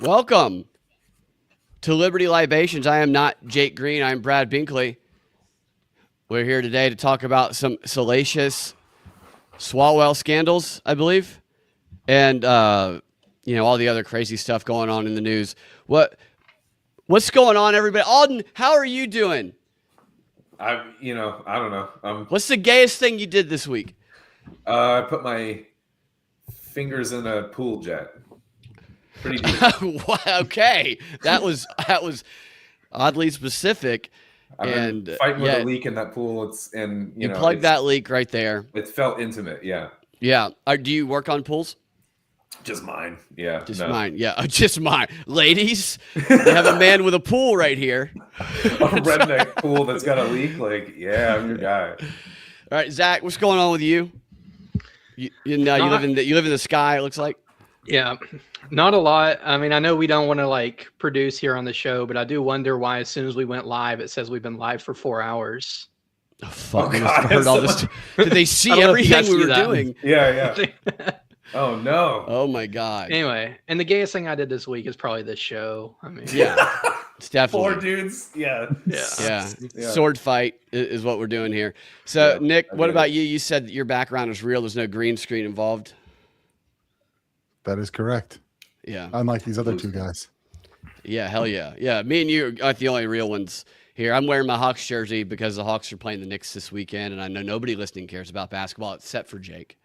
Welcome to Liberty Libations. I am not Jake Green. I'm Brad Binkley. We're here today to talk about some salacious Swalwell scandals, I believe, and all the other crazy stuff going on in the news. What's going on, everybody? Alden, how are you doing? I don't know. What's the gayest thing you did this week? I put my fingers in a pool jet. Pretty deep. Okay, that was oddly specific. I've been fighting with a leak in that pool. You plugged that leak right there. It felt intimate. Yeah. Yeah. Do you work on pools? Just mine. Yeah. Mine. Yeah. Just mine. Ladies, they have a man with a pool right here. A redneck pool that's got a leak. Yeah, I'm your guy. All right, Zach, what's going on with you? You live in the sky, it looks like. Yeah, not a lot. I mean, I know we don't want to produce here on the show, but I do wonder why as soon as we went live, it says we've been live for 4 hours. Oh, fuck. God, heard all this. Did they see everything we were doing? Yeah. Oh, no. Oh, my God. Anyway, and the gayest thing I did this week is probably this show. I mean, yeah, it's definitely. 4 dudes. Yeah. Sword fight is what we're doing here. So, Nick, what about you? You said that your background is real. There's no green screen involved. That is correct. Yeah. Unlike these other two guys. Yeah, hell yeah. Yeah, me and you are the only real ones here. I'm wearing my Hawks jersey because the Hawks are playing the Knicks this weekend, and I know nobody listening cares about basketball except for Jake.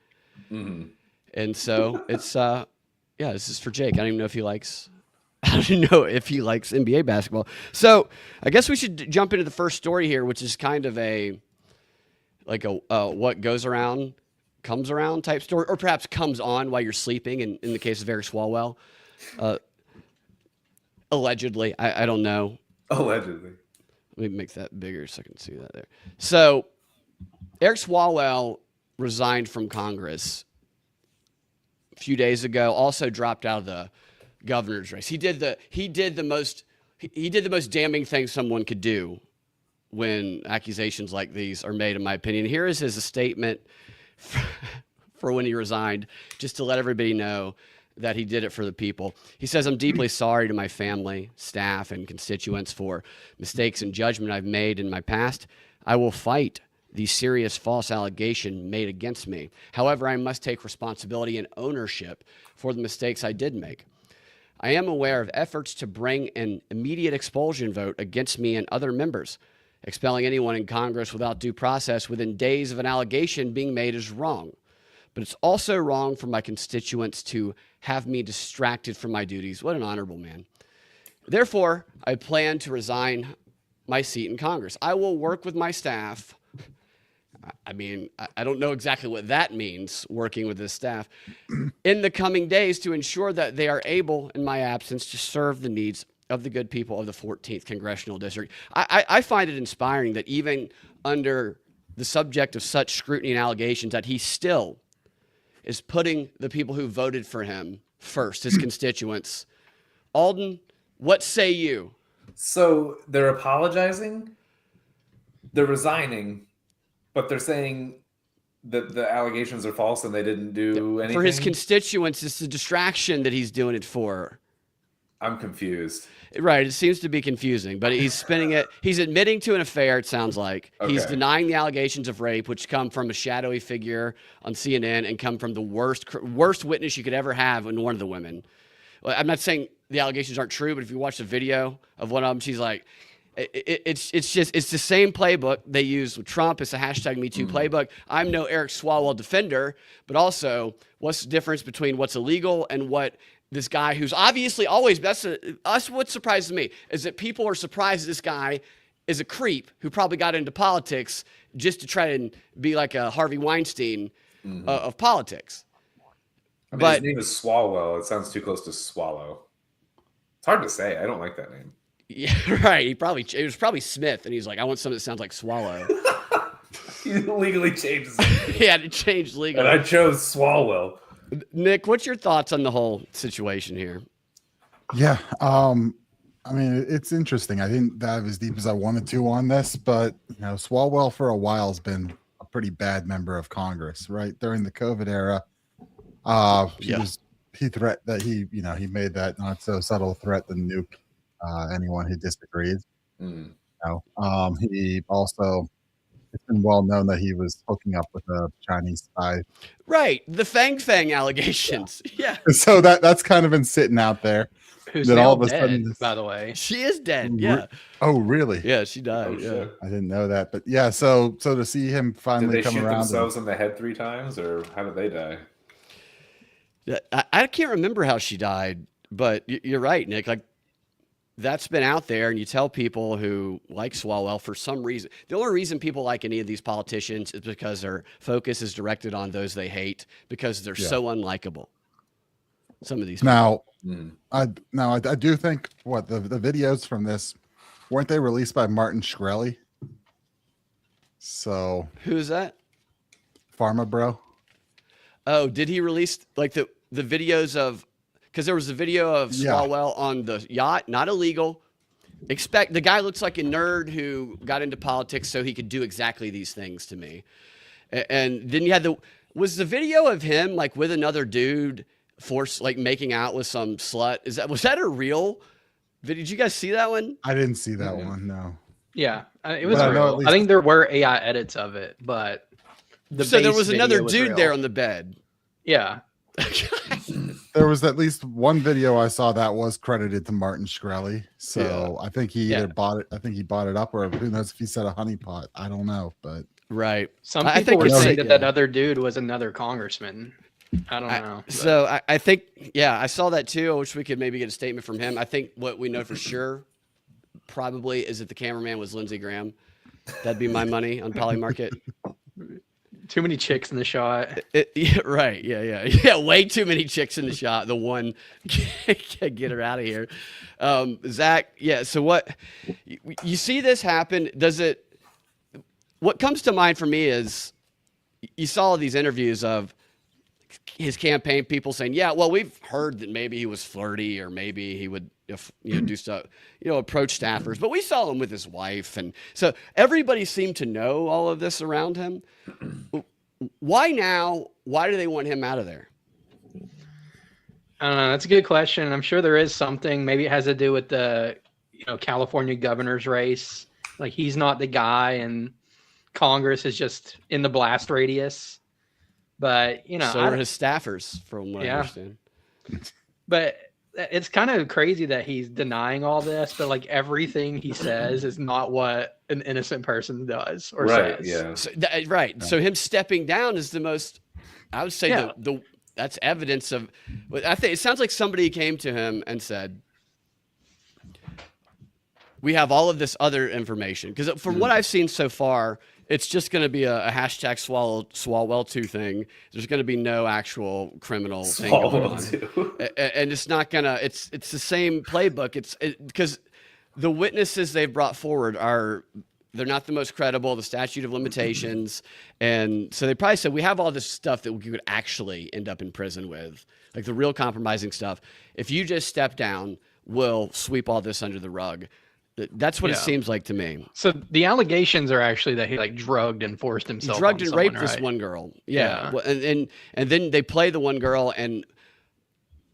Mm-hmm. And so it's this is for Jake. I don't even know if he likes NBA basketball. So I guess we should jump into the first story here, which is kind of a what goes around comes around type story, or perhaps comes on while you're sleeping. In the case of Eric Swalwell, allegedly, I don't know. Allegedly. Let me make that bigger so I can see that there. So Eric Swalwell resigned from Congress a few days ago. Also dropped out of the governor's race. He did the most damning thing someone could do when accusations like these are made, in my opinion. Here is his statement for when he resigned, just to let everybody know that he did it for the people. He says, "I'm deeply sorry to my family, staff, and constituents for mistakes and judgment I've made in my past. I will fight the serious false allegation made against me. However, I must take responsibility and ownership for the mistakes I did make. I am aware of efforts to bring an immediate expulsion vote against me and other members. Expelling anyone in Congress without due process within days of an allegation being made is wrong. But it's also wrong for my constituents to have me distracted from my duties." What an honorable man. "Therefore, I plan to resign my seat in Congress. I will work with my staff." I mean, I don't know exactly what that means, working with his staff, "in the coming days to ensure that they are able, in my absence, to serve the needs of the good people of the 14th Congressional District." I find it inspiring that even under the subject of such scrutiny and allegations, that he still is putting the people who voted for him first, his constituents. Alden, what say you? So they're apologizing, they're resigning, but they're saying that the allegations are false and they didn't do anything? For his constituents, it's the distraction that he's doing it for. I'm confused. Right, it seems to be confusing, but he's spinning it. He's admitting to an affair, it sounds like. Okay. He's denying the allegations of rape, which come from a shadowy figure on CNN and come from the worst witness you could ever have in one of the women. I'm not saying the allegations aren't true, but if you watch the video of one of them, she's like, it's the same playbook they use with Trump. It's a #MeToo playbook. I'm no Eric Swalwell defender, but also what's the difference between what's illegal and what this guy who's obviously always, what surprises me is that people are surprised this guy is a creep who probably got into politics just to try and be like a Harvey Weinstein of politics. I mean, his name is Swalwell. It sounds too close to swallow. It's hard to say. I don't like that name. Yeah, right. It was probably Smith, and he's like, I want something that sounds like swallow. He legally changed his name. He had to change legally. And I chose Swalwell. Nick, what's your thoughts on the whole situation here? Yeah, I mean, it's interesting. I didn't dive as deep as I wanted to on this, but Swalwell for a while has been a pretty bad member of Congress, right? During the COVID era, he was he he made that not so subtle threat to nuke anyone who disagrees. Mm. He also, it's been well known that he was hooking up with a Chinese spy. Right. The Fang allegations. Yeah. So that's kind of been sitting out there. Who's Then now all of a dead, sudden by the way. She is dead. Yeah. Oh, really? Yeah, she died. Oh, yeah. shit. I didn't know that. But yeah, so to see him Did finally they come shoot around. themselves in the head 3 times, or how did they die? Yeah, I can't remember how she died, but you're right, Nick. Like, that's been out there, and you tell people who like Swalwell for some reason. The only reason people like any of these politicians is because their focus is directed on those they hate because they're so unlikable. Some of these Now, Mm. I do think the videos from this, weren't they released by Martin Shkreli? So Who is that? Pharma Bro. Oh, did he release like the videos of? Because there was a video of Swalwell on the yacht, not illegal. The guy looks like a nerd who got into politics so he could do exactly these things to me. And then you had was the video of him like with another dude like making out with some slut? Was that a real video? Did you guys see that one? I didn't see that one. No. Yeah, it was But I know real. at least- I think there were AI edits of it, but So there base was another video was dude real. there on the bed. Yeah. There was at least one video I saw that was credited to Martin Shkreli. So I think he either bought it. I think he bought it up, or who knows if he said a honeypot. I don't know, but Right. Some I people think were it's- saying yeah. that other dude was another congressman. I don't know. but- So I think, I saw that too. I wish we could maybe get a statement from him. I think what we know for sure probably is that the cameraman was Lindsey Graham. That'd be my money on Polymarket. Too many chicks in the shot. Yeah, right. Yeah. Way too many chicks in the shot. The one, get her out of here. Zach. Yeah. So what you see this happen? What comes to mind for me is you saw these interviews of his campaign people saying, yeah, well, we've heard that maybe he was flirty or maybe he would, do stuff, approach staffers, but we saw him with his wife. And so everybody seemed to know all of this around him. Why now? Why do they want him out of there? I don't know. That's a good question. I'm sure there is something. Maybe it has to do with the, California governor's race. Like he's not the guy, and Congress is just in the blast radius. But so are his staffers, from what I understand. But it's kind of crazy that he's denying all this. But like everything he says is not what an innocent person does or says. Yeah. So, right. So him stepping down is the most. I would say that's evidence of. I think it sounds like somebody came to him and said, "We have all of this other information." Because from what I've seen so far, it's just going to be a hashtag Swalwell 2 thing. There's going to be no actual criminal thing going on. And it's not going to, it's the same playbook. Because the witnesses they've brought forward they're not the most credible, the statute of limitations. And so they probably said, we have all this stuff that we could actually end up in prison with, like the real compromising stuff. If you just step down, we'll sweep all this under the rug. That's what it seems like to me. So the allegations are actually that he like drugged and forced himself. He drugged on and someone, raped this right? one girl. Yeah. And then they play the one girl, and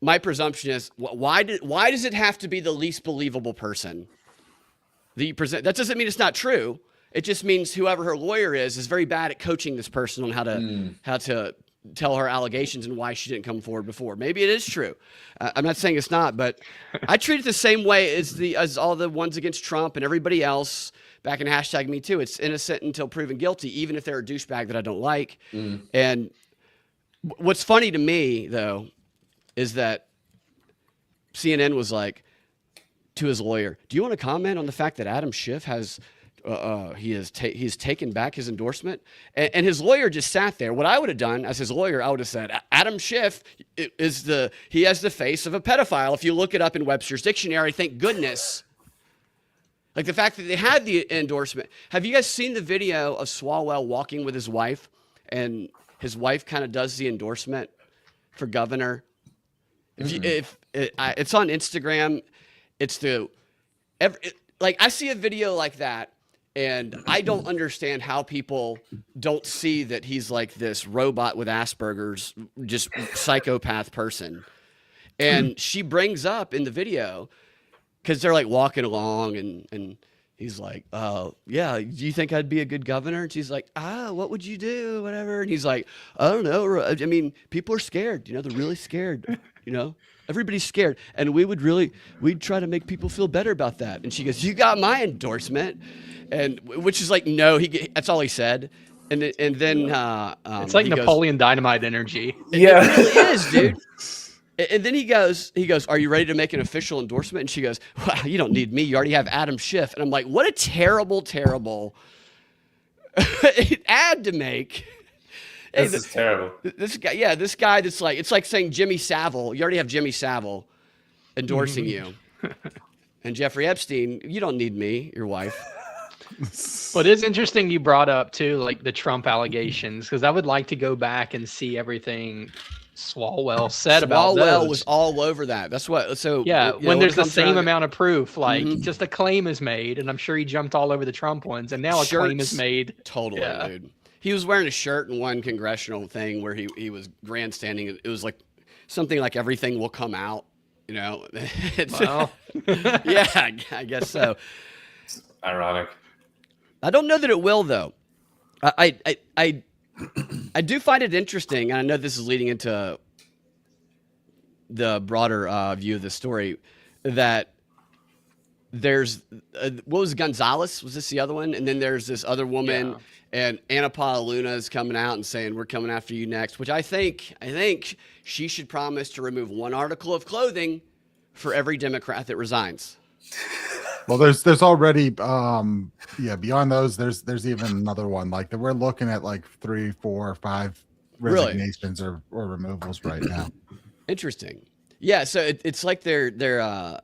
my presumption is why does it have to be the least believable person that you present? That doesn't mean it's not true. It just means whoever her lawyer is very bad at coaching this person on how to tell her allegations and why she didn't come forward before. Maybe it is true. I'm not saying it's not, but I treat it the same way as all the ones against Trump and everybody else back in hashtag Me Too. It's innocent until proven guilty, even if they're a douchebag that I don't like. And what's funny to me, though, is that CNN was like, to his lawyer, do you want to comment on the fact that Adam Schiff has he's taken back his endorsement? And his lawyer just sat there. What I would have done as his lawyer, I would have said, Adam Schiff he has the face of a pedophile. If you look it up in Webster's dictionary, thank goodness. Like the fact that they had the endorsement. Have you guys seen the video of Swalwell walking with his wife, and his wife kind of does the endorsement for governor? If it's on Instagram, it's I see a video like that, and I don't understand how people don't see that he's like this robot with Asperger's, just psychopath person. And she brings up in the video, because they're like walking along and he's like, yeah, do you think I'd be a good governor? And she's like, what would you do? Whatever. And he's like, I don't know. I mean, people are scared. They're really scared. Everybody's scared. And we'd try to make people feel better about that. And she goes, you got my endorsement. And which is like, no, that's all he said. And then it's like Napoleon Dynamite energy. Yeah, it really is, dude. And then he goes, are you ready to make an official endorsement? And she goes, well, you don't need me. You already have Adam Schiff. And I'm like, what a terrible, terrible ad to make. This is terrible. This guy that's like, it's like saying Jimmy Savile. You already have Jimmy Savile endorsing you. And Jeffrey Epstein, you don't need me, your wife. But it's interesting you brought up too, like the Trump allegations, because I would like to go back and see everything Swalwell said about those. Swalwell was all over that. That's what. So yeah, when there's the same amount of proof, like just a claim is made, and I'm sure he jumped all over the Trump ones, and now a claim is made. Totally, dude. He was wearing a shirt in one congressional thing where he was grandstanding. It was like something like everything will come out. Well. Yeah, I guess so. Ironic. I don't know that it will, though. I do find it interesting, and I know this is leading into the broader view of the story, that there's what was Gonzalez? Was this the other one? And then there's this other woman, and Anna Paula Luna is coming out and saying, we're coming after you next, which I think she should promise to remove one article of clothing for every Democrat that resigns. Well, there's already beyond those, there's even another one. Like we're looking at like 3, 4, 5 resignations or removals right now. Interesting. Yeah, so it's like they're I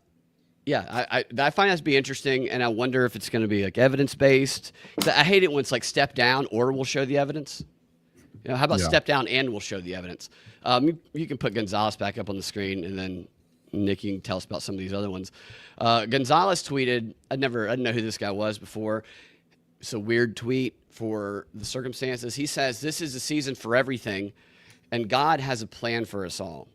find that to be interesting, and I wonder if it's going to be like evidence based. I hate it when it's like step down or we'll show the evidence. How about step down and we'll show the evidence? You can put Gonzalez back up on the screen, and then Nick, you can tell us about some of these other ones. Gonzalez tweeted, I didn't know who this guy was before. It's a weird tweet for the circumstances. He says, this is a season for everything, and God has a plan for us all.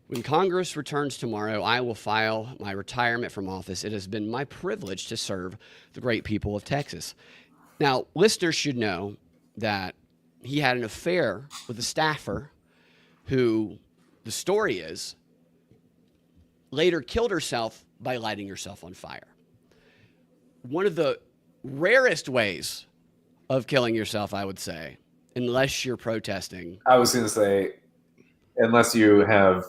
When Congress returns tomorrow, I will file my retirement from office. It has been my privilege to serve the great people of Texas. Now, listeners should know that he had an affair with a staffer who, the story is, later killed herself by lighting herself on fire. One of the rarest ways of killing yourself, I would say, unless you're protesting. I was going to say, unless you have,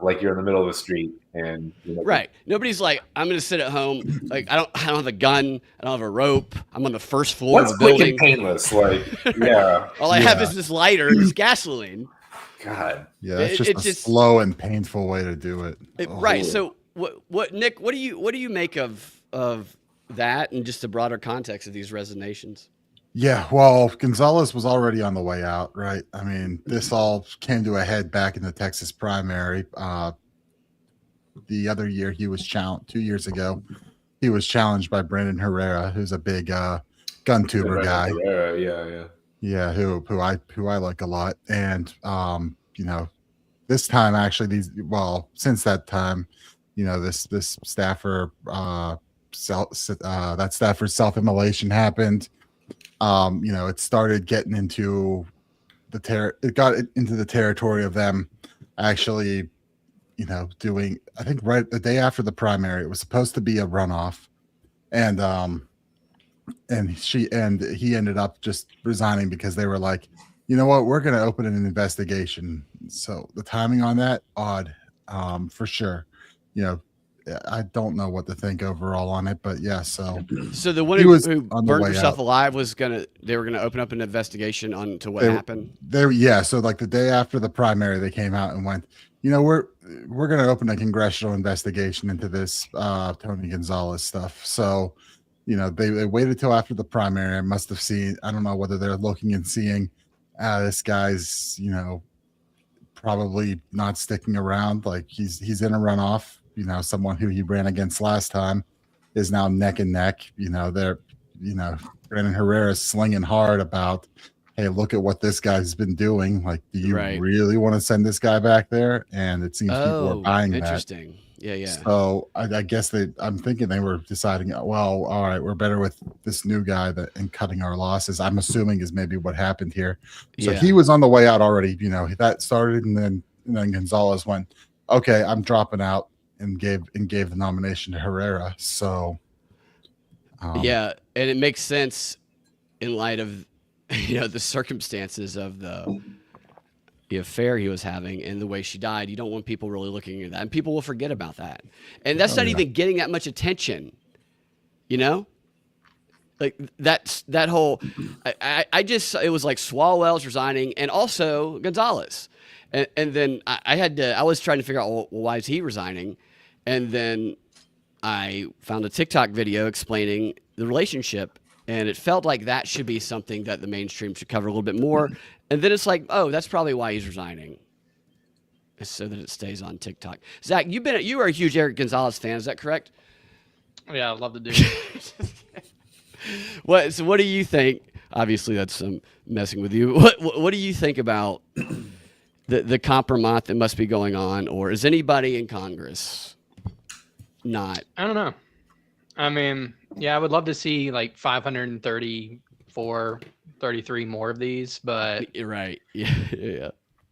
like you're in the middle of the street and right. Nobody's like, I'm going to sit at home. Like I don't have a gun. I don't have a rope. I'm on the first floor of a building. What's quick and painless? Like, yeah. All I have is this lighter and this gasoline. God. Yeah, it's just a slow and painful way to do it. Right. So what Nick, what do you make of that and just the broader context of these resignations? Yeah, well, Gonzalez was already on the way out, right? I mean, this all came to a head back in the Texas primary. The other year he was challenged, 2 years ago, he was challenged by Brandon Herrera, who's a big gun tuber guy. Herrera, yeah, who I like a lot. And this time actually since that time, this staffer that staffer's self-immolation happened. It started getting into it got into the territory of them actually, doing, I think right the day after the primary, it was supposed to be a runoff, and he ended up just resigning because they were like, you know what, we're going to open an investigation. So the timing on that, odd, for sure. I don't know what to think overall on it, but yeah. So the one who burned herself alive they were gonna open up an investigation onto what happened. So like the day after the primary, they came out and went, we're gonna open a congressional investigation into this Tony Gonzalez stuff. So they waited till after the primary. I must have seen. I don't know whether they're looking and seeing this guy's probably not sticking around. Like he's in a runoff. Someone who he ran against last time is now neck and neck. Brandon Herrera is slinging hard about hey, look at what this guy's been doing. Like, do you Right. really want to send this guy back there? And it seems people are buying that. Interesting. Yeah. So I guess I'm thinking they were deciding, well, all right, we're better with this new guy and cutting our losses. I'm assuming is maybe what happened here. So he was on the way out already. That started, and then Gonzalez went, okay, I'm dropping out, and gave the nomination to Herrera. So yeah, and it makes sense in light of the circumstances of the affair he was having and the way she died. You don't want people really looking at that, and people will forget about that. And that's not even getting that much attention, like that whole. It was like Swalwell's resigning, and also Gonzalez, and then I was trying to figure out, well, why is he resigning, and then I found a TikTok video explaining the relationship. And it felt like that should be something that the mainstream should cover a little bit more. And then it's like, oh, that's probably why he's resigning, so that it stays on TikTok. Zach, you are a huge Eric Gonzalez fan. Is that correct? Yeah, I love the dude. So what do you think? Obviously, that's messing with you. What do you think about the compromise that must be going on, or is anybody in Congress not? I don't know. I mean, yeah, I would love to see like 534, 33 more of these, but right. Yeah.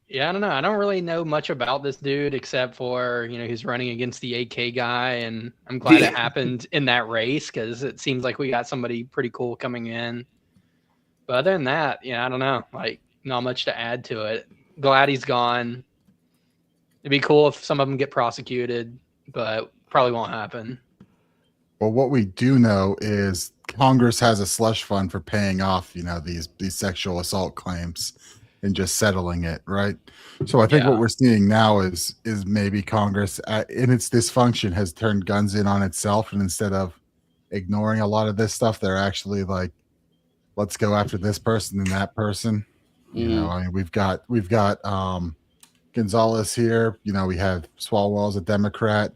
Yeah, I don't know. I don't really know much about this dude except for, he's running against the AK guy, and I'm glad it happened in that race because it seems like we got somebody pretty cool coming in. But other than that, I don't know. Like, not much to add to it. Glad he's gone. It'd be cool if some of them get prosecuted, but probably won't happen. Well, what we do know is Congress has a slush fund for paying off, these sexual assault claims and just settling it, right? So I think what we're seeing now is maybe Congress, in its dysfunction, has turned guns in on itself, and instead of ignoring a lot of this stuff, they're actually like, let's go after this person and that person. I mean, we've got Gonzalez here. We have Swalwell's a Democrat.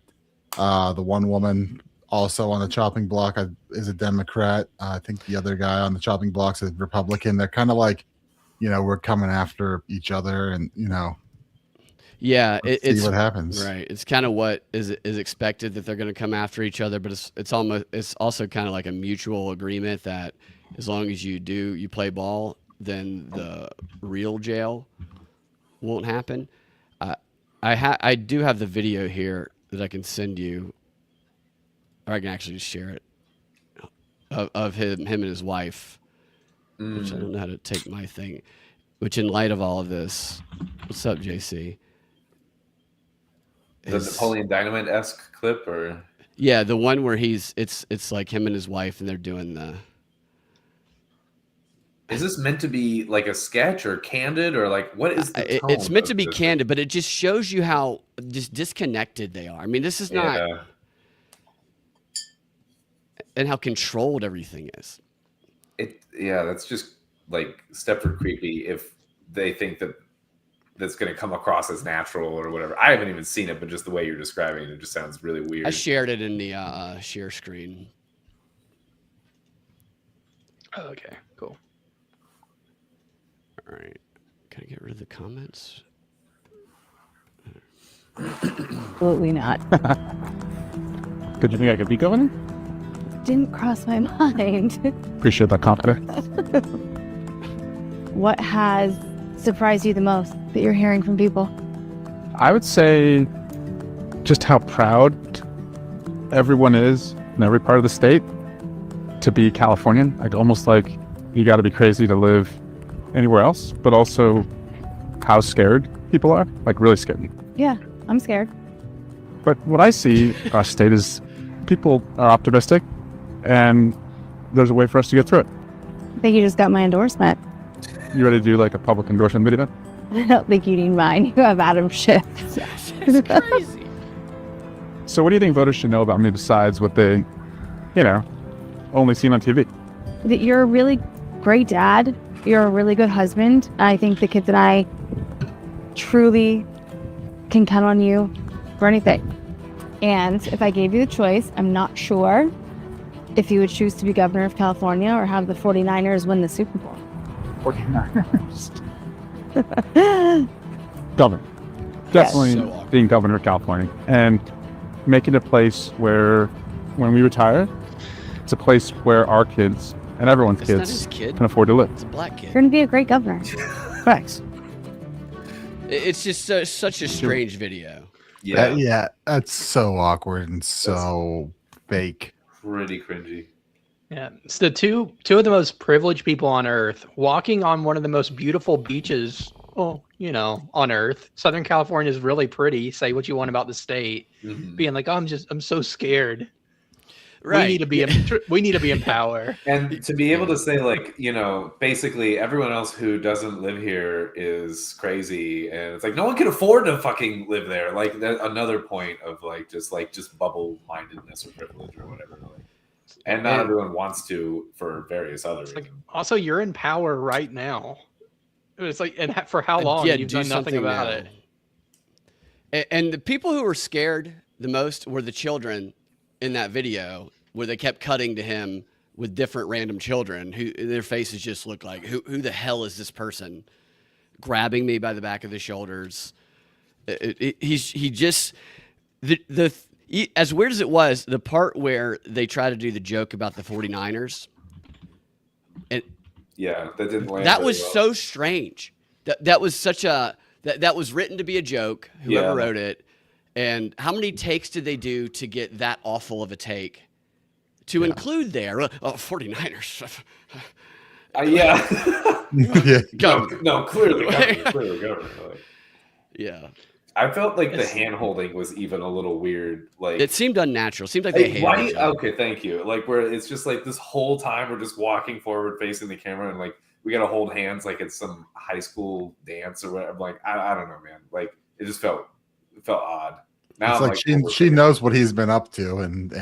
The one woman also on the chopping block is a Democrat. I think the other guy on the chopping block is a Republican. They're kind of like, we're coming after each other, and yeah, see what happens. Right. It's kind of what is expected, that they're going to come after each other, but it's also kind of like a mutual agreement that as long as you play ball, then the real jail won't happen. I do have the video here that I can send you. Or I can actually just share it of him and his wife, which I don't know how to take my thing. Which, in light of all of this, what's up, JC? The Napoleon Dynamite-esque clip, or yeah, the one where it's like him and his wife, and they're doing the. Is this meant to be like a sketch or candid, or like what is the tone? It's meant to be candid, but it just shows you how just disconnected they are. I mean, this is not. Yeah. And how controlled everything is. That's just like Stepford creepy if they think that that's going to come across as natural or whatever. I haven't even seen it, but just the way you're describing it just sounds really weird. I shared it in the share screen. Oh, okay, cool. All right. Can I get rid of the comments? Absolutely not. Did you think I could be going? Didn't cross my mind. Appreciate that confidence. What has surprised you the most that you're hearing from people? I would say just how proud everyone is in every part of the state to be Californian. Like, almost like you got to be crazy to live anywhere else, but also how scared people are, like really scared. Yeah, I'm scared. But what I see our state is people are optimistic, and there's a way for us to get through it. I think you just got my endorsement. You ready to do like a public endorsement video? I don't think you need mine. You have Adam Schiff. It's crazy. So what do you think voters should know about me besides what they, only seen on TV? That you're a really great dad. You're a really good husband. I think the kids and I truly can count on you for anything. And if I gave you the choice, I'm not sure if you would choose to be governor of California or have the 49ers win the Super Bowl. 49ers. Governor. Definitely So awkward. being governor of California and making a place where, when we retire, it's a place where our kids and everyone's It's not kids his kid. can afford to live. It's a black kid. You're gonna be a great governor. Thanks. It's just such a strange video. Yeah, Yeah, that's so awkward and so fake. pretty cringy. Yeah, it's the two of the most privileged people on Earth walking on one of the most beautiful beaches. Well, on Earth. Southern California is really pretty. Say what you want about the state. Mhm. Being like, I'm so scared. Right. We need to be we need to be in power. And to be able to say, like, basically everyone else who doesn't live here is crazy, and it's like no one can afford to fucking live there. Like another point of just bubble mindedness or privilege or whatever. And not everyone wants to for various other reasons. Like, also, you're in power right now. It's like, and for how long? Yeah, You've do done nothing something about now. it. And the people who were scared the most were the children in that video, where they kept cutting to him with different random children who their faces just look like, who the hell is this person grabbing me by the back of the shoulders? As weird as it was, the part where they try to do the joke about the 49ers, and Yeah, that didn't land. that really was well. so strange. That was such a that was written to be a joke. Whoever Yeah. wrote it, and how many takes did they do to get that awful of a take to include there? 49ers. Yeah. Yeah. No, clearly government. Like, Yeah, I felt like the It's- hand holding was even a little weird. Like it seemed unnatural. It seemed like they hated why? each other. Okay, thank you. Like where it's just like this whole time we're just walking forward, facing the camera, and like we gotta hold hands like it's some high school dance or whatever. I'm like, I don't know, man. Like it just felt odd. Now It's I'm like she knows what he's been up to and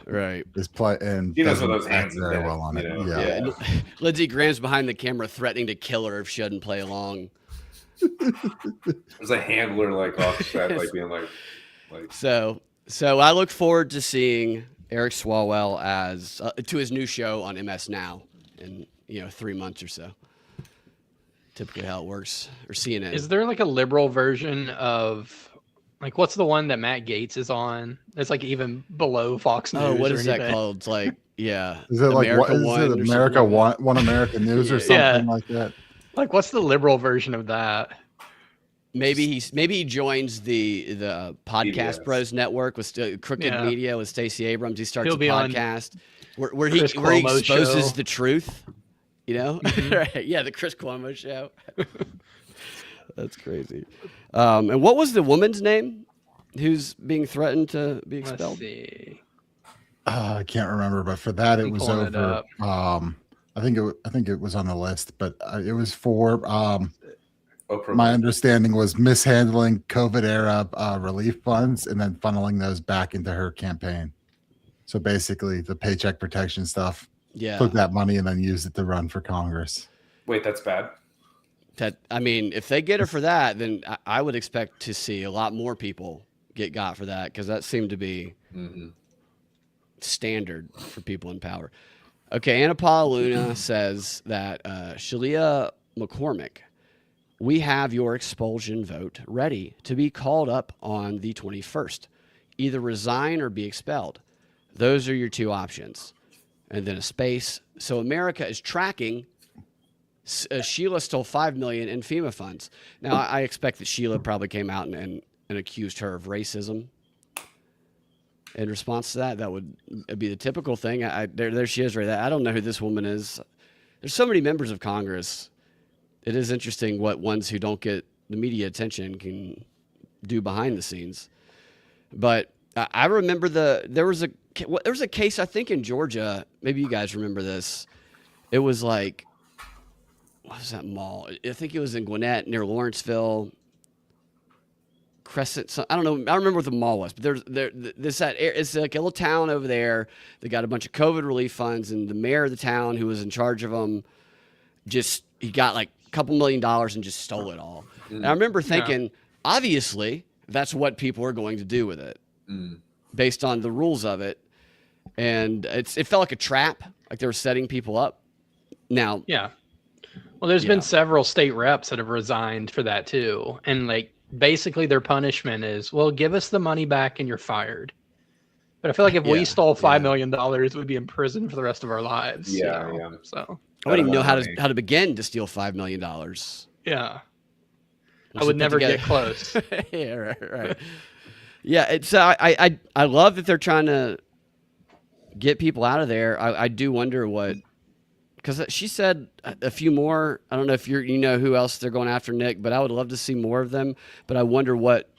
Right. is play and She knows what doesn't those act hands are very there, well on it. you know? Yeah. Yeah. And Lindsey Graham's behind the camera threatening to kill her if she doesn't play along. There's a handler like off set, like being like So I look forward to seeing Eric Swalwell as to his new show on MS Now in 3 months or so. Typically how it works, or CNN. Is there like a liberal version of like what's the one that Matt Gaetz is on? It's like even below Fox News. Oh, what or is that anything. called? It's like, yeah. Is it like America what is One it? or something America like that? One America News or Yeah. something like that? Like what's the liberal version of that? Maybe he joins the Podcast PBS. Bros network with Crooked Yeah. Media with Stacey Abrams. He starts He'll a be on podcast where he Chris where he Cuomo's exposes show. the truth. Right? Yeah, the Chris Cuomo show. That's crazy. And what was the woman's name who's being threatened to be Let's expelled? see. I can't remember, but for that it I'm was pulling it over. up. I think it was on the list, but it was for Oprah. my understanding was mishandling COVID era relief funds and then funneling those back into her campaign. So basically, the paycheck protection stuff. Yeah. Took that money and then used it to run for Congress. Wait, that's bad. If they get her for that, then I would expect to see a lot more people get got for that, because that seemed to be standard for people in power. Okay, Anna Paula Luna says that Shalia McCormick, we have your expulsion vote ready to be called up on the 21st. Either resign or be expelled. Those are your two options. And then a space. So America is tracking. Sheila stole $5 million in FEMA funds. Now I expect that Sheila probably came out and accused her of racism. In response to that, that would be the typical thing. There she is right there. I don't know who this woman is. There's so many members of Congress. It is interesting what ones who don't get the media attention can do behind the scenes. But I remember there was a case, I think, in Georgia. Maybe you guys remember this. It was like, what was that mall? I think it was in Gwinnett near Lawrenceville. Crescent. I don't know. I don't remember what the mall was, but it's like a little town over there. They got a bunch of COVID relief funds, and the mayor of the town, who was in charge of them, he got like a couple $1 million and just stole it all. And I remember thinking, obviously, that's what people are going to do with it, based on the rules of it. And it felt like a trap, like they were setting people up. Now, Yeah. Well, there's Yeah. been several state reps that have resigned for that too. And like basically their punishment is, well, give us the money back and you're fired. But I feel like if we Yeah, stole yeah. $5 million, we'd be in prison for the rest of our lives. you Yeah, know? yeah. So I wouldn't even know Money. how to begin to steal $5 million. yeah. I would never get close. Yeah, right. Yeah, it's I love that they're trying to get people out of there. I do wonder what, because she said a few more. I don't know if you know who else they're going after, Nick, but I would love to see more of them. But I wonder what.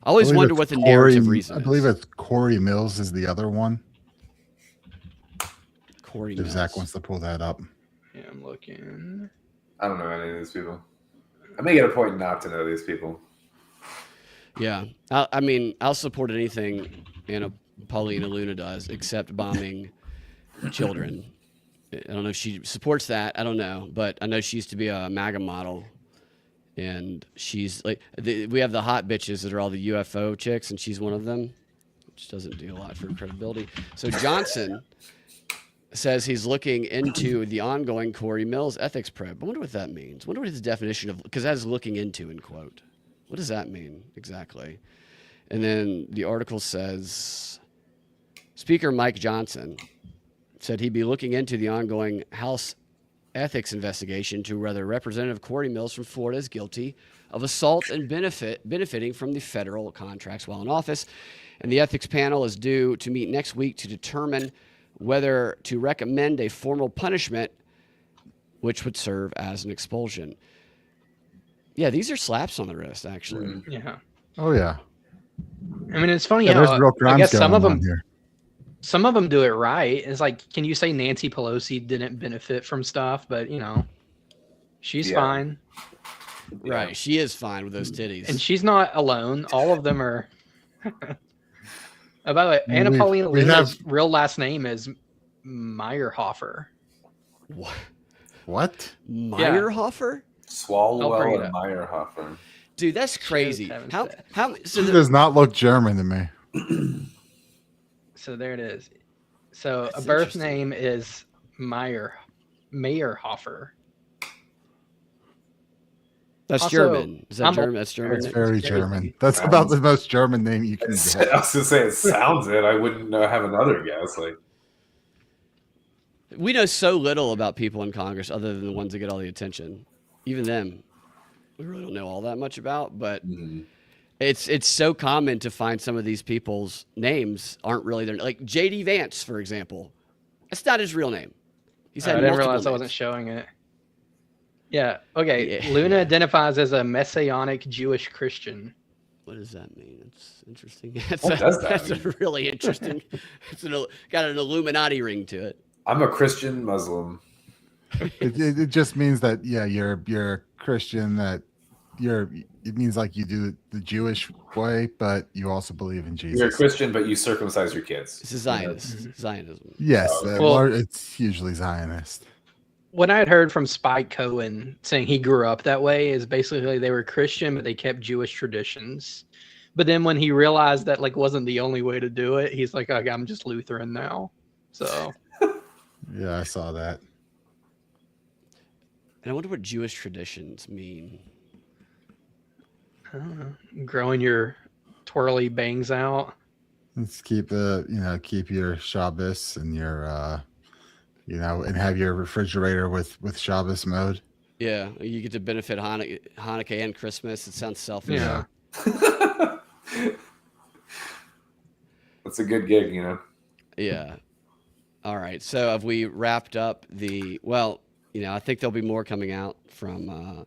I always believe wonder it's what the Corey- narrative reason I is. believe it's Corey Mills is the other one. Corey If Mills. Zach wants to pull that up. Yeah, I'm looking. I don't know any of these people. I make it a point not to know these people. Yeah, I mean, I'll support anything Paulina Luna does, except bombing children. I don't know if she supports that. I don't know, but I know she used to be a MAGA model, and she's like, we have the hot bitches that are all the UFO chicks, and she's one of them, which doesn't do a lot for credibility. So Johnson says he's looking into the ongoing Corey Mills ethics probe. I wonder what that means. I wonder what his definition of, because that is looking into in quote. What does that mean exactly? And then the article says Speaker Mike Johnson said he'd be looking into the ongoing House ethics investigation to whether Representative Corey Mills from Florida is guilty of assault and benefiting from the federal contracts while in office. And the ethics panel is due to meet next week to determine whether to recommend a formal punishment, which would serve as an expulsion. Yeah, these are slaps on the wrist, actually. Yeah. Oh yeah. I mean, it's funny Yeah, how there's real I crimes guess going on here. some of them do it right. It's like, can you say Nancy Pelosi didn't benefit from stuff? But she's Yeah. fine, Right. She is fine with those titties. and she's not alone. All of them are. Oh, by the way, Anna We- Paulina we Luna's have- real last name is Meyerhofer. What? What? Meyerhofer? I'll bring Swalwell it and up. Meyerhofer. Dude, that's crazy. haven't How said. so He does not look German to me. So there it is. So That's a birth interesting. name is Meyerhofer. that's Also, German. Is that I'm- German? That's German. It's very crazy. German. That's about the most German name you can I get. was gonna say it sounds it. I wouldn't have another guess. Like We know so little about people in Congress other than the ones that get all the attention. Even them, we really don't know all that much about. But it's so common to find some of these people's names aren't really their, like J.D. Vance, for example. That's not his real name. He's I had didn't multiple realize I names. wasn't showing it. Yeah. Okay. Yeah. Luna identifies as a Messianic Jewish Christian. What does that mean? It's interesting. That's, What does that that's mean? a really interesting. Got an Illuminati ring to it. I'm a Christian Muslim. It just means that you're a Christian, that it means like you do the Jewish way, but you also believe in Jesus. You're a Christian, but you circumcise your kids. This is Zionist. Zionism. Yes, Well- it's usually Zionist. What I had heard from Spike Cohen saying he grew up that way is basically they were Christian, but they kept Jewish traditions. But then when he realized that wasn't the only way to do it, he's like, okay, I'm just Lutheran now. So Yeah, I saw that. And I wonder what Jewish traditions mean. I don't know, growing your twirly bangs out. Let's keep keep your Shabbos and your and have your refrigerator with Shabbos mode. Yeah, you get to benefit Hanukkah and Christmas. It sounds selfish. Yeah. That's a good gig, Yeah. All right. So have we wrapped up the? Well, I think there'll be more coming out from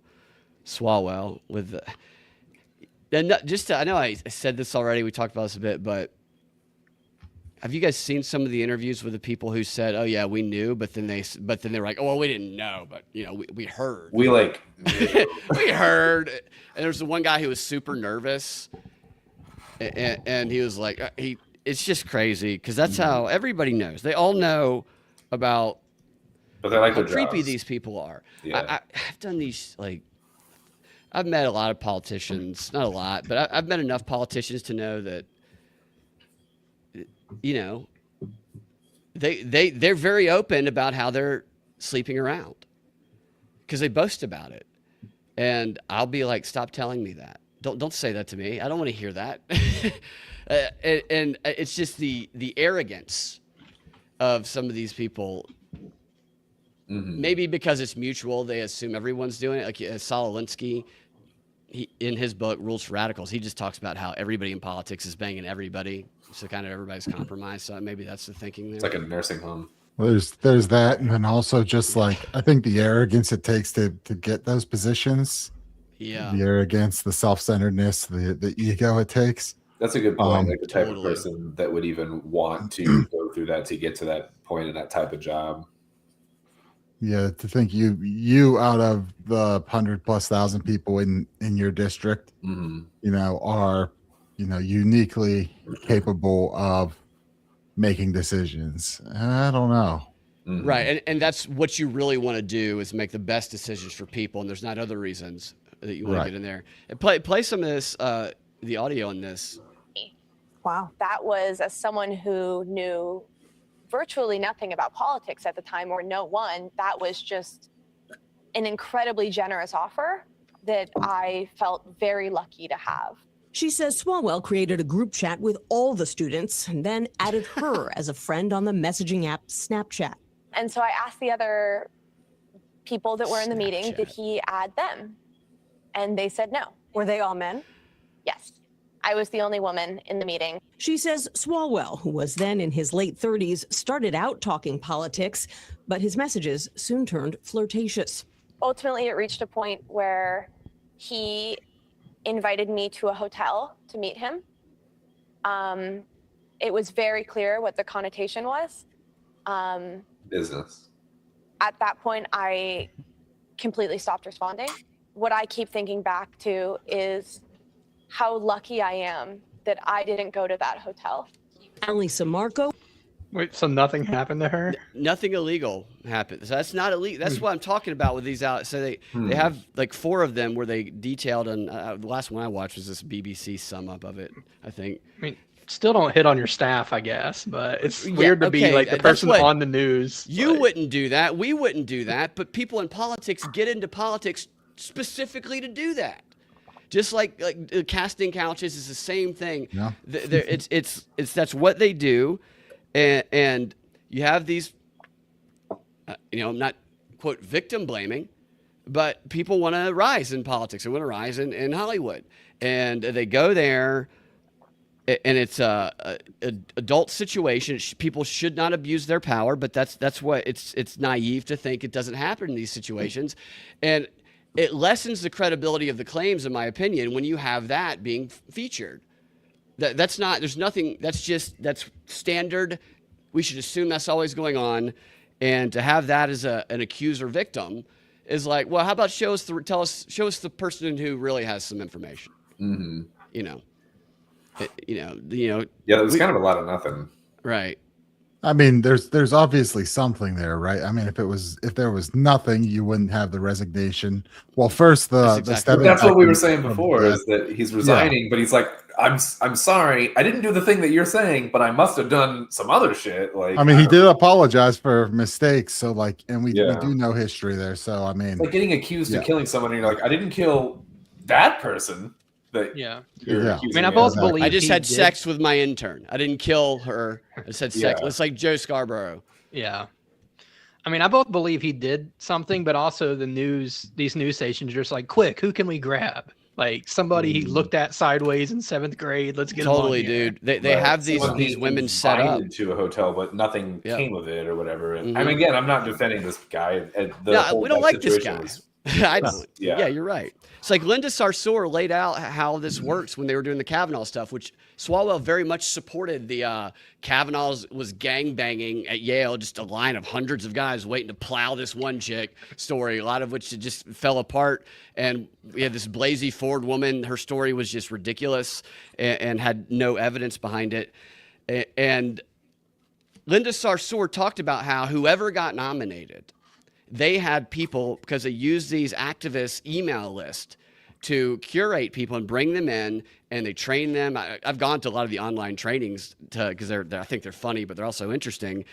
Swalwell with. And I know I said this already. We talked about this a bit, but have you guys seen some of the interviews with the people who said, "Oh yeah, we knew," but then they were like, "Oh well, we didn't know, but we heard." We We heard. And there was the one guy who was super nervous, and he was like, it's just crazy because that's how everybody knows. They all know about but they like how their creepy jobs. these people are. Yeah. I've done these, I've met a lot of politicians, not a lot, but I've met enough politicians to know that, they're very open about how they're sleeping around. because they boast about it. And I'll be like, stop telling me that. Don't say that to me. I don't want to hear that. And it's just the arrogance of some of these people. Maybe because it's mutual, they assume everyone's doing it. Like Ciesielski, in his book Rules for Radicals, he just talks about how everybody in politics is banging everybody, so kind of everybody's compromised. So maybe that's the thinking there. It's like a nursing home. Well, there's that, and then also just like I think the arrogance it takes to get those positions. Yeah, The arrogance, the self-centeredness, the ego it takes. That's a good point. Like the type of Totally. person that would even want to go through that to get to that point in that type of job. Yeah, to think you out of the 100,000+ people in your district, are, uniquely capable of making decisions. I don't know. right. And that's what you really want to do is make the best decisions for people. And there's not other reasons that you want to get in there. And play some of this, the audio on this. Wow. That was as someone who knew virtually nothing about politics at the time, or no one, that was just an incredibly generous offer that I felt very lucky to have. She says Swalwell created a group chat with all the students and then added her as a friend on the messaging app Snapchat. And so I asked the other people that were in the meeting, did he add them? And they said no. Were they all men? Yes. I was the only woman in the meeting. She says Swalwell, who was then in his late 30s, started out talking politics, but his messages soon turned flirtatious. Ultimately, it reached a point where he invited me to a hotel to meet him. It was very clear what the connotation was. Business. At that point, I completely stopped responding. What I keep thinking back to is how lucky I am that I didn't go to that hotel. Lisa Marco. Wait, so nothing happened to her? Nothing illegal happened. So that's not illegal. That's what I'm talking about with these out. So they have like 4 of them where they detailed, and the last one I watched was this BBC sum up of it, I think. I mean, still don't hit on your staff, I guess, but it's weird to be like the person on the news. You wouldn't do that. We wouldn't do that. But people in politics get into politics specifically to do that. Just like casting couches is the same thing. Yeah. It's that's what they do, and you have these, I'm not quote victim blaming, but people want to rise in politics. They want to rise in Hollywood, and they go there, and it's a adult situation. People should not abuse their power, but that's what it's naive to think it doesn't happen in these situations, and it lessens the credibility of the claims, in my opinion, when you have that being featured. That's not, there's nothing, that's standard. We should assume that's always going on. And to have that as an accuser victim is like, well, how about show us the person who really has some information. Yeah, there's kind of a lot of nothing. Right. I mean, there's obviously something there, right? I mean, if there was nothing, you wouldn't have the resignation. Well, first that's what we were saying before is that he's resigning, but he's like, I'm sorry, I didn't do the thing that you're saying, but I must have done some other shit. Like, I mean, he did apologize for mistakes, so like, and we do know history there. So I mean, it's like getting accused of killing someone, and you're like, I didn't kill that person. I mean, I both believe I just had sex with my intern. I didn't kill her. I just had sex. It's like Joe Scarborough. Yeah. I mean, I both believe he did something, but also these news stations are just like, quick, who can we grab? Like somebody he looked at sideways in 7th grade. Let's get totally, him on here. dude. They have these women set up to a hotel, but nothing came of it or whatever. And I mean, again, I'm not defending this guy. No, we don't like this guy. I don't. Yeah. Yeah, you're right. It's like Linda Sarsour laid out how this works when they were doing the Kavanaugh stuff, which Swalwell very much supported. The Kavanaugh was gangbanging at Yale, just a line of hundreds of guys waiting to plow this one chick story, a lot of which just fell apart. And we had this Blasey Ford woman. Her story was just ridiculous and had no evidence behind it. And Linda Sarsour talked about how whoever got nominated, they had people, because they used these activists' email list to curate people and bring them in, and they train them. I've gone to a lot of the online trainings because I think they're funny, but they're also interesting.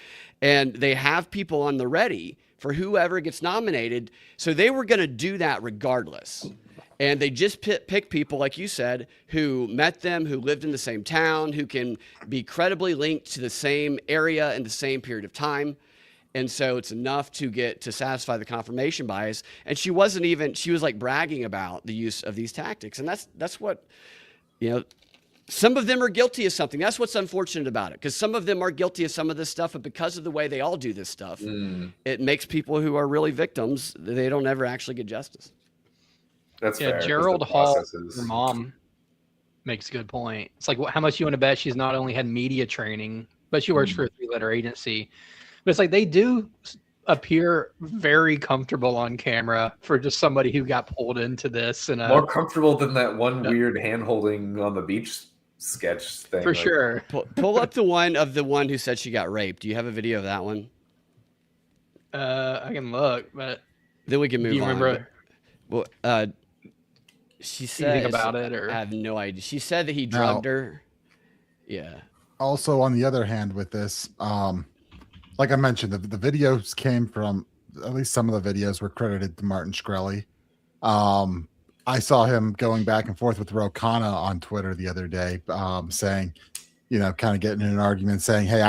And they have people on the ready for whoever gets nominated. So they were going to do that regardless. And they just pick people, like you said, who met them, who lived in the same town, who can be credibly linked to the same area in the same period of time. And so it's enough to satisfy the confirmation bias. And she was like bragging about the use of these tactics. And that's what, some of them are guilty of something. That's what's unfortunate about it, because some of them are guilty of some of this stuff, but because of the way they all do this stuff, it makes people who are really victims, they don't ever actually get justice. That's fair. Gerald Hall, her mom, makes a good point. It's like, how much you want to bet she's not only had media training, but she works for a 3-letter agency. But it's like they do appear very comfortable on camera for just somebody who got pulled into this. And more comfortable than that one weird hand-holding on the beach sketch thing. For sure. Pull up the one who said she got raped. Do you have a video of that one? I can look, but then we can move on. Do you remember? Well, she said anything about it, or I have no idea. She said that he drugged her. Yeah. Also, on the other hand, with this, like I mentioned, the videos came from, at least some of the videos were credited to Martin Shkreli. I saw him going back and forth with Rokana on Twitter the other day, saying, kind of getting in an argument, saying, "Hey,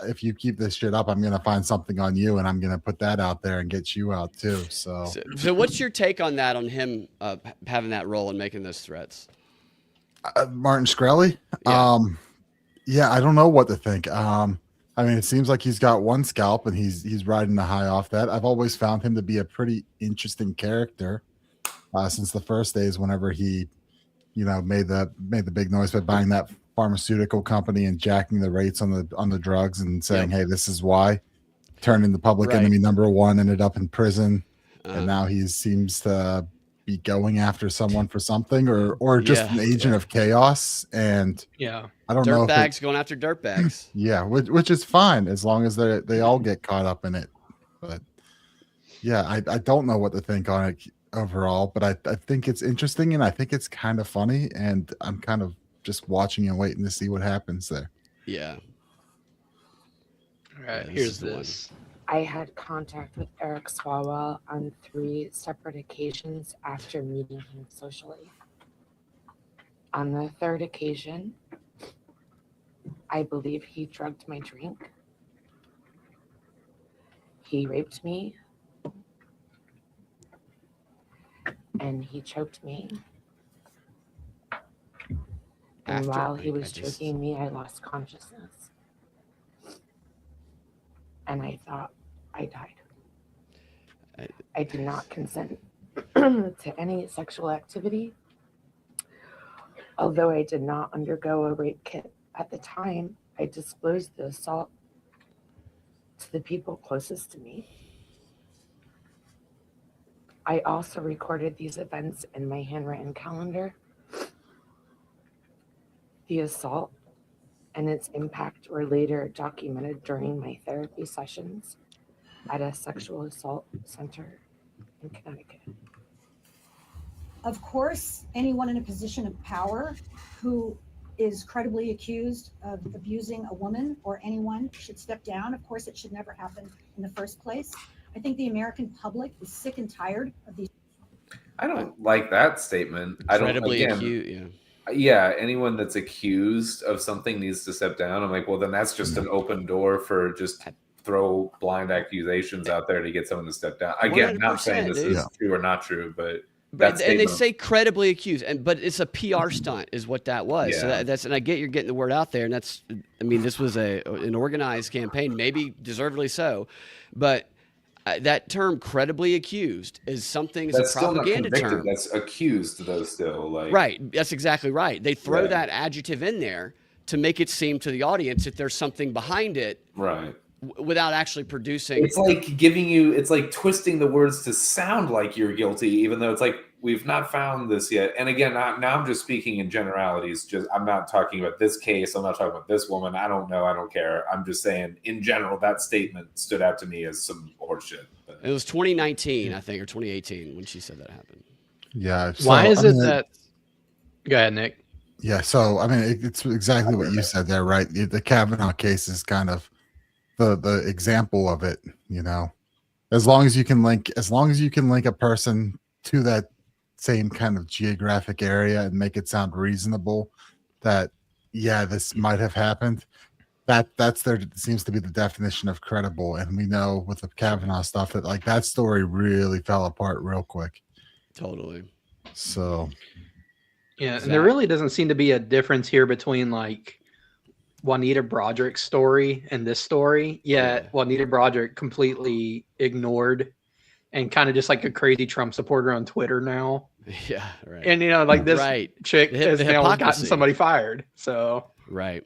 if you keep this shit up, I'm gonna find something on you, and I'm gonna put that out there and get you out too." So what's your take on that? On him having that role and making those threats? Martin Shkreli? Yeah, I don't know what to think. It seems like he's got one scalp and he's riding the high off that. I've always found him to be a pretty interesting character since the first days, whenever he, made the big noise by buying that pharmaceutical company and jacking the rates on the drugs and saying, "Hey, this is why." Turned into public enemy number one, ended up in prison, and now he seems to be going after someone for something, or just an agent of chaos. And I don't know. Dirtbags going after dirtbags. Yeah, which is fine as long as they all get caught up in it. But yeah, I don't know what to think on it overall, but I think it's interesting and I think it's kind of funny, and I'm kind of just watching and waiting to see what happens there. Yeah. All right, here's this. I had contact with Eric Swalwell on 3 separate occasions after meeting him socially. On the 3rd occasion, I believe he drugged my drink. He raped me. And he choked me. And while he was choking me, I lost consciousness. And I thought I died. I did not consent to any sexual activity. Although I did not undergo a rape kit at the time, I disclosed the assault to the people closest to me. I also recorded these events in my handwritten calendar. The assault and its impact were later documented during my therapy sessions at a sexual assault center in Connecticut. Of course, anyone in a position of power who is credibly accused of abusing a woman or anyone should step down. Of course, it should never happen in the first place. I think the American public is sick and tired of these. I don't like that statement. Incredibly acute, yeah, anyone that's accused of something needs to step down. I'm like, well, then that's just an open door for just throw blind accusations out there to get someone to step down. Again, not saying this is true or not true, but and they say credibly accused, but it's a PR stunt, is what that was. Yeah. So that's, and I get you're getting the word out there, and that's, this was an organized campaign, maybe deservedly so, but that term "credibly accused" is something. It's a propaganda term. That's accused, though. Still, right. That's exactly right. They throw that adjective in there to make it seem to the audience that there's something behind it, right? Without actually producing. It's like it's like twisting the words to sound like you're guilty, even though it's like we've not found this yet. And again, now I'm just speaking in generalities. I'm not talking about this case. I'm not talking about this woman. I don't know. I don't care. I'm just saying in general, that statement stood out to me as some horseshit. It was 2019, I think, or 2018 when she said that happened. Yeah. Why is it mean, that? Go ahead, Nick. Yeah. So, I mean, it's exactly what you said there, right? The Kavanaugh case is kind of the example of it, as long as you can link a person to that same kind of geographic area and make it sound reasonable that, yeah, this might have happened. That's seems to be the definition of credible. And we know with the Kavanaugh stuff that like that story really fell apart real quick. Totally. So Yeah, and there really doesn't seem to be a difference here between like Juanita Broderick's story and this story. Yet Juanita Broderick completely ignored and kind of just like a crazy Trump supporter on Twitter now. Yeah, right. And like this chick has now gotten hypocrisy. somebody fired. So right.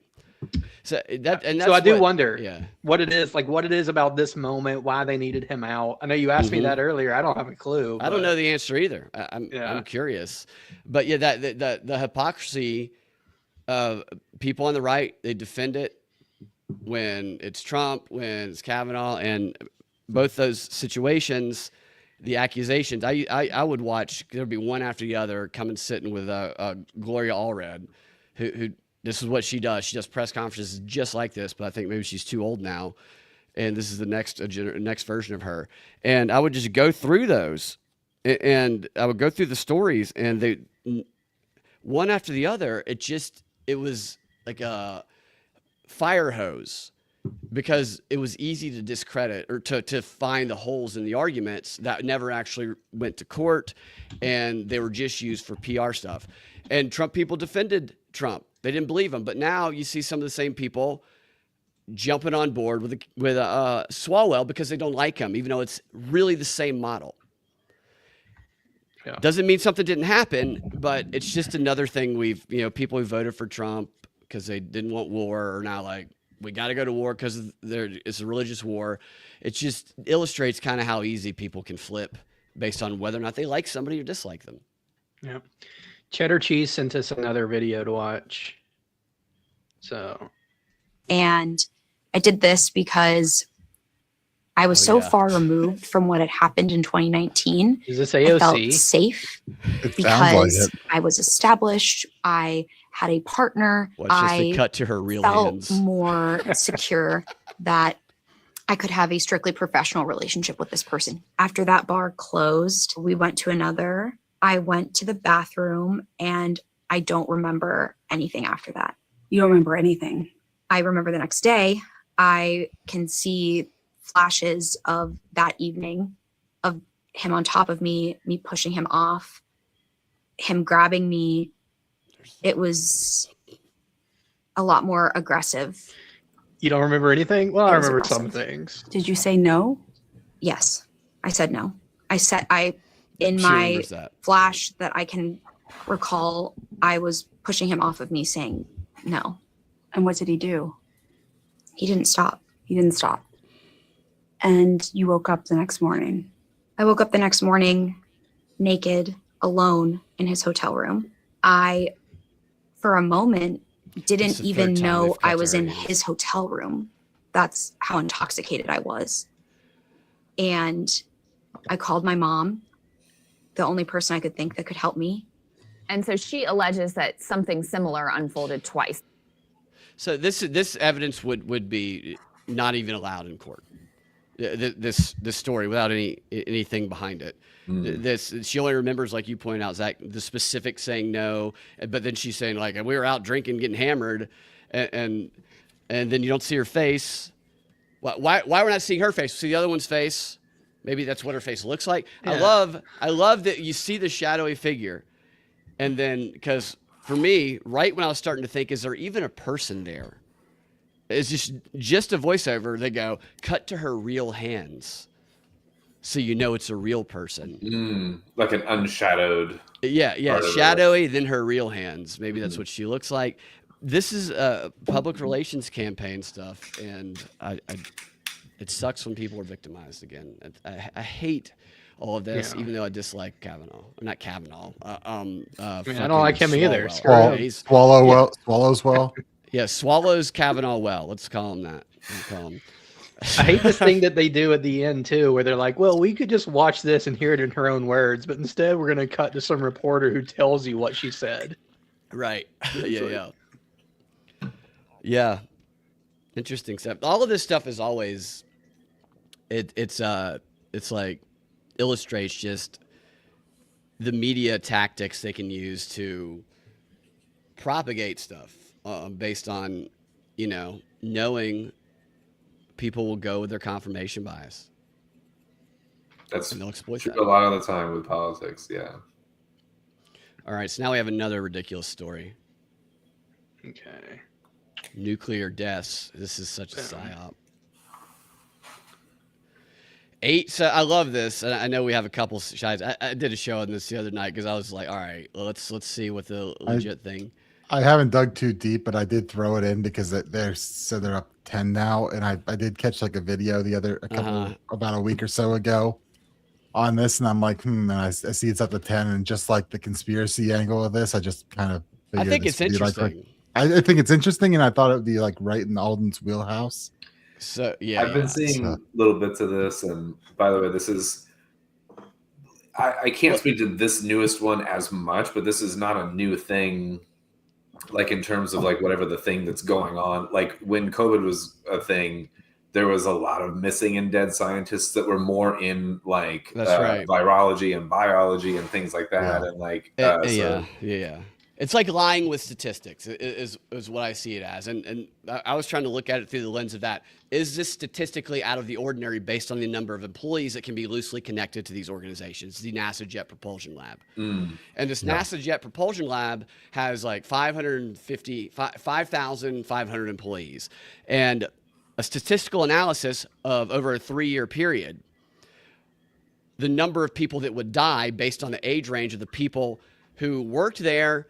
So that's so I do wonder what it is about this moment, why they needed him out. I know you asked me that earlier. I don't have a clue. I don't know the answer either. I'm curious, but yeah, the hypocrisy of people on the right, they defend it when it's Trump, when it's Kavanaugh, and both those situations, the accusations. I would watch. There'd be one after the other coming sitting with Gloria Allred, who. This is what she does. She does press conferences just like this, but I think maybe she's too old now. And this is the next version of her. And I would just go through those, and I would go through the stories, and they one after the other. It was like a fire hose, because it was easy to discredit or to find the holes in the arguments that never actually went to court, and they were just used for PR stuff. And Trump people defended Trump. They didn't believe him, but now you see some of the same people jumping on board with Swalwell because they don't like him, even though it's really the same model. Yeah. Doesn't mean something didn't happen, but it's just another thing people who voted for Trump because they didn't want war are now like, we got to go to war because it's a religious war. It just illustrates kind of how easy people can flip based on whether or not they like somebody or dislike them. Yeah. Cheddar Cheese sent us another video to watch. And I did this because I was so far removed from what had happened in 2019. Is this AOC? I felt safe because I was established. I had a partner. I cut to her real felt hands. More secure that I could have a strictly professional relationship with this person. After that bar closed, we went to another. I went to the bathroom and I don't remember anything after that. You don't remember anything? I remember the next day, I can see flashes of that evening of him on top of me pushing him off, him grabbing me. It was a lot more aggressive. You don't remember anything? Well, I remember aggressive. some things. Did you say no? Yes, I said no. In my flash that I can recall, I was pushing him off of me saying no. And what did he do? He didn't stop. He didn't stop. And you woke up the next morning. I woke up the next morning naked, alone in his hotel room. I, for a moment, didn't even know I was in his hotel room. That's how intoxicated I was. And I called my mom, the only person I could think that could help me. And so she alleges that something similar unfolded twice. So this evidence would be not even allowed in court. This story without anything behind it. She only remembers, like you point out, Zach, the specific saying no, but then she's saying like we were out drinking, getting hammered, and then you don't see her face. Why we're not seeing her face? We see the other one's face. Maybe that's what her face looks like. Yeah. I love that you see the shadowy figure, and then because for me, right when I was starting to think, is there even a person there? It's just a voiceover. They go, cut to her real hands. So you know it's a real person. Like an unshadowed. Yeah. Shadowy, then her real hands. Maybe that's what she looks like. This is public relations campaign stuff. And it sucks when people are victimized again. I hate all of this, even though I dislike Kavanaugh. Not Kavanaugh. I don't like him either. Swallows well. Yeah, swallows Kavanaugh well. Let's call him that. I hate this thing that they do at the end too, where they're like, "Well, we could just watch this and hear it in her own words, but instead we're going to cut to some reporter who tells you what she said." Right. Yeah. Interesting stuff. All of this stuff is always, it's like illustrates just the media tactics they can use to propagate stuff based on, knowing people will go with their confirmation bias. That's and they'll exploit true that. a lot of the time with politics. Yeah. All right, so now we have another ridiculous story. Okay. Nuclear deaths. This is such a psyop. So I love this, and I know we have a couple shots. I did a show on this the other night because I was like, all right, well, let's see what the legit thing. I haven't dug too deep, but I did throw it in because they're up 10 now, and I did catch like a video about a week or so ago on this, and I'm like, and I see it's up to 10, and just like the conspiracy angle of this, I just kind of I think it's interesting. I think it's interesting, and I thought it would be like right in Alden's wheelhouse. So yeah, I've been seeing little bits of this, and by the way, this is I can't speak to this newest one as much, but this is not a new thing. Like in terms of like whatever the thing that's going on, like when COVID was a thing, there was a lot of missing and dead scientists that were more in like virology and biology and things like that, and like it's like lying with statistics is what I see it as, and I was trying to look at it through the lens of that. Is this statistically out of the ordinary based on the number of employees that can be loosely connected to these organizations, the NASA Jet Propulsion Lab? And this NASA Jet Propulsion Lab has like 5,500 employees, and a statistical analysis of over a 3-year period, the number of people that would die based on the age range of the people who worked there,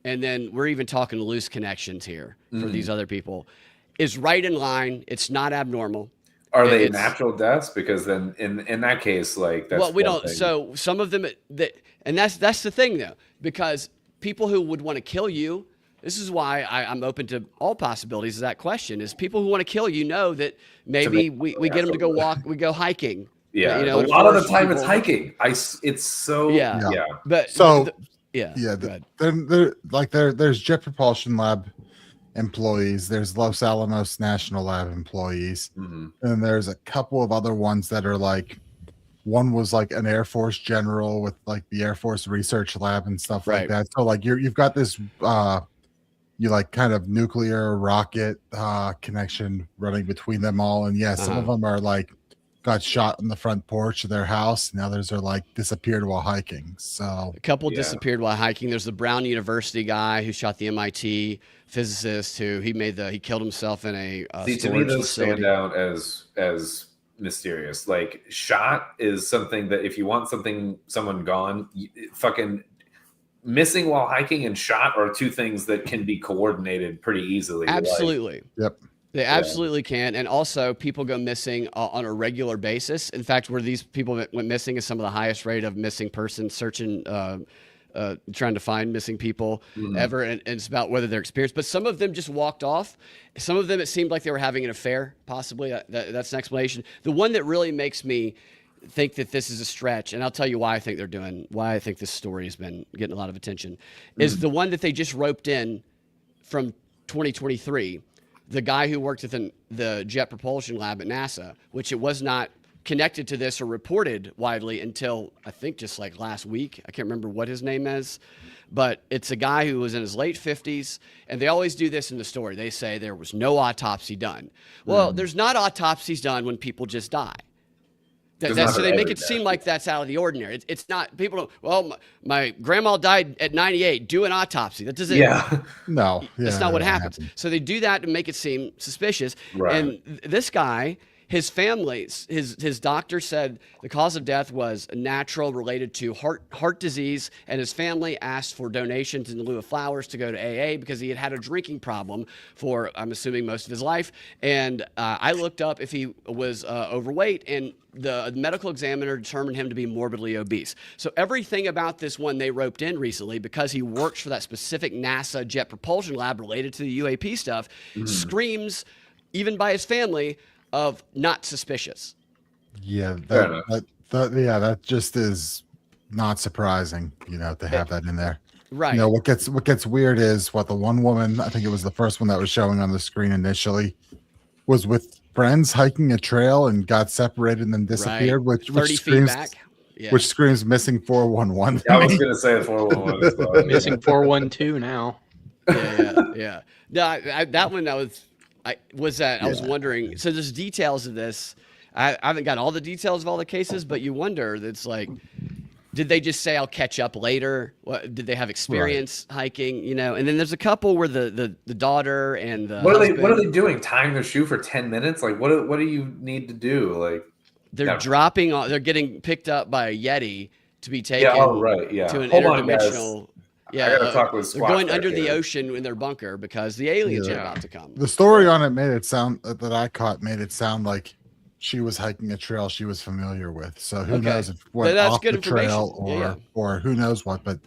and then we're even talking loose connections here for these other people, is right in line. It's not abnormal. Are they natural deaths? Because then in that case, like that's we don't. So some of them and that's the thing though, because people who would want to kill you. This is why I'm open to all possibilities of that question. Is people who want to kill you know that maybe we get them to go walk, we go hiking. Yeah, a lot of the time it's hiking. It's so But there's Jet Propulsion Lab employees, there's Los Alamos National Lab employees, and there's a couple of other ones that are like, one was like an Air Force general with like the Air Force Research Lab and stuff like that. So like you've got this you like kind of nuclear rocket connection running between them all, and some of them are like got shot on the front porch of their house, and others are like disappeared while hiking. So a couple disappeared while hiking. There's the Brown University guy who shot the MIT physicist who he killed himself in a to me those stand out as mysterious. Like shot is something that if you want someone gone, fucking missing while hiking and shot are two things that can be coordinated pretty easily. Absolutely. They absolutely can. And also people go missing on a regular basis. In fact, where these people went missing is some of the highest rate of missing persons searching, trying to find missing people ever. And it's about whether they're experienced. But some of them just walked off. Some of them, it seemed like they were having an affair, possibly. That's an explanation. The one that really makes me think that this is a stretch, and I'll tell you why I think why I think this story has been getting a lot of attention, is the one that they just roped in from 2023. The guy who worked at the Jet Propulsion Lab at NASA, which it was not connected to this or reported widely until I think just like last week. I can't remember what his name is, but it's a guy who was in his late 50s, and they always do this in the story. They say there was no autopsy done. Well, there's not autopsies done when people just die. So they make it seem like that's out of the ordinary. It's not. People don't. Well, my grandma died at 98. Do an autopsy. That doesn't. No. That's not what happens. So they do that to make it seem suspicious. Right. And this guy, his family, his doctor said the cause of death was natural, related to heart disease, and his family asked for donations in lieu of flowers to go to AA because he had a drinking problem for, I'm assuming, most of his life. And I looked up if he was overweight, and the medical examiner determined him to be morbidly obese. So everything about this one they roped in recently, because he works for that specific NASA Jet Propulsion Lab related to the UAP stuff, screams, even by his family, of not suspicious. Yeah, Fair enough. that just is not surprising, to have that in there. Right. What gets weird is what the one woman, I think it was the first one that was showing on the screen initially, was with friends hiking a trail and got separated and then disappeared, Right. which 30 feet screams back. Yeah. which screams missing 411. I was gonna say 411 as well. Missing 412 now. Yeah. No, that one I was wondering. So there's details of this. I haven't got all the details of all the cases, but you wonder. It's like, did they just say I'll catch up later? What, did they have experience hiking? And then there's a couple where the daughter and the what husband, are they doing? Tying their shoe for 10 minutes? Like what do you need to do? Like they're they're getting picked up by a Yeti to be taken to an interdimensional. I gotta talk with they're going under the ocean in their bunker because the aliens are about to come. The story on it made it sound like she was hiking a trail she was familiar with. So who knows if went that's off good the trail or who knows what, but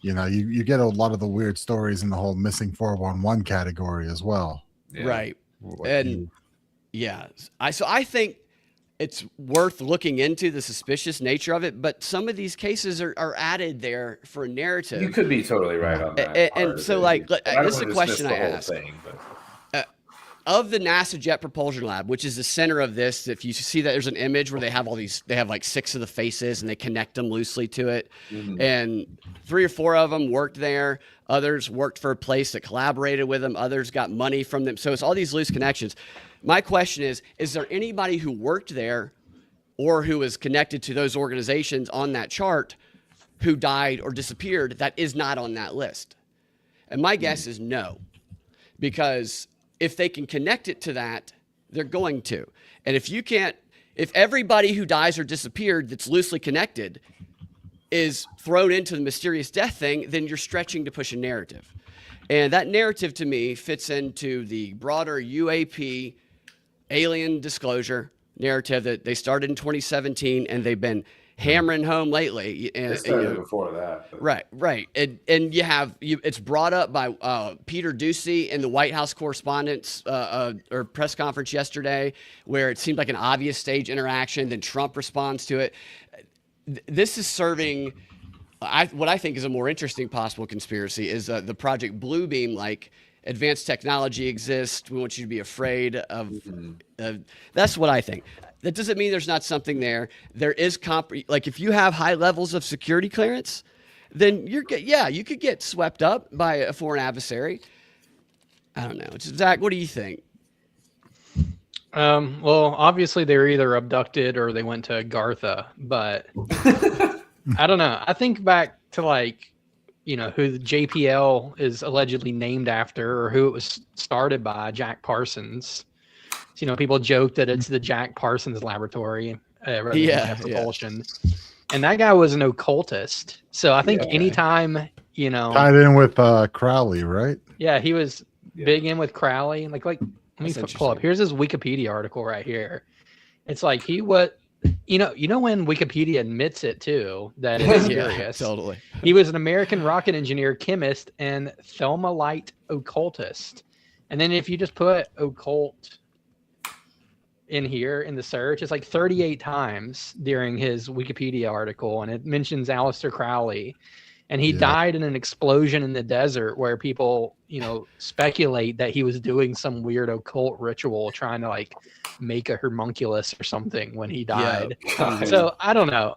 you get a lot of the weird stories in the whole missing 411 category as well. Yeah. Right. I think it's worth looking into the suspicious nature of it, but some of these cases are added there for a narrative. You could be totally right on that. And so this is a question I asked. Of the NASA Jet Propulsion Lab, which is the center of this, if you see that there's an image where they have like 6 of the faces and they connect them loosely to it. Mm-hmm. And 3 or 4 of them worked there. Others worked for a place that collaborated with them. Others got money from them. So it's all these loose connections. My question is there anybody who worked there or who is connected to those organizations on that chart who died or disappeared that is not on that list? And my guess is no, because if they can connect it to that, they're going to. And if everybody who dies or disappeared that's loosely connected is thrown into the mysterious death thing, then you're stretching to push a narrative. And that narrative to me fits into the broader UAP alien disclosure narrative that they started in 2017 and they've been hammering home lately. And, they started before that. But. Right. And it's brought up by Peter Ducey in the White House Correspondents' or press conference yesterday, where it seemed like an obvious stage interaction. Then Trump responds to it. This is serving what I think is a more interesting possible conspiracy is the Project Bluebeam, like advanced technology exists. We want you to be afraid of. That's what I think. That doesn't mean there's not something there. There is like if you have high levels of security clearance, then you could get swept up by a foreign adversary. I don't know. Zach, what do you think? Well, obviously they were either abducted or they went to Gartha, but I don't know. I think back to who the JPL is allegedly named after or who it was started by, Jack Parsons. So, people joke that it's the Jack Parsons Laboratory rather than Jet Propulsion. And that guy was an occultist. So I think anytime, tied in with Crowley, right? Yeah, he was big in with Crowley. Let me pull up. Here's his Wikipedia article right here. It's like when Wikipedia admits it too, that it's serious. Totally. He was an American rocket engineer, chemist, and Thelmalite occultist. And then if you just put occult in here in the search, it's like 38 times during his Wikipedia article, and it mentions Aleister Crowley. And he died in an explosion in the desert where people, speculate that he was doing some weird occult ritual trying to make a homunculus or something when he died. Yeah. So I don't know.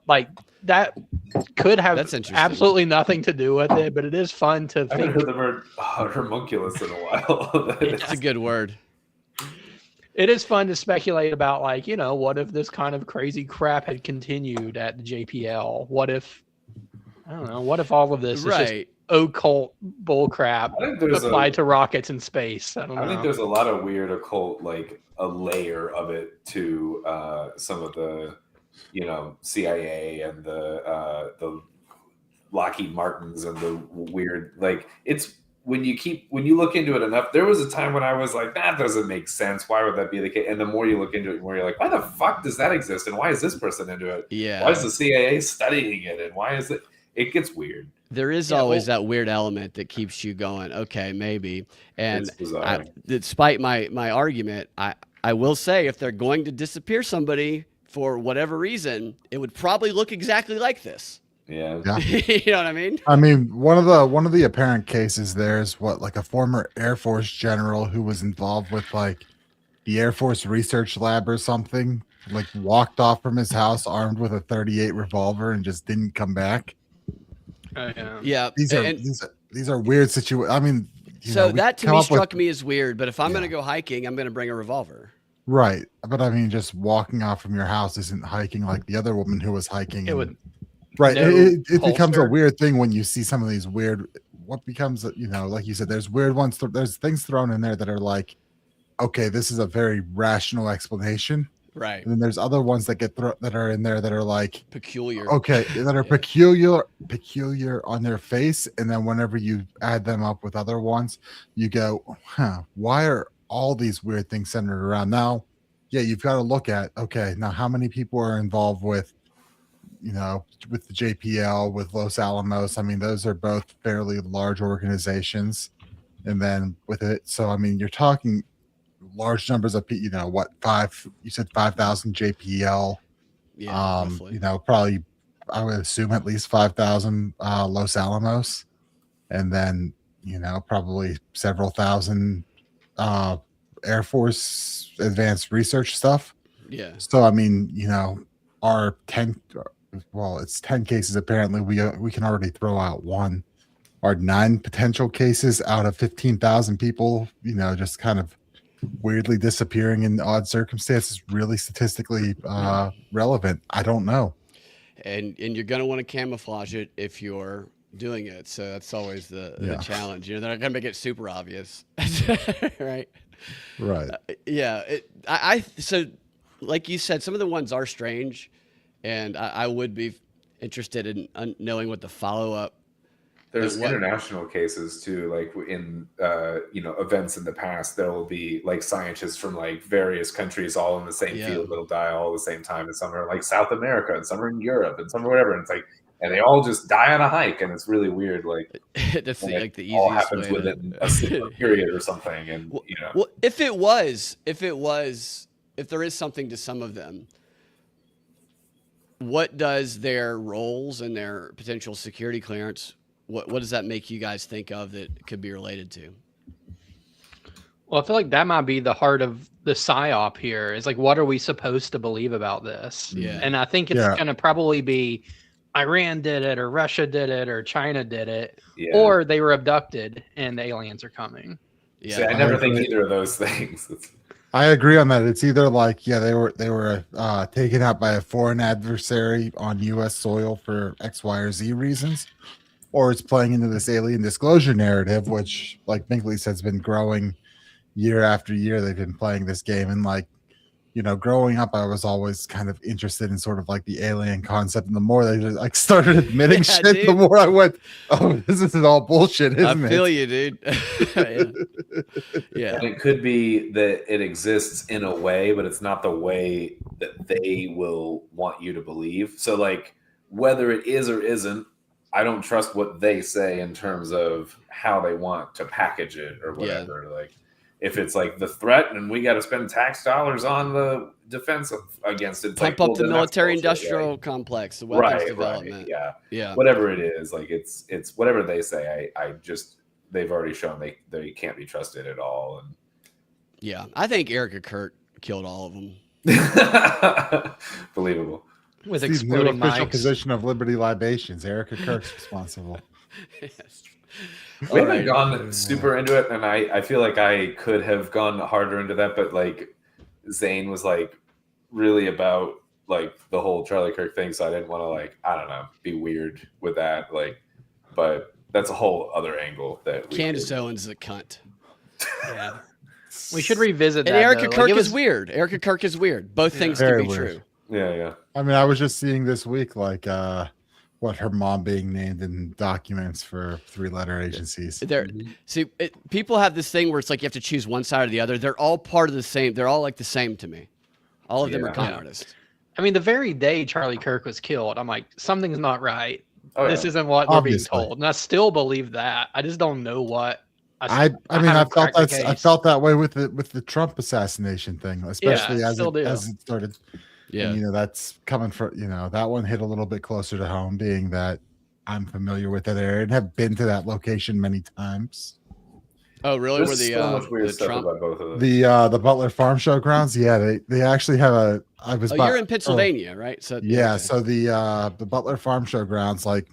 That could have absolutely nothing to do with it, but it is fun to think. I haven't heard the word homunculus in a while. It's a good word. It is fun to speculate about, what if this kind of crazy crap had continued at the JPL? What if all of this is just occult bullcrap applied to rockets in space? I don't know. I think there's a lot of weird occult, a layer of it to some of the, CIA and the Lockheed Martins and the weird, it's when you look into it enough. There was a time when I was like, that doesn't make sense. Why would that be the case? And the more you look into it, the more you're like, why the fuck does that exist? And why is this person into it? Yeah. Why is the CIA studying it? And why is it? It gets weird. There is always that weird element that keeps you going. Okay, maybe. And despite my argument, I will say, if they're going to disappear somebody for whatever reason, it would probably look exactly like this. Yeah. You know what I mean? I mean, one of the apparent cases there is like a former Air Force general who was involved with like the Air Force Research Lab or something, like walked off from his house armed with a .38 revolver and just didn't come back. Yeah. These are weird situations. I mean, that to me struck me as weird, but if I'm going to go hiking, I'm going to bring a revolver. Right. But I mean, just walking off from your house isn't hiking like the other woman who was hiking. Right. It becomes a weird thing when you see some of these weird, what becomes, like you said, there's weird ones, there's things thrown in there that are like, okay, this is a very rational explanation. Right. And then there's other ones that that are in there that are like peculiar. Okay, that are peculiar on their face, and then whenever you add them up with other ones, you go, why are all these weird things centered around? Now, yeah, you've got to look at, okay, now how many people are involved with with the JPL, with Los Alamos? I mean, those are both fairly large organizations, and then with it, so I mean, you're talking large numbers of people, you said 5,000 JPL. Yeah, probably I would assume at least 5,000 Los Alamos, and then probably several thousand Air Force advanced research stuff. Yeah. So I mean, our 10, well, it's 10 cases apparently. We can already throw out one. Our 9 potential cases out of 15,000 people, just kind of weirdly disappearing in odd circumstances, really statistically relevant. I don't know. And you're going to want to camouflage it if you're doing it. So that's always the challenge. They're not going to make it super obvious. Right. Right. So like you said, some of the ones are strange, and I would be interested in knowing what the follow-up. There's international cases too, like in events in the past. There will be like scientists from like various countries all in the same field that'll die all at the same time, and some are like South America, and some are in Europe, and some are whatever. And it's like, and they all just die on a hike, and it's really weird. Like that's like the easiest all happens way within a single period or something. And well, if there is something to some of them, what does their roles and their potential security clearance? What does that make you guys think of that could be related to? Well, I feel like that might be the heart of the psyop here. Is like, what are we supposed to believe about this? Yeah. And I think it's going to probably be Iran did it, or Russia did it, or China did it, or they were abducted and the aliens are coming. Yeah, see, I never think either of those things. I agree on that. It's either like, they were taken out by a foreign adversary on U.S. soil for X, Y, or Z reasons, or it's playing into this alien disclosure narrative, which, like Binkley said, has been growing year after year. They've been playing this game, and like, growing up, I was always kind of interested in sort of like the alien concept, and the more they just like started admitting shit, dude, the more I went, "Oh, this is all bullshit, isn't it?" I feel you, dude. Yeah. And it could be that it exists in a way, but it's not the way that they will want you to believe. So, like, whether it is or isn't, I don't trust what they say in terms of how they want to package it or whatever. Like, if it's like the threat and we got to spend tax dollars on the defense against it, pump up the military-industrial complex, the weapons development. Yeah. Whatever it is, like it's whatever they say. I just, they've already shown they can't be trusted at all. And yeah, I think Erica Kirk killed all of them. Believable. With exploding official position of Liberty Libations, Erica Kirk's responsible. Yes. We haven't gone super into it, and I feel like I could have gone harder into that, but like Zane was like really about like the whole Charlie Kirk thing, so I didn't want to like, I don't know, be weird with that. Like, but that's a whole other angle that Candace Owens is a cunt. Yeah. We should revisit and that. Erica Kirk is weird. Erica Kirk is weird. Both things can be true. Yeah. I mean, I was just seeing this week, like, what her mom being named in documents for 3-letter agencies. People have this thing where it's like you have to choose one side or the other. They're all part of the same. They're all like the same to me. All of them are con artists. I mean, the very day Charlie Kirk was killed, I'm like, something's not right. This isn't what we're being told. And I still believe that. I just don't know what I mean, I haven't felt cracked the I case. felt that way with the Trump assassination thing, especially as still do. it started. Yeah. And, that's coming from, that one hit a little bit closer to home, being that I'm familiar with that area and have been to that location many times. Oh, really? There's Where the so much weird the stuff Trump? about both of them. The Butler Farm Show grounds, yeah, they actually have I was. Oh, you're in Pennsylvania, right? So yeah, okay. so the Butler Farm Show grounds, like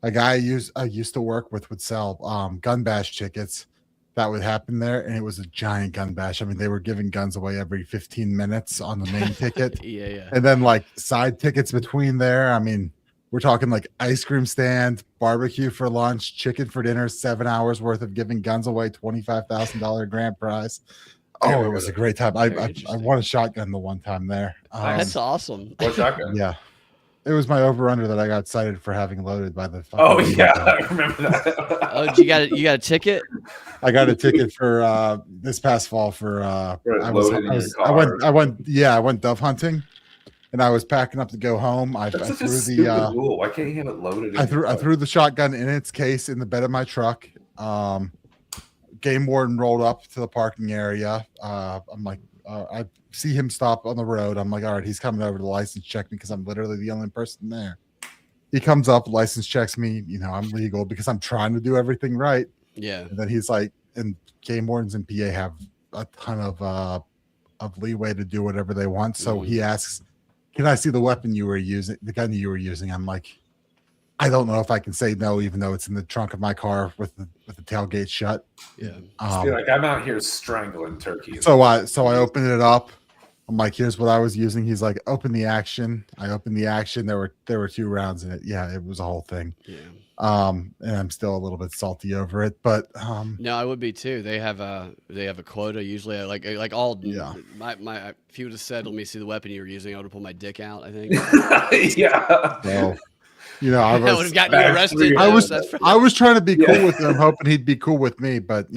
a guy I used to work with would sell gun bash tickets. That would happen there, and it was a giant gun bash. I mean, they were giving guns away every 15 minutes on the main ticket. Yeah. And then like side tickets between there. I mean, we're talking like ice cream stand, barbecue for lunch, chicken for dinner, 7 hours worth of giving guns away, $25,000 grand prize. Oh, it was a great time. I won a shotgun the one time there. That's awesome. What shotgun? Yeah. It was my over under that I got cited for having loaded by the. Oh yeah, I remember that. Oh, you got a ticket? I got a ticket for this past fall for I went dove hunting, and I was packing up to go home. I That's such threw a the stupid rule. Why can't you have it loaded? I threw the shotgun in its case in the bed of my truck. Game warden rolled up to the parking area. I'm like, I see him stop on the road. I'm like, all right, he's coming over to license check me because I'm literally the only person there. He comes up, license checks me. I'm legal because I'm trying to do everything right. Yeah. And then he's like, and game wardens in PA have a ton of leeway to do whatever they want. So he asks, "Can I see the weapon you were using? The gun you were using?" I'm like, I don't know if I can say no, even though it's in the trunk of my car with the tailgate shut. Yeah. Like I'm out here strangling turkeys. So I opened it up. I'm like, here's what I was using. He's like, open the action. I opened the action. There were 2 rounds in it. Yeah, it was a whole thing. Yeah. And I'm still a little bit salty over it, but no, I would be too. They have a quota usually. Like Alden. Yeah. My if you would have said, "Let me see the weapon you were using," I would have pulled my dick out. I think. Yeah. So, I would have gotten you arrested. I was trying to be cool with him, hoping he'd be cool with me, but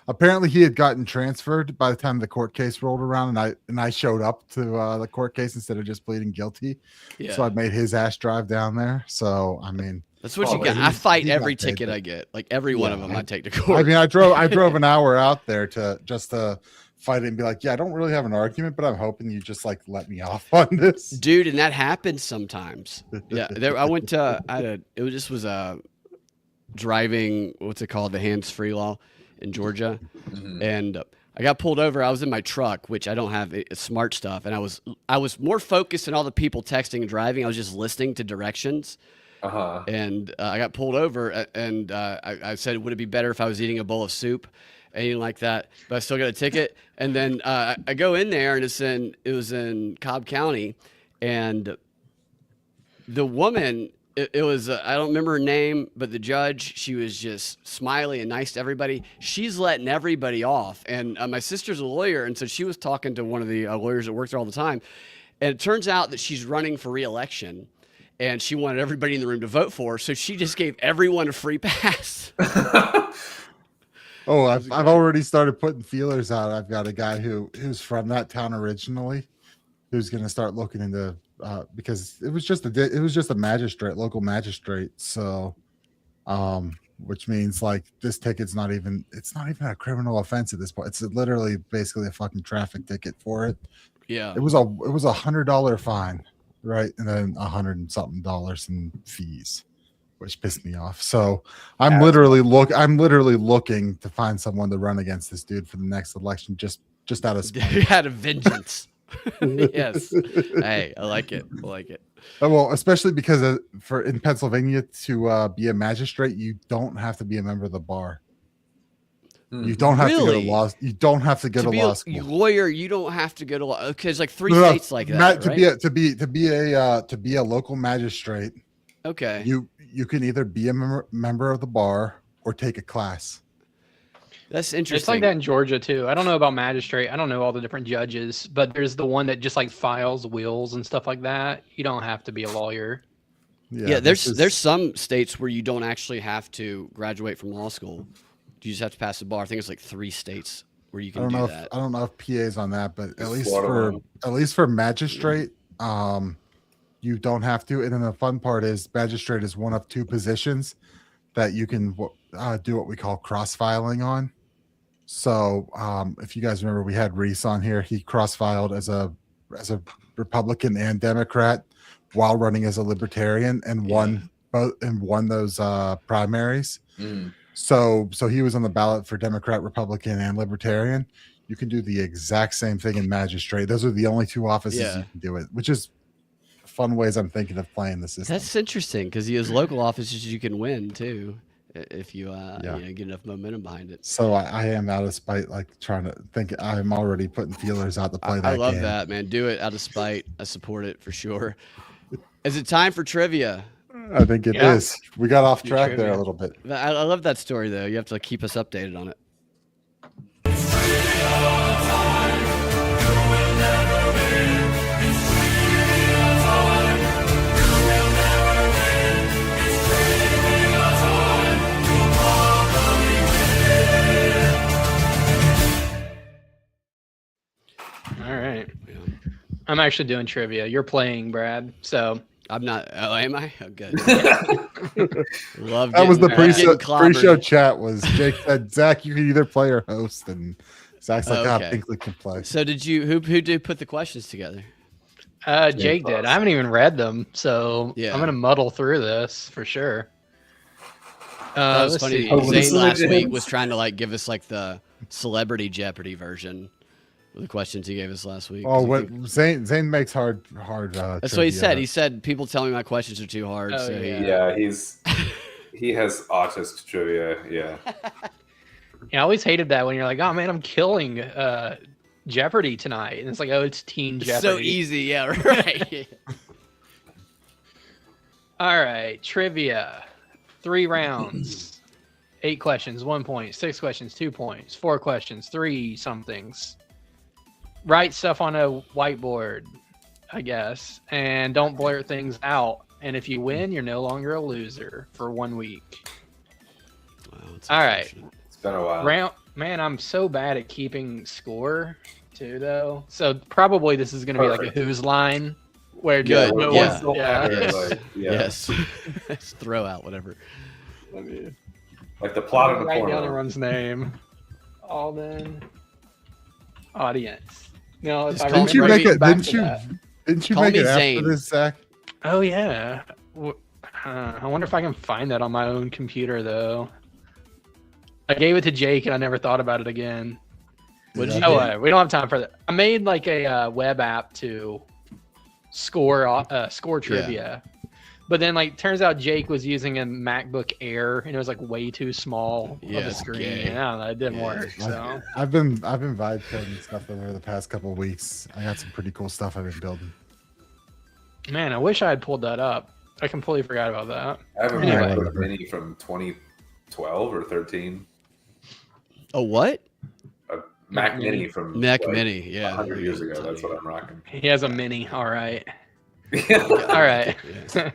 apparently he had gotten transferred by the time the court case rolled around, and I showed up to the court case instead of just pleading guilty. Yeah. So I made his ass drive down there. So I mean, that's what you get. I fight every ticket I get, like every one of them. I take to court. I mean, I drove an hour out there to fight it and be like, yeah, I don't really have an argument, but I'm hoping you just like let me off on this, dude. And that happens sometimes. Yeah, I went to it was driving. What's it called? The hands-free law in Georgia, and I got pulled over. I was in my truck, which I don't have smart stuff, and I was more focused on all the people texting and driving. I was just listening to directions. And I got pulled over, and I said, would it be better if I was eating a bowl of soup? Anything like that, but I still got a ticket. And then I go in there, and it was in Cobb County, and the woman, it was I don't remember her name, but the judge, she was just smiley and nice to everybody. She's letting everybody off, and my sister's a lawyer, and so she was talking to one of the lawyers that works there all the time, and it turns out that she's running for re-election. And she wanted everybody in the room to vote for her, so she just gave everyone a free pass. Oh, I've already started putting feelers out. I've got a guy who's from that town originally, who's going to start looking into because it was just a magistrate, local magistrate. So, which means like this ticket's not even a criminal offense at this point. It's literally basically a fucking traffic ticket for it. Yeah, it was a $100 fine. Right, and then $100 and something in fees, which pissed me off. So I'm literally looking to find someone to run against this dude for the next election, just out of spite. Out of vengeance. Yes. Hey, I like it. Well, especially because in Pennsylvania to be a magistrate, you don't have to be a member of the bar. You don't have to go to law. You don't have to go to law school. Lawyer, you don't have to go to law. Okay, it's like 3 states like that. To be a local magistrate. Okay. You can either be a member of the bar or take a class. That's interesting. It's like that in Georgia too. I don't know about magistrate. I don't know all the different judges, but there's the one that just like files wills and stuff like that. You don't have to be a lawyer. Yeah, there's some states where you don't actually have to graduate from law school. You just have to pass the bar. I think it's like 3 states where you can do that. I don't know if PA's on that, but at least for magistrate, you don't have to. And then the fun part is magistrate is one of 2 positions that you can do what we call cross-filing on. So if you guys remember, we had Reese on here. He cross-filed as a Republican and Democrat while running as a Libertarian and won those primaries. So he was on the ballot for Democrat, Republican, and Libertarian. You can do the exact same thing in magistrate. Those are the only two offices you can do it, which is fun ways I'm thinking of playing the system. That's interesting because those local offices you can win too if you, get enough momentum behind it. So I am out of spite, like trying to think. I'm already putting feelers out to play that. I love game. that, man. Do it out of spite. I support it for sure. Is it time for trivia? I think it is. We got off track there a little bit. I love that story though. You have to keep us updated on it. All right. I'm actually doing trivia. You're playing, Brad. So I'm not. Oh, am I? Oh, good. Love that was the pre-show pre-show chat. Was Jake said, Zach, you can either play or host, and Zach's like, Binkley can play. So did you? Who did put the questions together? Jake did. I haven't even read them, so I'm gonna muddle through this for sure. That was funny. Zane last week was trying to like give us like the Celebrity Jeopardy version of the questions he gave us last week. Oh, what Zane makes hard. That's what he said. He said people tell me my questions are too hard. Oh, so he has autist trivia. Yeah. I always hated that when you're like, oh man, I'm killing Jeopardy tonight, and it's like, oh, it's Teen Jeopardy. So easy, yeah, right. All right, trivia. 3 rounds, 8 questions, 1 point, 6 questions, 2 points, 4 questions, 3 somethings. Write stuff on a whiteboard, I guess, and don't blurt things out. And if you win, you're no longer a loser for 1 week. Wow, all right. It's been a while. Man, I'm so bad at keeping score too, though. So probably this is going to be like a Who's line. Where good, yes. Let's throw out whatever. Like the plot of the write porno. down everyone's name. Alden. Audience. No, didn't you make it? Didn't you Call make me it Zane. after this, Zach? Oh yeah. I wonder if I can find that on my own computer though. I gave it to Jake and I never thought about it again. What did you do? We don't have time for that. I made like a web app to score trivia, but then like turns out Jake was using a MacBook Air and it was like way too small of a screen. And I don't know, it didn't work. So I've been vibe coding stuff over the past couple of weeks. I got some pretty cool stuff I've been building. Man, I wish I had pulled that up. I completely forgot about that. I have a MacBook Mini from 2012 or 13. A what? A Mac Mini from Mini, 100 years ago. That's what I'm rocking. He has a Mini. All right. All right. All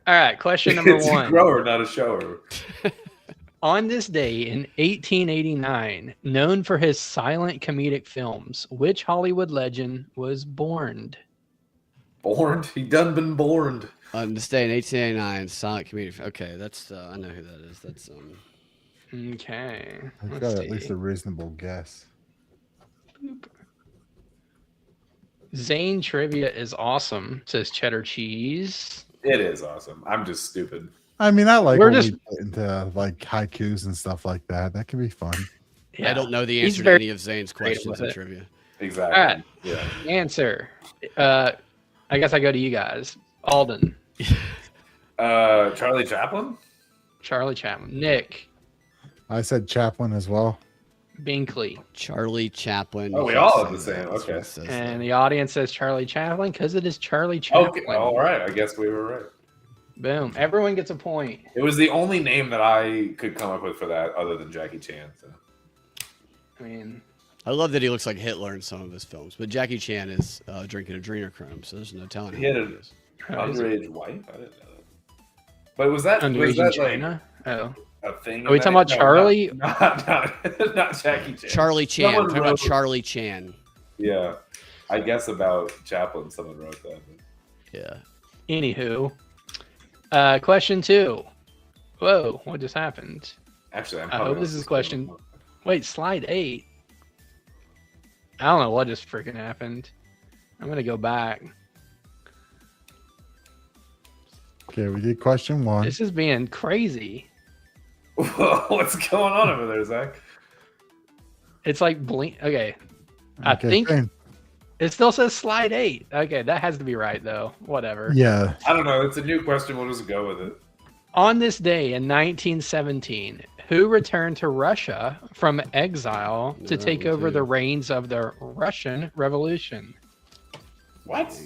right. Question number It's 1. a grower, not a shower. On this day in 1889, known for his silent comedic films, which Hollywood legend was born? Born? He done been born. On this day in 1889, silent comedic. Okay, that's I know who that is. That's Okay. I've let's got at least see. a reasonable guess. Zane trivia is awesome, says Cheddar Cheese. It is awesome. I'm just stupid. I mean, I like We're when just- we get into like haikus and stuff like that. That can be fun. I don't know the He's answer to very any of Zane's creative questions with in it. trivia. Exactly. All right. Yeah. Answer. I guess I go to you guys. Alden. Charlie Chaplin? Charlie Chaplin. Nick. I said Chaplin as well. Binkley. Charlie Chaplin. Oh, we all have the same. That's what Okay. it says And there. the audience says Charlie Chaplin because it is Charlie Chaplin. Okay. All right. I guess we were right. Boom. Everyone gets a point. It was the only name that I could come up with for that other than Jackie Chan. So. I mean, I love that he looks like Hitler in some of his films, but Jackie Chan is drinking adrenochrome, so there's no telling. He had how an he is. underage wife? I didn't know that. But was that underage in like China? Oh. a thing? Are we talking about Charlie? Not Jackie Chan. Charlie Chan. Someone I'm talking about wrote- Charlie Chan. Yeah. I guess about Chaplin, someone wrote that. Yeah. Anywho. Question 2. Whoa, what just happened? Actually, I hope this is question. Wait, slide 8. I don't know what just freaking happened. I'm gonna go back. Okay, we did question 1. This is being crazy. What's going on over there, Zach? It's like blink. Okay, I Okay, think same. it still says slide 8. Okay, that has to be right though. Whatever. Yeah. I don't know. It's a new question. We'll just go with it. On this day in 1917, who returned to Russia from exile to take over the reins of the Russian Revolution? What?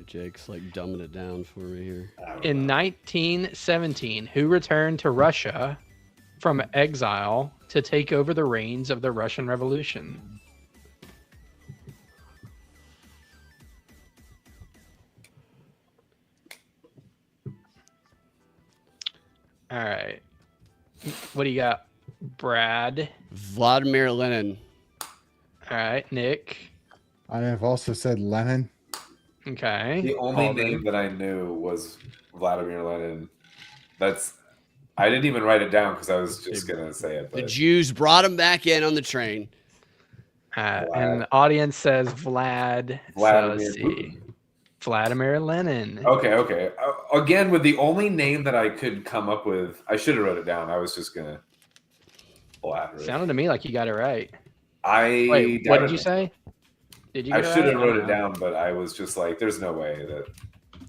Jake's like dumbing it down for me here. In 1917, who returned to Russia from exile to take over the reins of the Russian Revolution? All right. What do you got, Brad? Vladimir Lenin. All right, Nick. I have also said Lenin. Okay. The only Alden. name that I knew was Vladimir Lenin. I didn't even write it down because I was just gonna say it. The But Jews brought him back in on the train. And the audience says Vlad. So Vladimir let's see. Putin. Vladimir Lenin. Okay. Again, with the only name that I could come up with, I should have wrote it down. I was just gonna blather it. Sounded to me like you got it right. I Wait, what did you say? Did you? I Get it should right? have I wrote don't it know. down, but I was just like, "There's no way that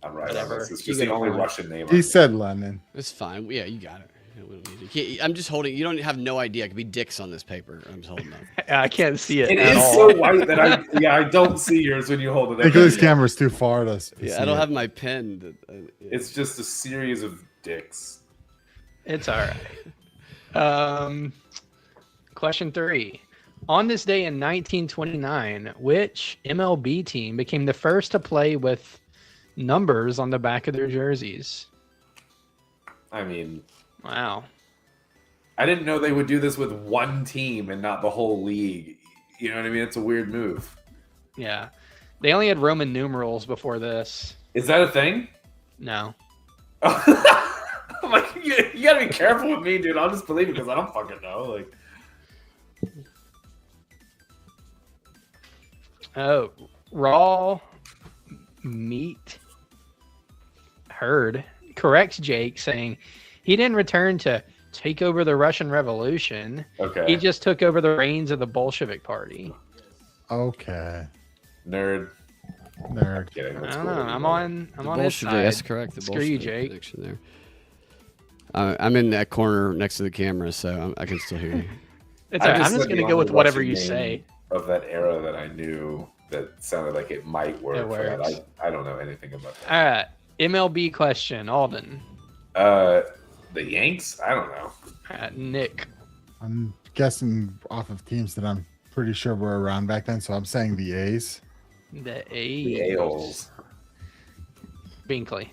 I'm right." Whatever. It's You just get the a only point. Russian name. He said Lenin. It's fine. Yeah, you got it. We don't need it. I'm just holding. You don't have no idea. It could be dicks on this paper. I'm just holding up. I can't see it. It at is all. so white that I don't see yours when you hold it I think up. this camera's too far to see Yeah, I don't it. have my pen. It's just a series of dicks. It's all right. Question 3. On this day in 1929, which MLB team became the first to play with numbers on the back of their jerseys? I mean, Wow. I didn't know they would do this with one team and not the whole league. You know what I mean? It's a weird move. Yeah. They only had Roman numerals before this. Is that a thing? No. I'm like, you gotta be careful with me, dude. I'll just believe it because I don't fucking know. Like, Oh, raw meat herd corrects Jake, saying he didn't return to take over the Russian Revolution. okay, He just took over the reins of the Bolshevik Party. Okay. nerd. Nerd. Kidding. I That's don't cool. know. I'm on his Bolshevik. side. That's correct. The Screw you, Bolshevik Jake. connection there. I'm in that corner next to the camera, so I can still hear you. It's all right. I'm said just the going to go with only whatever Russian you name say. Of that era that I knew that sounded like it might work. It for that. works. I don't know anything about that. All right. MLB question, Alden. The Yanks? I don't know. All right, Nick. I'm guessing off of teams that I'm pretty sure were around back then, so I'm saying the A's. The A's. The A-holes. Binkley.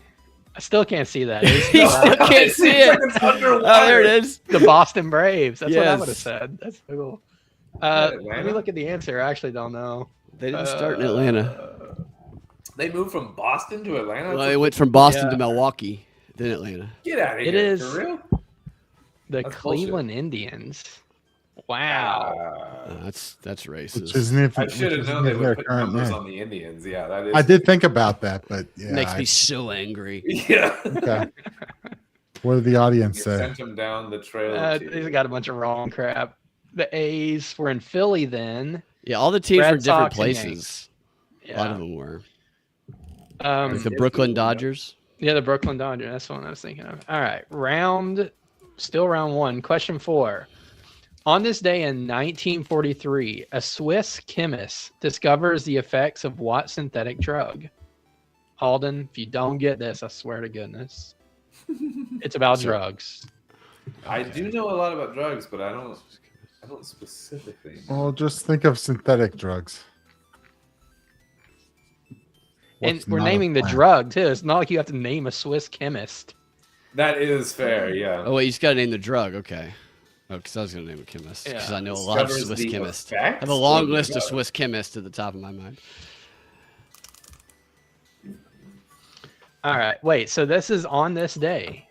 I still can't see that. He still can't see it. It's underwater. Oh, there it is. The Boston Braves. That's what I Yes. would have said. That's so cool. Atlanta? Let me look at the answer. I actually don't know. They didn't start in Atlanta. They moved from Boston to Atlanta? Well, they went from Boston Yeah. to Milwaukee, then Atlanta. Get out of here. It is For real? the That's Cleveland Indians. Wow. That's Which racist. isn't if I should have which known isn't they their would put current numbers name. on the Indians. Yeah, that is. I did think about that, but yeah. Makes me so angry. Yeah. Okay. What did the audience You say? sent them down the trail. These got a bunch of wrong crap. The A's were in Philly then. Yeah, all the teams Red were different Sox and Yanks. places. A lot Yeah. of them were. Um, Like the Brooklyn Dodgers. Yeah, the Brooklyn Dodgers. That's the one I was thinking of. All right, still round 1. Question 4. On this day in 1943, a Swiss chemist discovers the effects of what synthetic drug? Alden, if you don't get this, I swear to goodness, it's about drugs. I do know a lot about drugs, but I don't specifically. Well, just think of synthetic drugs. And What's we're not a naming the plant? drug too. It's not like you have to name a Swiss chemist. That is fair, yeah. Oh, wait, you just got to name the drug. Okay. Oh, because I was going to name a chemist. Because Yeah. I know a lot of Discovers Swiss the chemists. I effects have a long of the list of drug. Swiss chemists at the top of my mind. All right, wait. So this is on this day.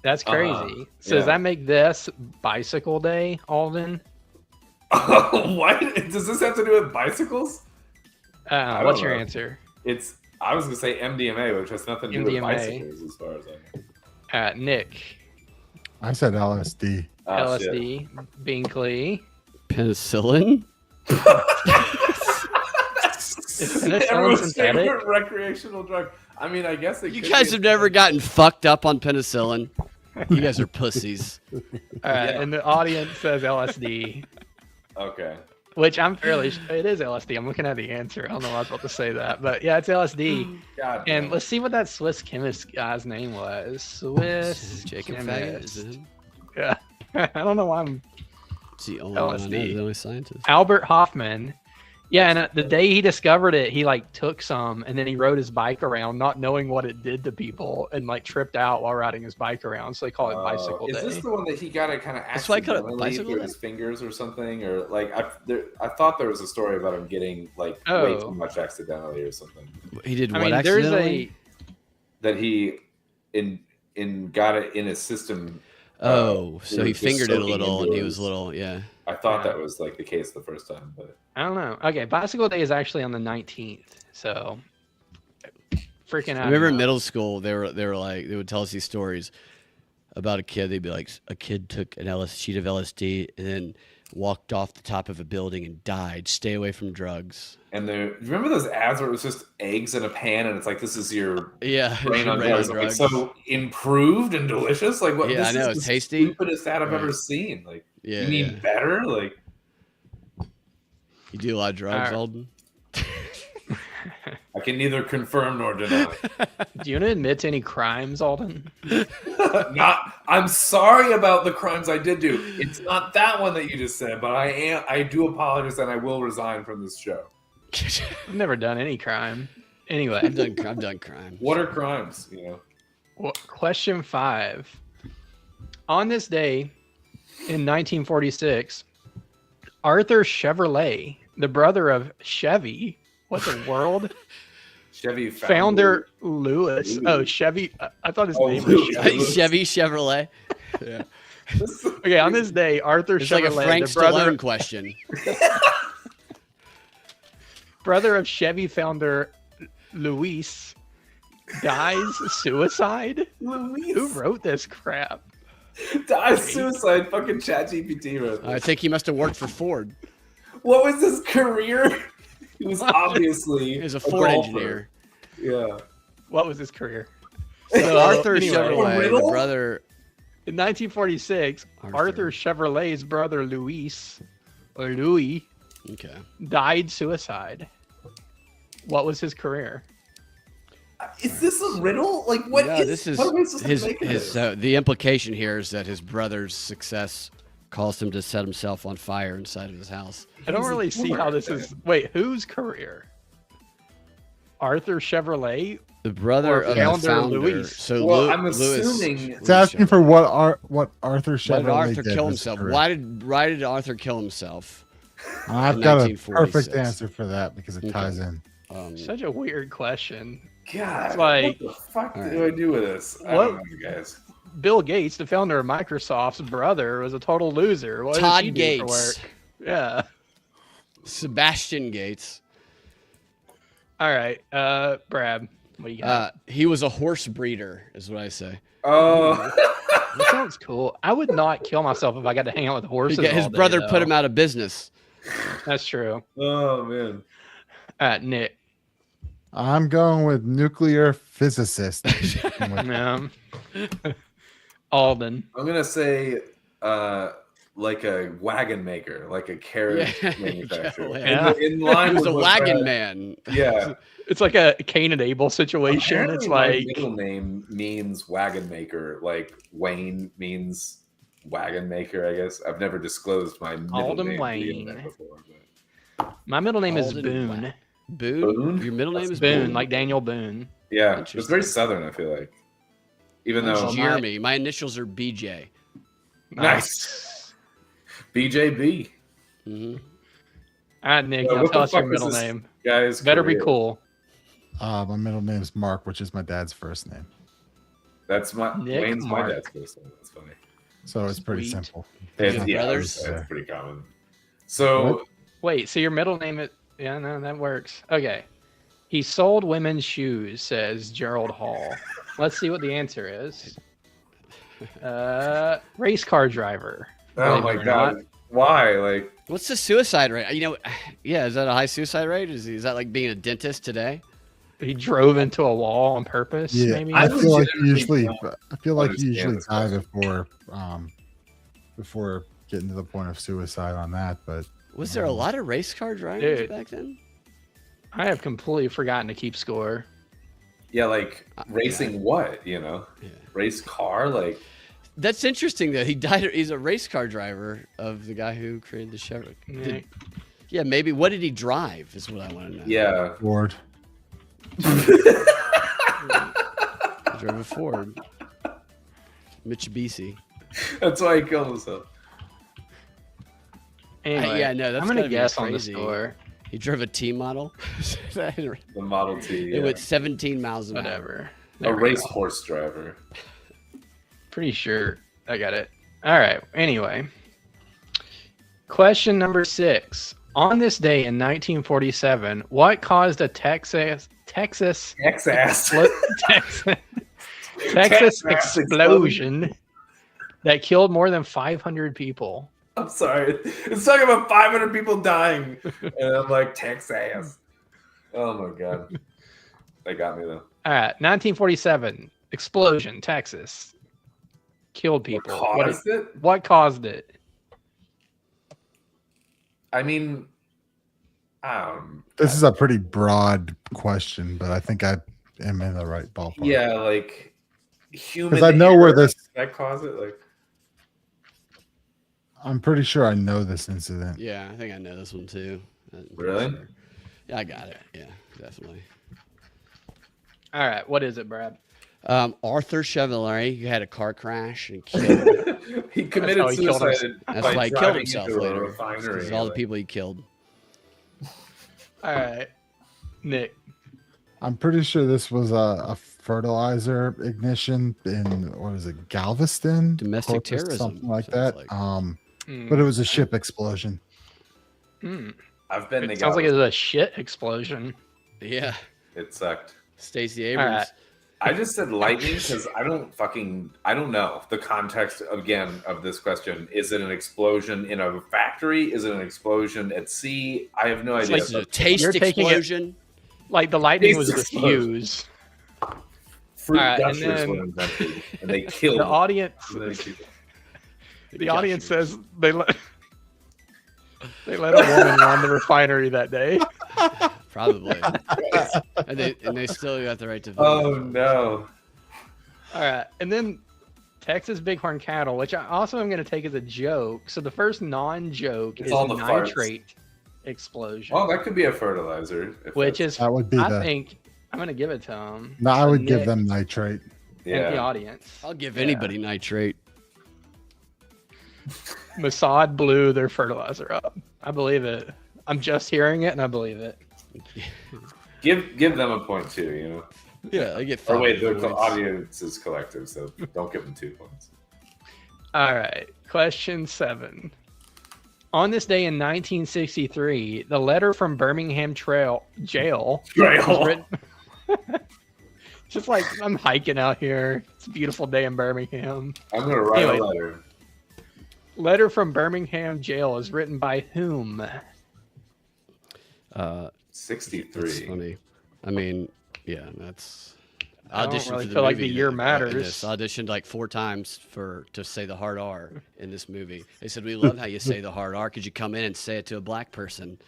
That's crazy. So does that make this bicycle day, Alden? What? Does this have to do with bicycles? What's your answer? I was gonna say MDMA, which has nothing to do with bicycles, as far as I know. Nick. I said LSD. LSD. Binkley. Penicillin. Everyone's favorite recreational drug. I mean, I guess you guys have never gotten fucked up on penicillin. You guys are pussies. And the audience says LSD. Okay. Which I'm fairly sure it is LSD. I'm looking at the answer. I don't know why I was about to say that, but yeah, it's LSD. God and damn. Let's see what that Swiss chemist guy's name was. Swiss Jacob chemist. Faggot, is it him? Yeah. I don't know why I'm. It's the only one I know, LSD. the only scientist. Albert Hoffman. Yeah, and the day he discovered it, he like took some and then he rode his bike around, not knowing what it did to people, and like tripped out while riding his bike around. So they call it bicycle day. Is this the one that he got it kind of That's why I call it accidentally bicycle through day? his fingers or something? Or like I thought there was a story about him getting like way too much accidentally or something. He did I what mean, accidentally? That he got it in his system. So he was just fingered it a soaking little, into and he was his- a little, yeah. I thought that was like the case the first time, but I don't know. Okay, bicycle day is actually on the 19th. So freaking out. I remember in middle school, they would tell us these stories about a kid. They'd be like, a kid took sheet of LSD and then walked off the top of a building and died. Stay away from drugs. and remember those ads where it was just eggs in a pan and it's like, this is your Yeah, brain on brain on drugs. Like, drugs. so improved and delicious. Like what? Yeah, this I know, is it's the tasty. stupidest ad I've ever Right. seen. Like, Yeah, you mean better? Like, you do a lot of drugs, Alden? I can neither confirm nor deny. Do you want to admit to any crimes, Alden? I'm sorry about the crimes I did do. It's not that one that you just said, but I do apologize and I will resign from this show. I've never done any crime. Anyway, I've done crime. What are crimes? You know. Well, question 5. On this day in 1946, Arthur Chevrolet, the brother of Chevy, what the world? Chevy founder Lewis. Oh, Chevy. I thought his name was Chevy. Chevy Chevrolet. Yeah. Okay, on this day, Arthur It's Chevrolet, like a Frank the brother, Stallone question. brother of Chevy founder Luis, dies suicide. Luis. Who wrote this crap? Dies suicide. Fucking ChatGPT wrote this. I think he must have worked for Ford. What was his career? He was obviously He was a Ford golfer. engineer. Yeah. What was his career? So Arthur anyway. Chevrolet, the brother. In 1946, Arthur Chevrolet's brother Luis, or Louis, Okay. died suicide. What was his career? Is this a riddle? Like, what Yeah, this is what are we supposed to his. make of this? The implication here is that his brother's success caused him to set himself on fire inside of his house. I don't really see how this is. Wait, whose career? Arthur Chevrolet, The brother or of the founder. Luis. So Well, I'm Louis. assuming- It's asking for what Arthur Chevrolet Why did Arthur did kill with his himself? career. Why did Arthur kill himself? I've in got a 1946? perfect answer for that because it ties in. Such a weird question. God, It's like, what the fuck All do I do with this? I What? don't know, you guys. Bill Gates, the founder of Microsoft's brother, was a total loser. What Todd did he do for Gates. work? Yeah. Sebastian Gates. All right, Brad, what do you got? He was a horse breeder, is what I say. Oh, That sounds cool. I would not kill myself if I got to hang out with horses. His all day, brother put though. him out of business. That's true. oh man. Nick. I'm going with nuclear physicist. Alden. I'm gonna say like a wagon maker, like a carriage Yeah, manufacturer. yeah. In line He was with a what wagon Brad- man. Yeah. It's like a Cain and Abel situation. Apparently It's my like middle name means wagon maker. Like Wayne means wagon maker. I guess I've never disclosed my middle Alden name to the Wayne. internet before. my middle name is Alden Boone. Boone? Boone? Your middle name It's is Boone, Boone? like Daniel Boone. Yeah, it's very southern. I feel like, even Mine's though Jeremy. My initials are BJ. nice. BJB. Mm-hmm. All right, Nick, So now what tell the us your fuck is middle this name. guy's Better be career? cool. My middle name's Mark, which is my dad's first name. That's Nick Wayne's my Mark. dad's first name. That's funny. So it's pretty Sweet. simple. Yeah, brothers? that's pretty common. So Wait, so your middle name is no, that works. Okay. He sold women's shoes, says Gerald Hall. Let's see what the answer is. Race car driver. oh my god, why? Like, What's the suicide rate? Yeah, is that a high suicide rate? Is that like being a dentist today? He drove into a wall on purpose, Yeah, maybe? I feel like you legitimately usually understand this die before getting to the point of suicide on that. But Was there a lot of race car drivers Dude. back then? I have completely forgotten to keep score. yeah, like racing what? Race car? Like, That's interesting though. He died. He's a race car driver of the guy who created the Chevrolet. Yeah, maybe. What did he drive? Is what I want to know. yeah. Ford. He drove a Ford. Mitsubishi. That's why he killed himself. Anyway, yeah, no, that's I'm gonna gotta be guess on the crazy. score. He drove a T model. The Model T. It Yeah. went 17 miles an hour. Whatever. A There we go. racehorse driver. Pretty sure I got it. All right. Anyway, question number 6. On this day in 1947, what caused a Texas Texas. Texas explosion that killed more than 500 people? I'm sorry. It's talking about 500 people dying. And I'm like, Texas. Oh my god. They got me though. All right. 1947 explosion, Texas. Killed people. What caused it? I mean, This is a pretty broad question, but I think I am in the right ballpark. yeah, like human. Because I know where this. that caused it. Like, I'm pretty sure I know this incident. Yeah, I think I know this one too. really? Yeah, I got it. Yeah, definitely. All right. What is it, Brad? Arthur Chevalier, who had a car crash and killed. He committed how he killed suicide. That's by why he killed driving himself into a later. refinery, Because of all the like- people he killed. All right. Nick. I'm pretty sure this was a fertilizer ignition in, what is it, Galveston? Domestic Corpus, terrorism, something like sounds that. like. But it was a ship explosion. I've been. It sounds like it was a shit explosion. Yeah. It sucked. Stacey All Abrams. right. I just said lightning because I don't know the context again of this question. Is it an explosion in a factory? Is it an explosion at sea? I have no idea. Like a taste You're taking it- explosion. Like the lightning Taste was the explosion. fuse. Fruit All right, and gushers then were invented, and they killed The audience. so many people. The audience says they let a woman run the refinery that day. Probably. and they still got the right to vote. Oh no! All right, and then Texas Bighorn cattle, which I also am going to take as a joke. So the first non-joke It's is all the farts. nitrate explosion, Oh, that could be a fertilizer. if which that's- is That would be I the. think I'm going to give it to him. No, I would give Nick them nitrate. and the yeah. audience. I'll give Yeah. anybody nitrate. Mossad blew their fertilizer up. I believe it. I'm just hearing it, and I believe it. Give them a point too. You know. Yeah, I get Or 5 wait, the points. audience is collective, so don't give them 2 points. All right, question 7. On this day in 1963, the letter from Birmingham jail was written. Just like I'm hiking out here. It's a beautiful day in Birmingham. I'm gonna write Anyway. a letter. Letter from Birmingham jail is written by whom? 63. That's funny. I mean, yeah, that's. I don't Auditioned really for the feel like the movie year in matters. this. Auditioned like 4 times to say the hard R in this movie. They said, "We love how you say the hard R. Could you come in and say it to a black person?"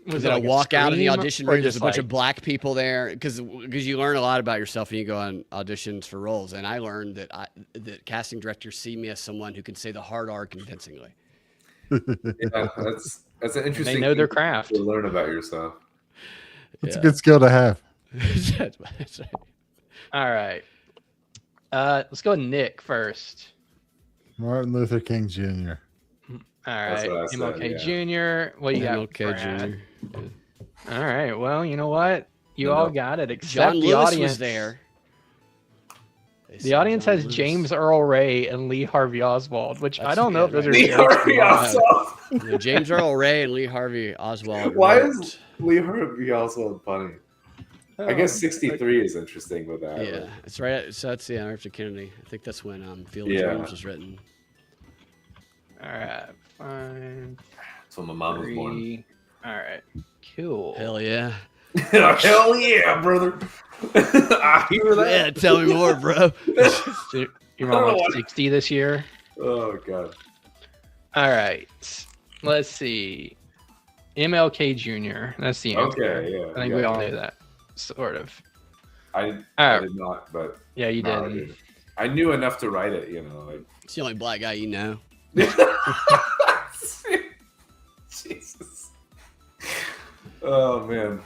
Was Then it I like a walk out of the scream, audition or room. There's just a bunch like- of black people there because you learn a lot about yourself when you go on auditions for roles. And I learned that that casting directors see me as someone who can say the hard R convincingly. Yeah, that's an interesting. They know their thing craft. to learn about yourself. It's a good skill to have. That's right. All right. Let's go with Nick first. Martin Luther King Jr. All That's right, what I said, MLK Jr. What you got? Okay, Brad? Junior. All right. Well, you know what? You No, all no. got it. Except John the Lewis audience was there. The audience has James Earl Ray and Lee Harvey Oswald, which I don't know if those are Lee Harvey Oswald. Yeah, James Earl Ray and Lee Harvey Oswald. Why wrote- is Lee Harvey Oswald funny? I guess 63 is interesting with that. Yeah, it's right. So that's after Kennedy. I think that's when Field of Yeah. Dreams was written. All right, 5, So my mom was born. 3. All right, cool. Hell yeah. Hell yeah, brother. I hear that. Yeah, tell me more, bro. So your mom was 60 this year. Oh god. All right, let's see. MLK Jr. That's the answer. Okay, yeah. I think we all knew that, sort of. I right. did not, but Yeah, you no, did. I knew enough to write it, you know. Like It's the only black guy you know. Jesus. Oh man.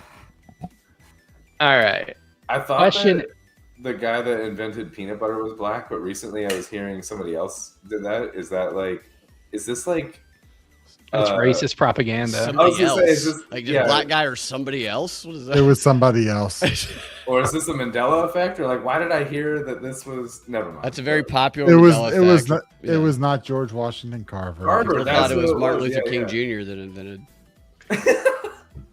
All right. I thought Question- that the guy that invented peanut butter was black, but recently I was hearing somebody else did that. Is this like That's racist propaganda. Somebody gonna else. say, is this- like yeah. a black guy or somebody else? What is that? It was somebody else. or is this a Mandela effect? Or like why did I hear that this was never mind. That's a very popular It was. Mandela It was. effect. Not, It was not George Washington Carver. Carver, People that's thought it was what it Martin was, Luther yeah, King yeah. Jr. that invented.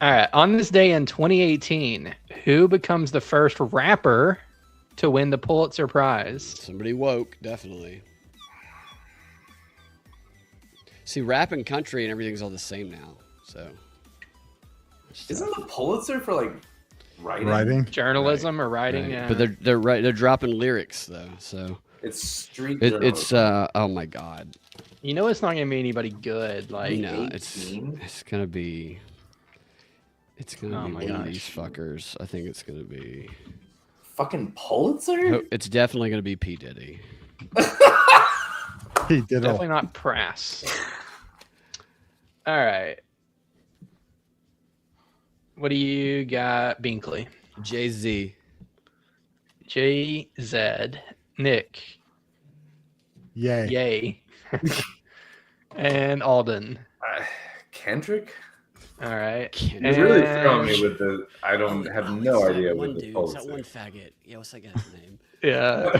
All right. On this day in 2018, who becomes the first rapper to win the Pulitzer Prize? Somebody woke, definitely. See, rap and country and everything's all the same now. So, Isn't the Pulitzer for like writing? Writing. Journalism or writing? Right. But they're dropping lyrics though. So It's street it's journalism. oh my god. You know it's not gonna be anybody good. Like No, it's gonna be. It's gonna Oh be my one of gosh. these fuckers. I think it's gonna be. Fucking Pulitzer? It's definitely gonna be P Diddy. He did definitely all. not press. All right. What do you got, Binkley? Jay Z. JZ. Nick. Yay. Yay. And Alden. Kendrick? All right. You're really And- throwing me with the. I don't have no idea One with the dude. It's Pulitzer. that one faggot. Yeah, what's that guy's name? Yeah.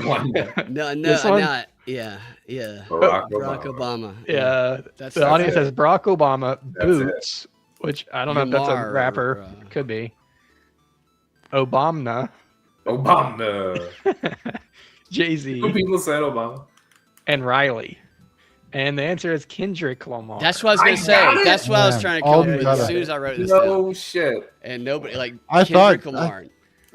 No, This one? not. Yeah. Barack Obama. Yeah. That's The audience it. has Barack Obama, That's it. Boots, which I don't know if that's a Lamar, rapper. Could be. Obama. Obama. Jay-Z. Some people said Obama. And Riley. And the answer is Kendrick Lamar. That's what I was gonna I say. got it. That's what I was Yeah, trying to come Alden up with got as it. soon as I wrote this down. No shit. And nobody like I Kendrick thought- Lamar.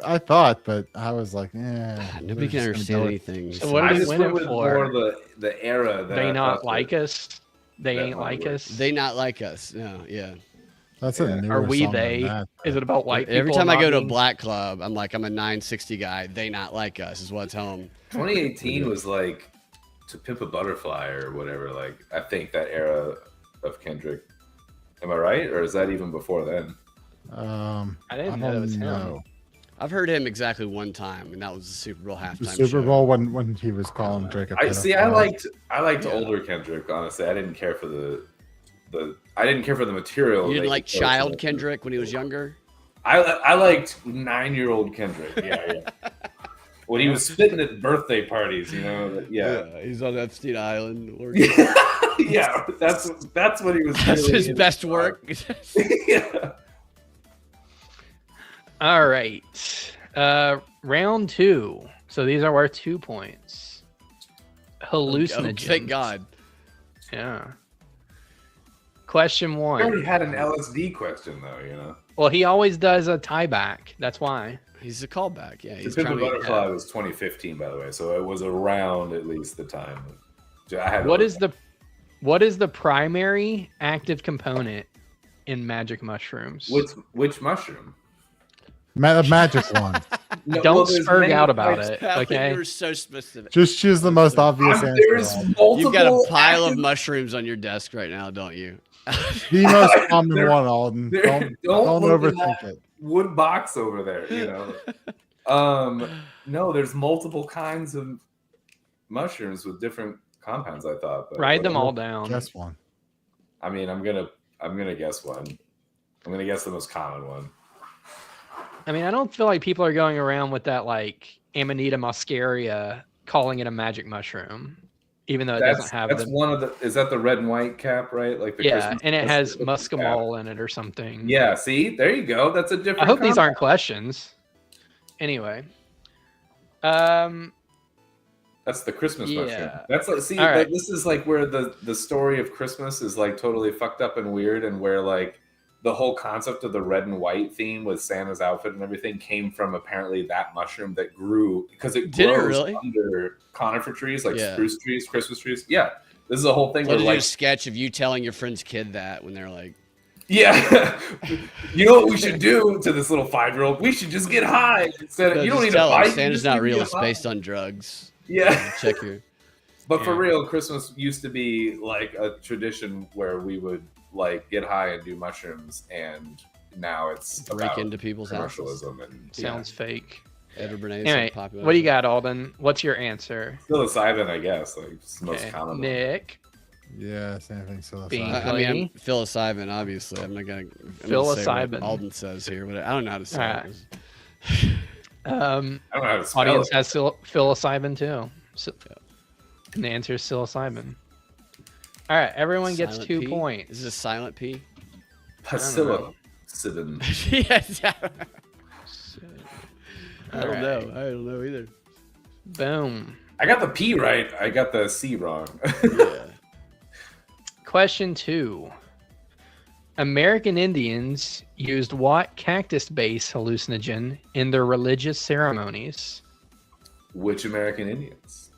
I thought, but I was like, yeah. Nobody can understand anything. So what I did he just win went it with for? more the era that They I not thought like that- us. They that ain't might like work. us. They not like us. No, yeah. That's Yeah. a newer Are we song than they? that. Is it about white people? Every time I not go to a being- black club, I'm like, I'm a 960 guy. They not like us is what I tell them. 2018 was like To Pimp a Butterfly or whatever. Like I think that era of Kendrick. Am I right, or is that even before then? I didn't know don't that was him. know. I've heard him exactly one time, and that was the Super Bowl halftime The Super show. Bowl when he was calling Drake a I see. I pedophile. liked Yeah. older Kendrick. Honestly, I didn't care for the. I didn't care for the material. You didn't that like he chose. Child Kendrick when he was younger? I liked 9-year-old Kendrick. Yeah. When he was spitting at birthday parties, you know. Yeah. He's on Epstein Island. Yeah, that's what he was. That's really his into. best work. Yeah. All right. Round 2. So these are worth 2 points. Hallucinogens. Oh, thank God. Yeah. Question I 1. already had an LSD question though, you know. Well, he always does a tie back. That's why. He's a callback. Yeah, The he's Pimp a trying to. Butterfly was 2015, by the way, so it was around at least the time. I had What is the primary active component in magic mushrooms? which mushroom? The magic one. No, Don't well, there's spurg many out about types. it. You're Okay. so specific. Just choose the most obvious answer. There's Al. multiple. You've got a pile of active- mushrooms on your desk right now, don't you? The most common There- one, Alden. there- Don't don't look at overthink that. it. wood box over there, you know. No, there's multiple kinds of mushrooms with different compounds. I thought. But Write them whatever. all down. Guess one. I mean, I'm gonna guess one. I'm gonna guess the most common one. I mean, I don't feel like people are going around with that like Amanita muscaria calling it a magic mushroom, even though it That's doesn't have that's the. one of the. Is that the red and white cap, right? Like the Yeah, Christmas and it has Christmas cap. muscimol in it or something. Yeah, see, there you go. That's a different. I hope these aren't compound. questions. Anyway, That's the Christmas mushroom. Yeah. That's like, see, All right. this is like where the story of Christmas is like totally fucked up and weird, and where like the whole concept of the red and white theme with Santa's outfit and everything came from apparently that mushroom that grew because it Did it grows really? under conifer trees, like Yeah. spruce trees, Christmas trees. Yeah, this is a whole thing What where did like a sketch of you telling your friend's kid that when they're like, yeah, you know what we should do to this little 5-year-old? We should just get high instead. no, You don't just need to tell buy. him you Santa's just not need to real. get It's high. based on drugs. Yeah. Check your. But for Yeah. real, Christmas used to be like a tradition where we would like get high and do mushrooms, and now it's Break about into people's houses. commercialism and sounds fake. Edward Bernays Anyway, popular. what do you got, Alden? What's your answer? psilocybin, I guess. Like it's the most Okay, common. one. Nick. Yeah, same thing. So Being- I mean, I'm psilocybin, obviously. I'm not gonna. I'm gonna say what Psilocybin. Alden says here, but I don't know how to say Alright. it. I don't know how to spell Audience it. has psilocybin too. So, and the answer is psilocybin. All right, everyone gets Silent 2 P? points. Is this a silent P? Psilocybin. Yes. I All don't right. know. I don't know either. Boom. I got the P right. I got the C wrong. Yeah. Question 2. American Indians used what cactus-based hallucinogen in their religious ceremonies? Which American Indians?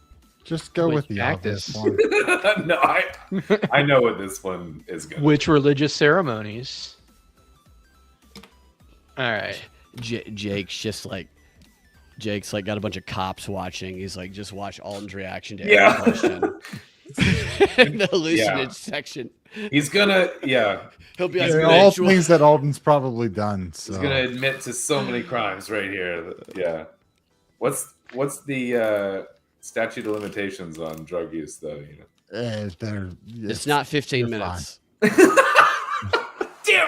Just go Which with the cactus? obvious one. No, I know what this one is gonna. Which religious ceremonies? All right. Jake's like got a bunch of cops watching. He's like, just watch Alden's reaction to Yeah. every question. In the hallucinage section. He's gonna, He'll be like, They're all "Ritual." things that Alden's probably done. So he's gonna admit to so many crimes right here. Yeah. What's the statute of limitations on drug use, though? You know. It's not 15 you're minutes. Damn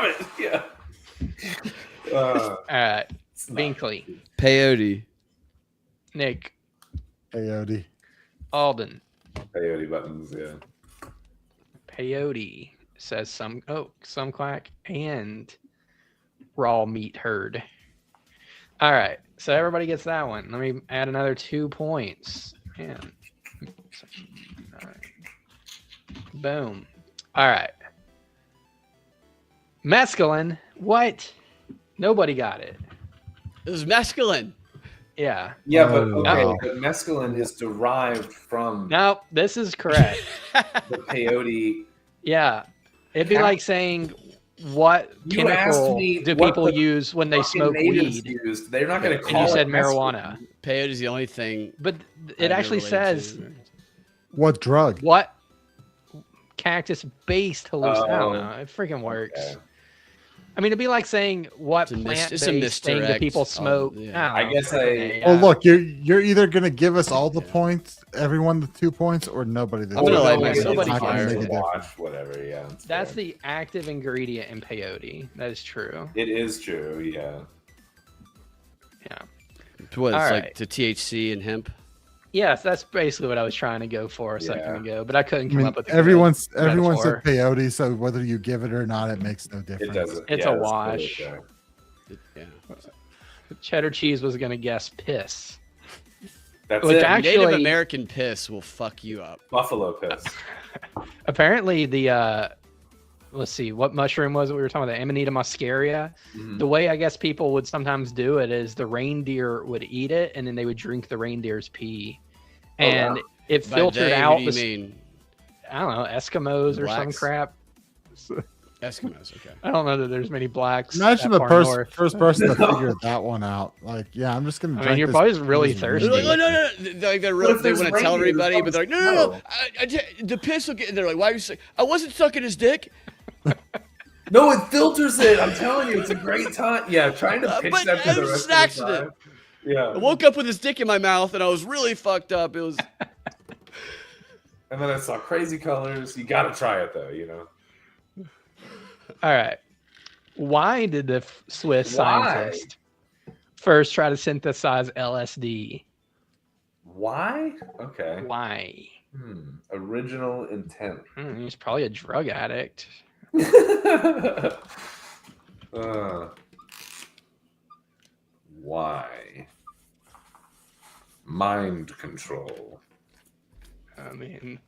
it! Yeah. All right. Binkley. Peyote. Nick. Peyote. Alden. Peyote buttons, yeah. Peyote says some quack and raw meat herd. All right, so everybody gets that one. Let me add another 2 points. Man. All right. Boom. All right. Mescaline. What? Nobody got it. It was mescaline. Yeah. Yeah, but Oh, okay, wow. but mescaline is derived from No, this is correct. the peyote. Yeah. It'd be like saying, what You asked chemical me do what people the use when they fucking smoke natives weed? used. They're not going to And call you it said mescaline. marijuana. Peyote is the only thing. But I it know actually related says to. What drug? what cactus-based hallucination. I don't Oh, know. It freaking works. okay. I mean, it'd be like saying what It's a plant-based thing do people misdirect. smoke. Yeah. I, don't I know. guess I- Well, look, you're either gonna give us all the points, everyone the 2 points, or nobody the I'm gonna 2 light points. myself It's on not gonna fire. make a difference. Watch whatever. Yeah, That's fair. the active ingredient in peyote. That is true. It is true. Yeah. Yeah. It's what, it's All like right. to THC and hemp. Yes, that's basically what I was trying to go for a second ago, but I couldn't I come mean, up with a everyone good said metaphor. peyote, so whether you give it or not, it makes no difference. It doesn't. It's yeah, a that's wash. totally fair. Yeah. Cheddar cheese was gonna guess piss. That's Which it. actually- Native American piss will fuck you up. Buffalo piss. Apparently, the let's see, what mushroom was it we were talking about? The Amanita muscaria. Mhm. The way I guess people would sometimes do it is the reindeer would eat it, and then they would drink the reindeer's pee, Oh, and wow. it By filtered they, out. Who do you the mean? I don't know, Eskimos or some Blacks? crap. Eskimos. Okay. I don't know that there's many blacks. Imagine that the far north. first person to figure that one out. Like, yeah, I'm just gonna. I mean, drink you're this probably really poison thirsty. They're like, reindeer. oh, no. They're like, What if they there's want to tell reindeers everybody, but they're like, no. No. The piss will get. And they're like, why are you saying? I wasn't sucking his dick. No, it filters it. I'm telling you, it's a great time. Yeah, trying to pitch But that to it the was rest an of the accident. time. Yeah. I woke up with his dick in my mouth, and I was really fucked up. It was. And then I saw crazy colors. You got to try it though, you know. All right. Why did the Swiss Why? scientist first try to synthesize LSD? Why? Okay. Why? Original intent. He's probably a drug addict. Why? Mind control. I mean,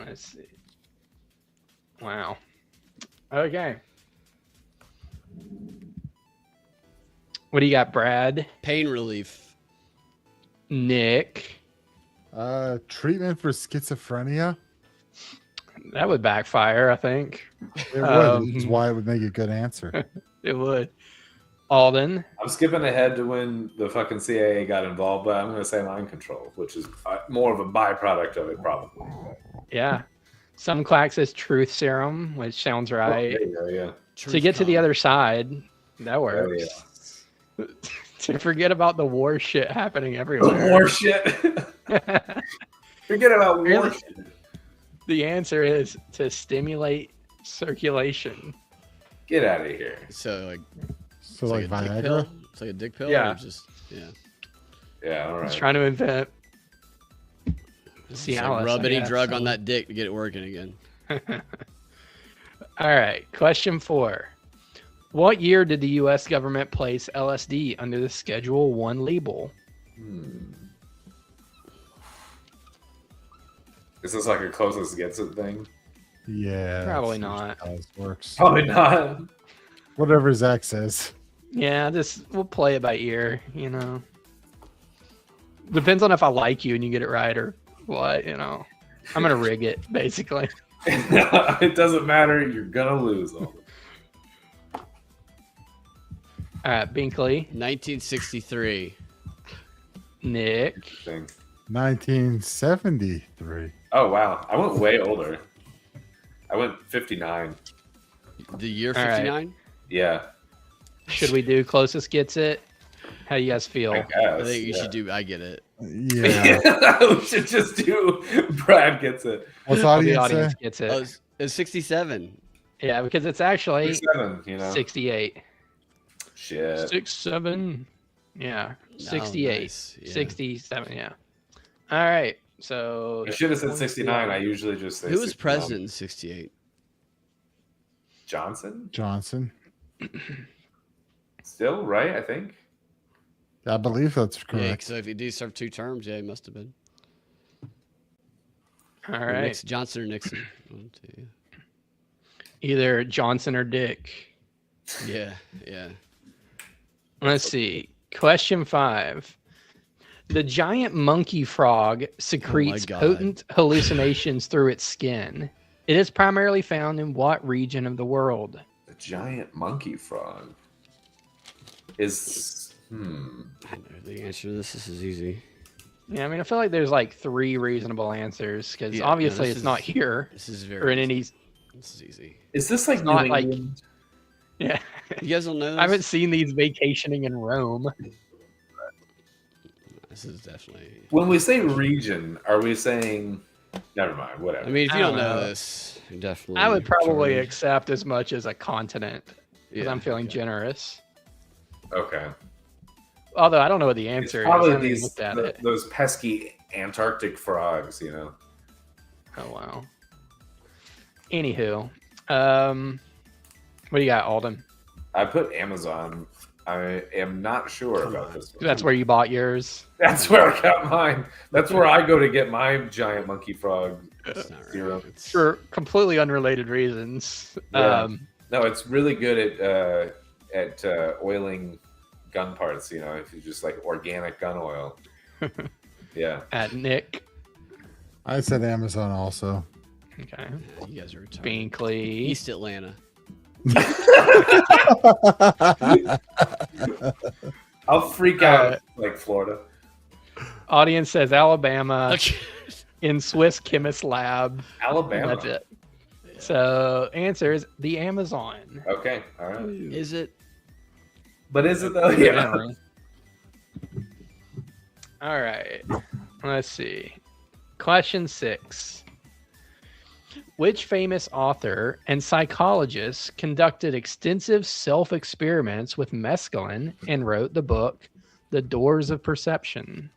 let's see. Wow. Okay. What do you got, Brad? Pain relief. Nick? Treatment for schizophrenia. That would backfire, I think. It would, which is why it would make a good answer. It would. Alden? I'm skipping ahead to when the fucking CIA got involved, but I'm going to say mind control, which is more of a byproduct of it, probably. Yeah. Some quack says truth serum, which sounds right. Oh, there you go, yeah. To get to the other side, that works. To forget about the war shit happening everywhere. The war shit. Forget about war shit. The answer is to stimulate circulation. Get out of here. So like a dick Viagra? pill? It's like a dick pill? Yeah. Or just, yeah. Yeah, all right. He's trying to invent Just like rub any drug on that dick to get it working again. All right. Question 4. What year did the U.S. government place LSD under the Schedule 1 label? Is this like a closest gets it thing? Yeah. Probably that's not. how it works. Probably not. Whatever Zach says. Yeah, we'll play it by ear, you know. Depends on if I like you and you get it right or what, you know. I'm going to rig it, basically. It doesn't matter. You're going to lose. All right, Binkley. 1963. Nick. 1973. Oh, wow. I went way older. I went 59. The year All right. 59? Yeah. Should we do closest gets it? How do you guys feel? I guess. I think you should do I get it. Yeah. We should just do Brad gets it. What's The audience audience say? gets it. Oh, it's 67. Yeah, because it's actually 67, you know. 68. Shit. 67. Yeah. 68. nice. Yeah. 67. Yeah. All right. So I should have said 69. I usually just say Who was 69. president in 68? Johnson? Johnson. Still, right? I think. I believe that's Yeah, correct. so if he did serve 2 terms, yeah, he must have been. all Or right. Johnson or Nixon. One, two. Either Johnson or Dick. Yeah, yeah. Let's see. Question 5. The giant monkey frog secretes God. potent hallucinations through its skin. It is primarily found in what region of the world? The giant monkey frog is. I know the answer to this. This is easy. Yeah, I mean, I feel like there's like 3 reasonable answers because Yeah, obviously no, this it's not is- here This is very or in any. This is easy. Is this like not New like- England? Yeah, You guys don't know this? I haven't seen these vacationing in Rome. This is definitely... When we say region, are we saying? Never mind. Whatever. I mean, if you I don't don't know know. this, you're definitely... I would probably retarded. accept as much as a continent because Yeah, I'm feeling okay. generous. okay. Although I don't know what the It's answer is. I probably haven't even these looked at it. those pesky Antarctic frogs, you know. Oh wow. Anywho, what do you got, Alden? I put Amazon. I am not sure about this one. That's where you bought yours. That's where I got mine. That's where I go to get my giant monkey frog That's not right. serum. It's- For completely unrelated reasons. Yeah. No, it's really good at oiling gun parts. You know, if you just like organic gun oil. Yeah. At Nick. I said Amazon also. Okay. Yeah, you guys are retarded. Binkley. East Atlanta. I'll freak out like Florida. Audience says Alabama Okay. in Swiss chemist lab. Alabama. That's it. So answer is the Amazon. Okay. All right. Is it? But is it though? Yeah. All right. Let's see. Question 6. Which famous author and psychologist conducted extensive self-experiments with mescaline and wrote the book The doors of perception.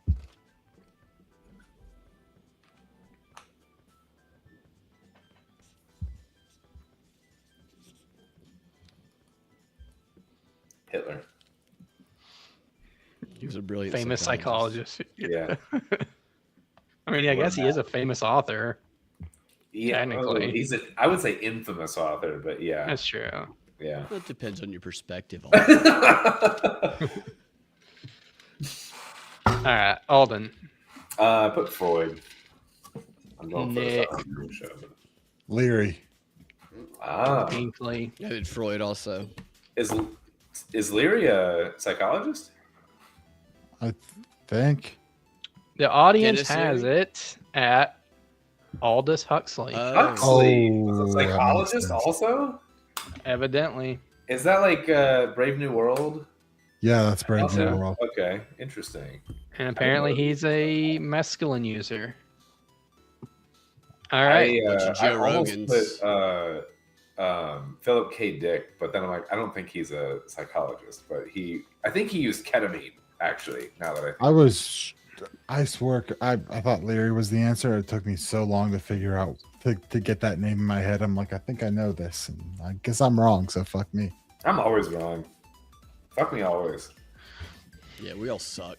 Hitler. He was a brilliant Famous psychologist. Yeah. I mean, I guess he is a famous author. Yeah, Technically. I would say infamous author, but yeah. That's true. Yeah. It depends on your perspective. All right, Alden. Put Freud. I'm going Nick. for the show. Leary. Ah. Binkley. I did Freud also. Is Leary a psychologist? I think. The audience Dennis has Leary? it at Aldous Huxley. Huxley Oh, was a that makes psychologist sense. also? Evidently. Is that like Brave New World? Yeah, that's Brave New Also? World. Okay, interesting. And apparently he's a mescaline user. All right. Bunch of Joe I almost Rogans. put Philip K. Dick, but then I'm like, I don't think he's a psychologist, but I think he used ketamine, actually, now that I think I thought Leary was the answer. It took me so long to figure out to get that name in my head. I'm like, I think I know this, and I guess I'm wrong. So fuck me. I'm always wrong. Fuck me always. Yeah, we all suck.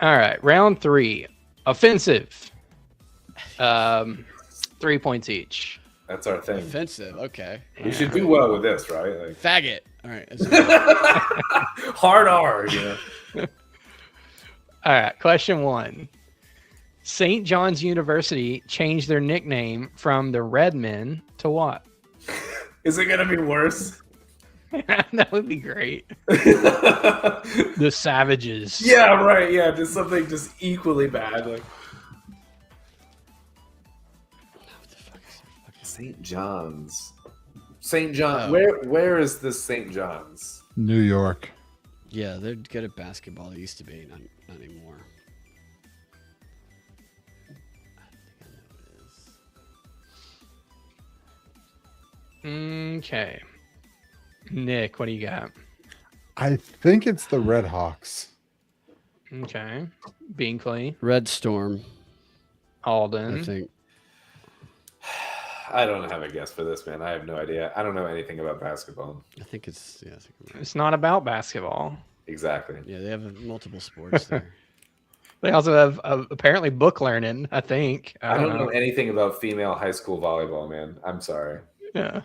All right. Round 3. Offensive. 3 points each. That's our thing. Offensive. Okay. We should do well with this, right? Like, Faggot. All right. hard R, you know. All right. Question 1. St. John's University changed their nickname from the Redmen to what? Is it gonna be worse? That would be great. The Savages. Yeah, right. Yeah, just something just equally bad. Like St. John's. St. John. Oh. Where is this St. John's? New York. Yeah, they're good at basketball. They used to be, not anymore. Okay. Nick, what do you got? I think it's the Red Hawks. Okay. Binkley. Red Storm. Alden. I think. I don't have a guess for this, man. I have no idea. I don't know anything about basketball. I think it's yeah. I think I'm right. It's not about basketball. Exactly. Yeah, they have multiple sports there. They also have apparently book learning, I think. I don't know anything about female high school volleyball, man. I'm sorry. Yeah.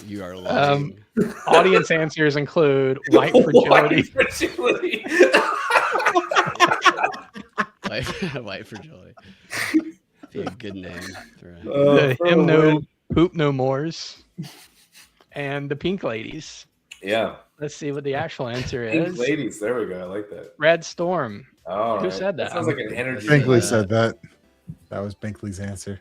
You are lying. Audience answers include white fragility. White fragility. White fragility. Be a good name for a... The Him No Poop No Mores. And the Pink Ladies. Yeah. Let's see what the actual answer Pink is. Ladies. There we go. I like that. Red Storm. Oh, Who said that? Sounds like an energy. Binkley said that. That was Binkley's answer.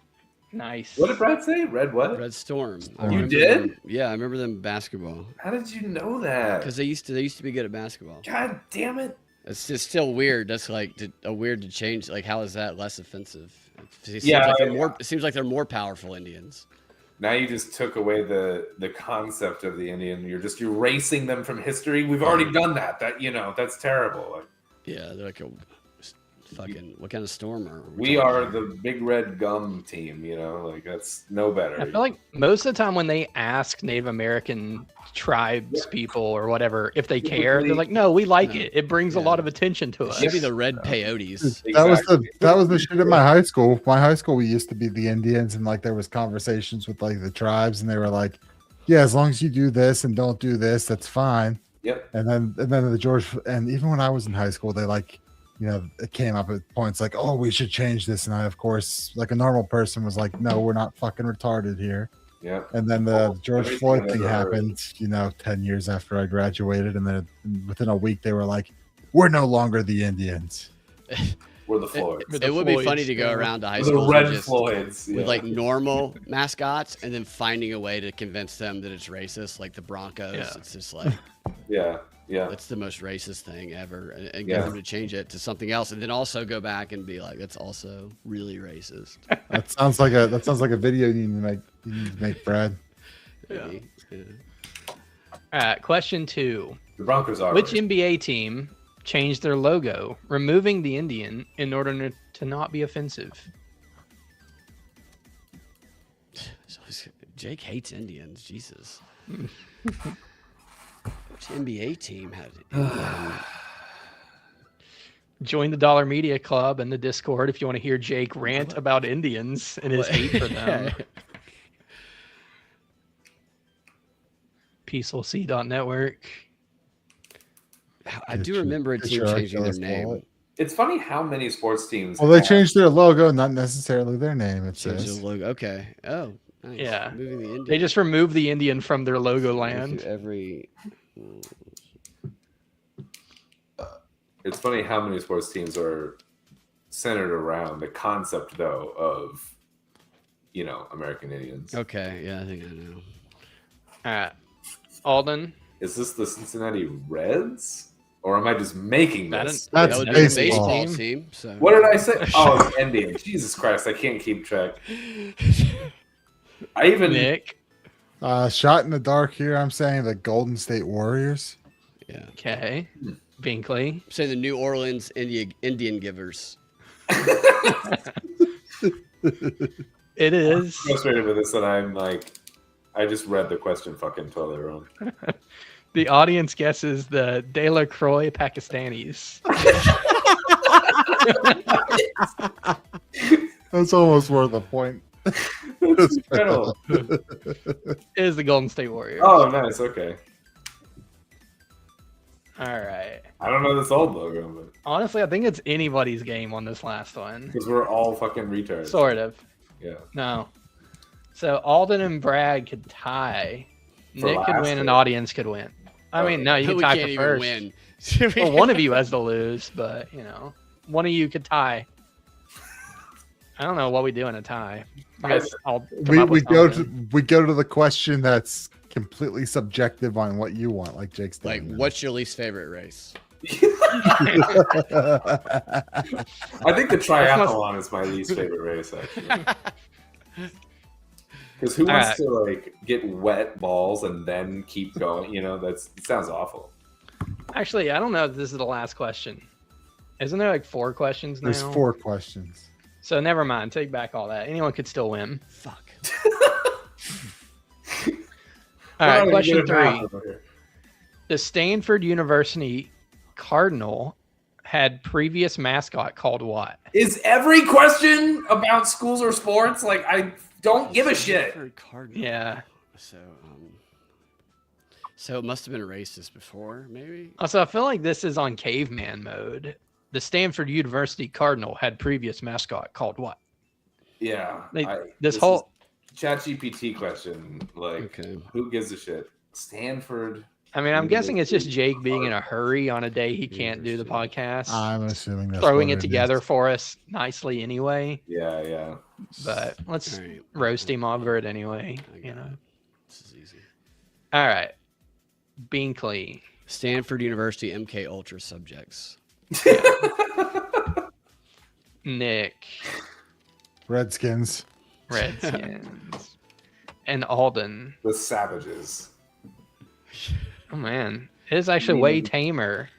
Nice. What did Brad say? Red what? Red Storm. You did? Them, yeah, I remember them in basketball. How did you know that? Because they used to be good at basketball. God damn it! It's just still weird. That's like weird to change. Like, how is that less offensive? It seems Yeah, like they're yeah. more. It seems like they're more powerful Indians. Now you just took away the concept of the Indian. You're just erasing them from history. We've already done that. That's terrible. Like, Yeah, they're like a fucking what kind of storm are we are the big red gum team. Like that's no better. I feel like most of the time when they ask Native American tribes people or whatever if they care, they're like, "No, we like it. It brings a lot of attention to us." Maybe the red peyotes. That was the shit at my high school. My high school, we used to be the Indians, and like there was conversations with like the tribes, and they were like, "Yeah, as long as you do this and don't do this, that's fine." Yep. And then even when I was in high school, they like, it came up at points like, "Oh, we should change this," and I, of course, like a normal person, was like, "No, we're not fucking retarded here." Yeah. And then the George everything Floyd I've thing ever heard. happened, 10 years after I graduated. And then within a week, they were like, "We're no longer the Indians." We're the Floyds. It would be funny to go around to high The school Red Floyds, with yeah. like normal mascots, and then finding a way to convince them that it's racist, like the Broncos. Yeah. It's just like, yeah. It's the most racist thing ever, and Yeah. get them to change it to something else, and then also go back and be like, that's also really racist. That sounds like a video you need to make, Brad. Maybe. Yeah. All right, question 2. The Broncos are. Which NBA team changed their logo, removing the Indian in order to not be offensive? Jake hates Indians. Jesus. Which NBA team had Indian? Join the Dollar Media Club and the Discord if you want to hear Jake rant about Indians and his hate for them. PeacefulC.network. I do remember a team changing their name. It's funny how many sports teams. Well, they changed their logo, not necessarily their name. It Changed says. the logo. Okay. Oh, nice. Yeah. Moving the Indian. They just removed the Indian from their logo land. Every. It's funny how many sports teams are centered around the concept, though, of American Indians. Okay. Yeah, I think I know. All right. Alden. Is this the Cincinnati Reds? Or am I just making this? That's That would baseball. be a baseball team. So. What did I say? Oh, it's Indian. Jesus Christ, I can't keep track. I even Nick. Shot in the dark here. I'm saying the Golden State Warriors. Yeah. Okay. Binkley. Say the New Orleans Indian Givers. It is. frustrated with this that I'm like, I just read the question fucking totally wrong. The audience guesses the De La Croix Pakistanis. That's almost worth a point. It's incredible. It is the Golden State Warriors. Oh, nice. Okay. All right. I don't know this old logo, but Honestly, I think it's anybody's game on this last one. because we're all fucking retards. Sort of. Yeah. No. So Alden and Brad could tie. For Nick could last, win, and or- audience could win. I mean, no, you could We tie can't for even first. win. Well, one of you has to lose, but one of you could tie. I don't know what we do in a tie. I guess I'll come We up with go something. to the question that's completely subjective on what you want, like Jake's Like, doing. what's your least favorite race? I think the triathlon is my least favorite race, actually. Because who wants to like get wet balls and then keep going? It sounds awful. Actually, I don't know if this is the last question. Isn't there like 4 questions now? There's 4 questions. So never mind. Take back all that. Anyone could still win. Fuck. All right, question Get it back 3. over here. The Stanford University Cardinal had previous mascot called what? Is every question about schools or sports? Like, I don't give a shit. Stanford Cardinal. Yeah. So it must have been racist before, maybe. Also, I feel like this is on caveman mode. The Stanford University Cardinal had previous mascot called what? Yeah. This whole ChatGPT question, like, who gives a shit? Stanford. I mean, I'm guessing it's just Jake being in a hurry on a day he can't do the podcast. I'm assuming that's throwing what it together for us nicely anyway. Yeah. But let's roast him over it anyway. This is easy. All right. Binkley. Stanford University MK Ultra subjects. Nick. Redskins. Redskins. And Alden. The Savages. Oh man, it is actually way tamer.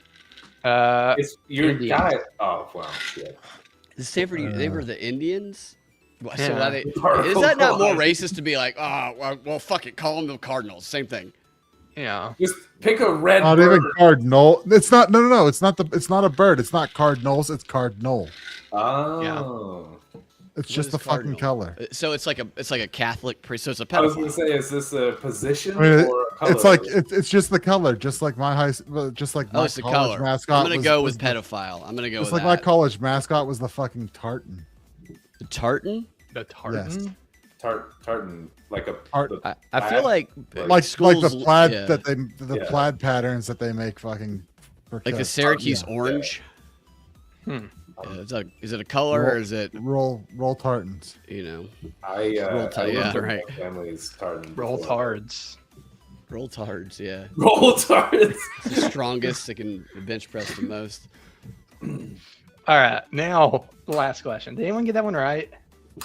It's your Indians. guy. Oh wow, yeah. The Stanford, they were the Indians. So Yeah. why is that not more racist to be like, well, fuck it, call them the Cardinals, same thing. Yeah. Just pick a red Not bird. even cardinal. It's not. No. It's not a bird. It's not cardinals. It's cardinal. Oh. It's What just is the fucking cardinal? color. So it's like a Catholic priest. So it's a I was gonna pedophile. say, is this a position I mean, or a color? it's like it's just the color, just like my just like my It's the college color. mascot. I'm gonna was- go was with the- pedophile. I'm gonna go Just with like my that. college mascot was the fucking tartan. The tartan. The tartan. tartan, like a. I feel like Like schools, the plaid yeah. that the plaid patterns that they make fucking for like the kids. Syracuse Yeah. orange. Hmm. Is it a color or is it roll tartans? I yeah, remember right. my family's tartan. Roll before. tards. Roll tards? Yeah. Roll tards. It's the strongest. It can bench press the most. All right, now the last question. Did anyone get that one right?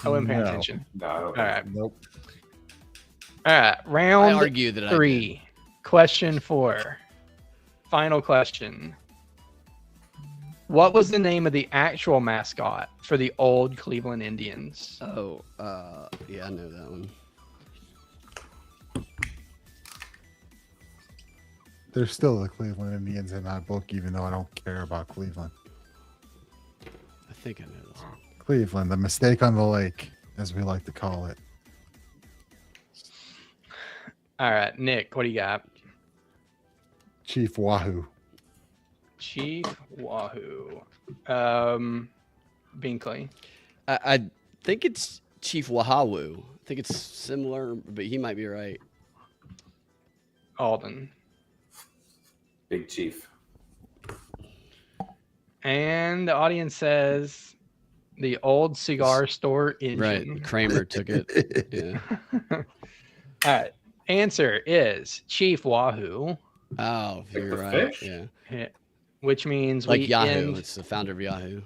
I wasn't paying No. attention. No, I don't. All right. Nope. All right, round I argue that I 3. Question 4. Final question. What was the name of the actual mascot for the old Cleveland Indians? Oh, yeah, I know that one. They're still the Cleveland Indians in my book, even though I don't care about Cleveland. I think I know this one. Cleveland, the mistake on the lake, as we like to call it. All right, Nick, what do you got? Chief Wahoo. Chief Wahoo. Binkley. I think it's Chief Wahoo. I think it's similar, but he might be right. Alden. Big Chief. And the audience says the old cigar store engine. Right. Kramer took it. Yeah. All right. Answer is Chief Wahoo. Oh, Like you're the right. fish? Yeah. Which means Like we Yahoo. end It's the founder of Yahoo.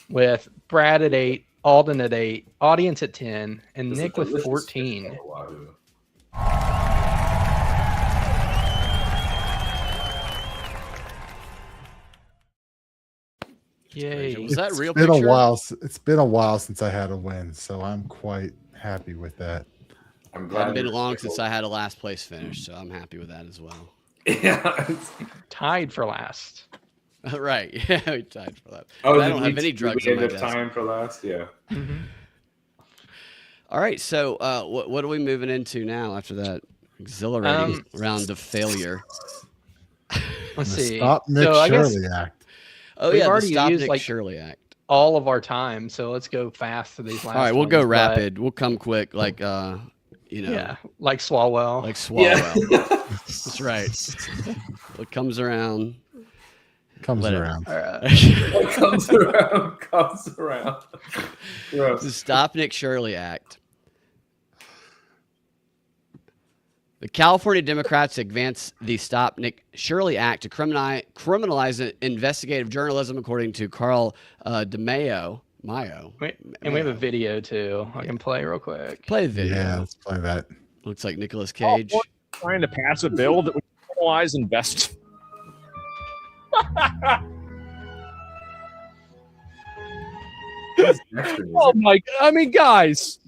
with Brad at 8, Alden at 8, audience at 10, and This is Nick with delicious 14. fish, Wahoo. Yay. Was that real It's been picture? a while. It's been a while since I had a win, so I'm quite happy with that. I'm It glad hadn't been you're long tickled. since I had a last place finish, so I'm happy with that as well. Yeah. it's- Tied for last. Right. Yeah, we tied for that. Oh, But I did don't we- have any did drugs we on my end up desk. time for last? Yeah. All right. So what are we moving into now after that exhilarating round of failure? Let's The see. Stop Nick So I guess Shirley Act. Oh, We've yeah, the already Stop used, Nick like, Shirley Act. all of our time, so let's go fast to these last All right, we'll go ones, but- rapid. We'll come quick, like, Yeah, like Swalwell. like Swalwell. That's right. What comes around. Comes Let it- around. All right. What comes around comes around. Gross. The Stop Nick Shirley Act. The California Democrats advanced the Stop Nick Shirley Act to criminalize investigative journalism, according to Carl DeMaio. And we have a video too. I can play real quick. Play the video. Yeah, let's play that. Looks like Nicolas Cage. Trying to pass a bill that would criminalize invest. Oh my! I mean, guys,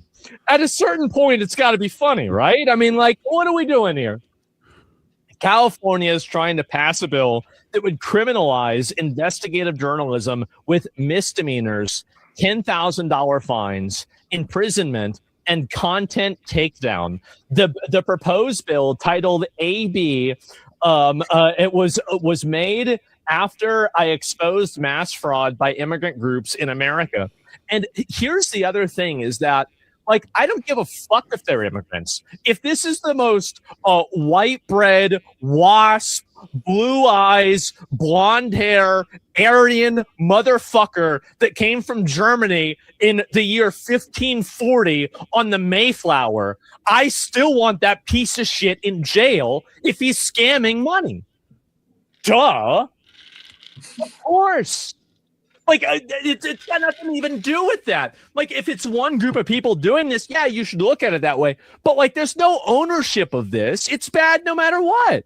at a certain point, it's got to be funny, right? I mean, like, what are we doing here? California is trying to pass a bill that would criminalize investigative journalism with misdemeanors, $10,000 fines, imprisonment, and content takedown. The proposed bill, titled AB, it was made after I exposed mass fraud by immigrant groups in America. And here's the other thing is that, like, I don't give a fuck if they're immigrants. If this is the most white bread, wasp, blue eyes, blonde hair, Aryan motherfucker that came from Germany in the year 1540 on the Mayflower, I still want that piece of shit in jail if he's scamming money. Duh. Of course. Like, it's got nothing to even do with that. Like, if it's one group of people doing this, yeah, you should look at it that way. But, like, there's no ownership of this. It's bad no matter what.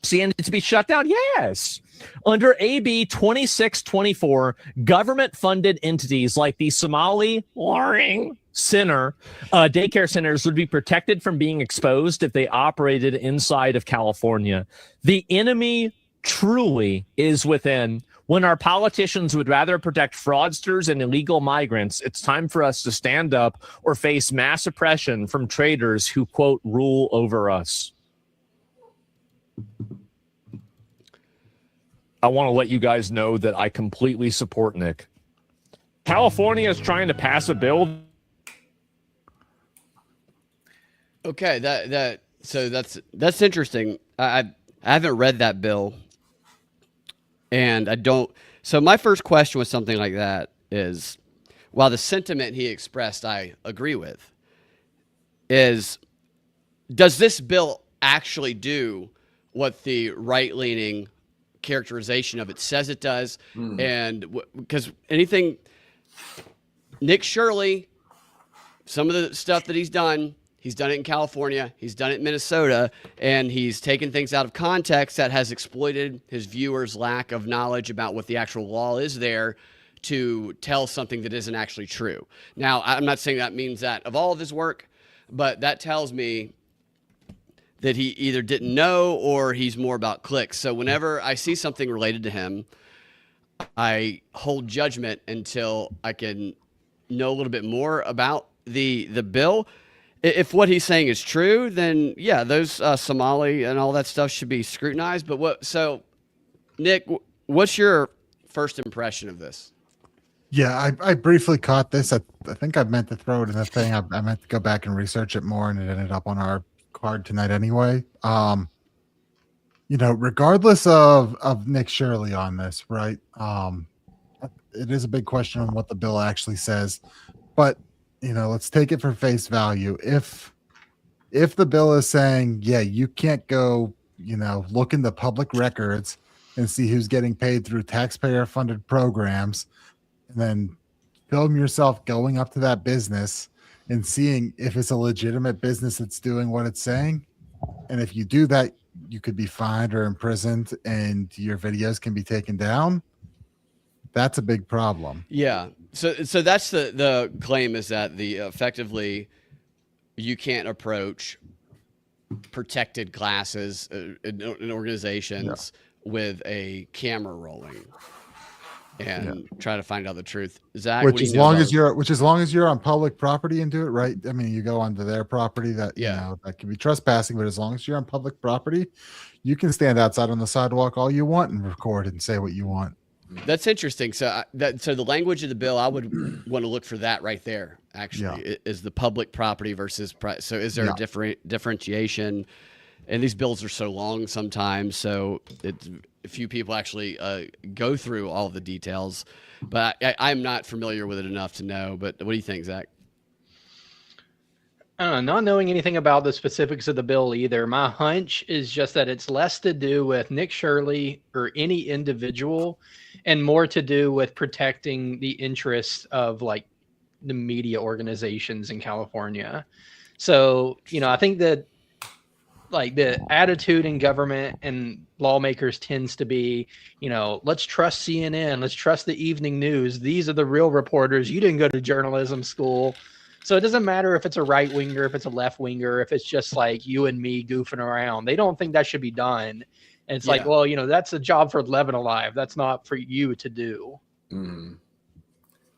Seeing it to be shut down? Yes. Under AB 2624, government-funded entities like the Somali Learning Center, daycare centers would be protected from being exposed if they operated inside of California. The enemy truly is within. When our politicians would rather protect fraudsters and illegal migrants, it's time for us to stand up or face mass oppression from traitors who, quote, rule over us. I want to let you guys know that I completely support Nick. California is trying to pass a bill. Okay, so that's interesting. I haven't read that bill. And I don't. So my first question with something like that is, while the sentiment he expressed I agree with, is does this bill actually do what the right-leaning characterization of it says it does? And because anything, Nick Shirley, some of the stuff that he's done He's done it in California. He's done it in Minnesota, and he's taken things out of context that has exploited his viewers' lack of knowledge about what the actual law is there to tell something that isn't actually true. Now, I'm not saying that means that of all of his work, but that tells me that he either didn't know or he's more about clicks. So whenever I see something related to him, I hold judgment until I can know a little bit more about the bill. If what he's saying is true, then yeah, those Somali and all that stuff should be scrutinized. But so, Nick, what's your first impression of this? Yeah, I briefly caught this. I think I meant to throw it in the thing. I meant to go back and research it more, and it ended up on our card tonight anyway. Regardless of Nick Shirley on this, right? It is a big question on what the bill actually says, but let's take it for face value. If the bill is saying, yeah, you can't go, look in the public records and see who's getting paid through taxpayer funded programs, and then film yourself going up to that business and seeing if it's a legitimate business that's doing what it's saying. And if you do that, you could be fined or imprisoned and your videos can be taken down. That's a big problem. Yeah. So that's the claim, is that effectively you can't approach protected classes in organizations with a camera rolling and try to find out the truth. Zach, which as long as you're on public property and do it right. I mean, you go onto their property that that can be trespassing, but as long as you're on public property, you can stand outside on the sidewalk all you want and record and say what you want. That's interesting. So the language of the bill, I would want to look for that right there. Actually, is the public property versus so is there a differentiation? And these bills are so long sometimes, so a few people actually go through all of the details. But I'm not familiar with it enough to know. But what do you think, Zach? Not knowing anything about the specifics of the bill either, my hunch is just that it's less to do with Nick Shirley or any individual and more to do with protecting the interests of like the media organizations in California. So, I think that like the attitude in government and lawmakers tends to be, let's trust CNN, let's trust the evening news. These are the real reporters. You didn't go to journalism school. So it doesn't matter if it's a right winger, if it's a left winger, if it's just like you and me goofing around. They don't think that should be done. And it's like, well, that's a job for Levin Alive. That's not for you to do. Mm.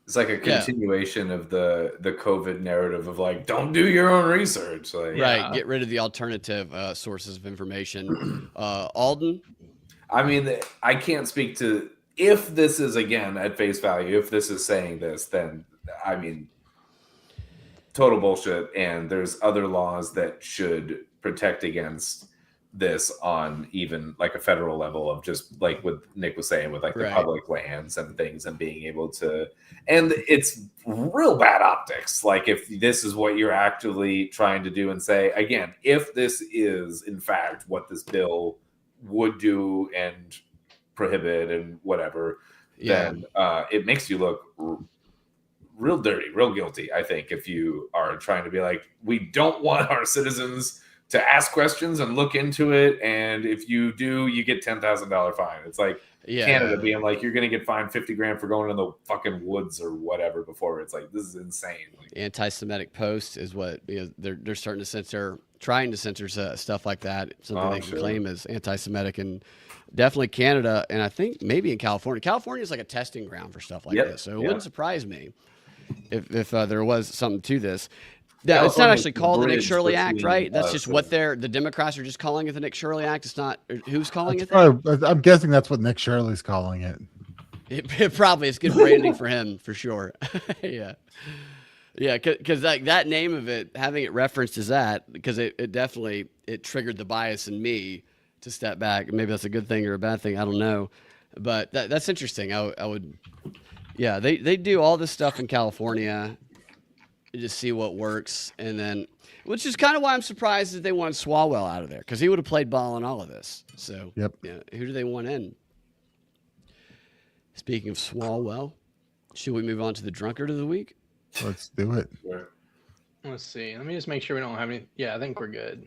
It's like a continuation of the COVID narrative of like, don't do your own research. Like, right. Get rid of the alternative sources of information. Alden? I mean, I can't speak to if this is, again, at face value, if this is saying this, then, I mean, total bullshit. And there's other laws that should protect against this on even like a federal level of just like what Nick was saying with like the public lands and things and being able to, and it's real bad optics. Like if this is what you're actually trying to do and say, again, if this is in fact what this bill would do and prohibit and whatever, then it makes you look real dirty, real guilty. I think if you are trying to be like, we don't want our citizens to ask questions and look into it, and if you do, you get $10,000 fine. It's like Canada being like, you're going to get fined $50,000 for going in the fucking woods or whatever. Before it's like, this is insane. Like, anti-Semitic posts is what they're starting to censor, trying to censor stuff like that. Something they can claim as anti-Semitic, and definitely Canada, and I think maybe in California. California is like a testing ground for stuff like this, so it wouldn't surprise me if there was something to this. Yeah, it's not actually called the Nick Shirley Act, right? That's just what the Democrats are just calling it the Nick Shirley Act. It's not who's calling it that? I'm guessing that's what Nick Shirley's calling it. It probably is good branding for him, for sure. Yeah, because like that name of it, having it referenced as that, because it definitely triggered the bias in me to step back. Maybe that's a good thing or a bad thing. I don't know, but that's interesting. I would, they do all this stuff in California. Just see what works, and then, which is kind of why I'm surprised that they wanted Swalwell out of there, because he would have played ball in all of this. So, who do they want in? Speaking of Swalwell, should we move on to the drunkard of the week? Let's do it. Let's see. Let me just make sure we don't have any. Yeah, I think we're good.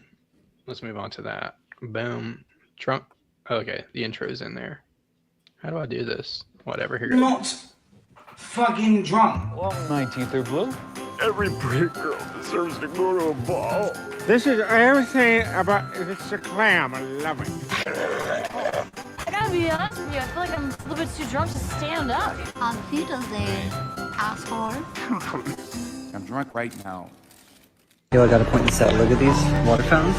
Let's move on to that. Boom. Trump. Okay, the intro's in there. How do I do this? Whatever. Here. Not fucking drunk. Long my teeth are blue. Every pretty girl deserves to go to a ball. This is everything about it's a clam. I love it. I gotta be honest with you, I feel like I'm a little bit too drunk to stand up. On Wiedersehen, asshole. I'm drunk right now. Yo, I got a point to set. Look at these water fountains.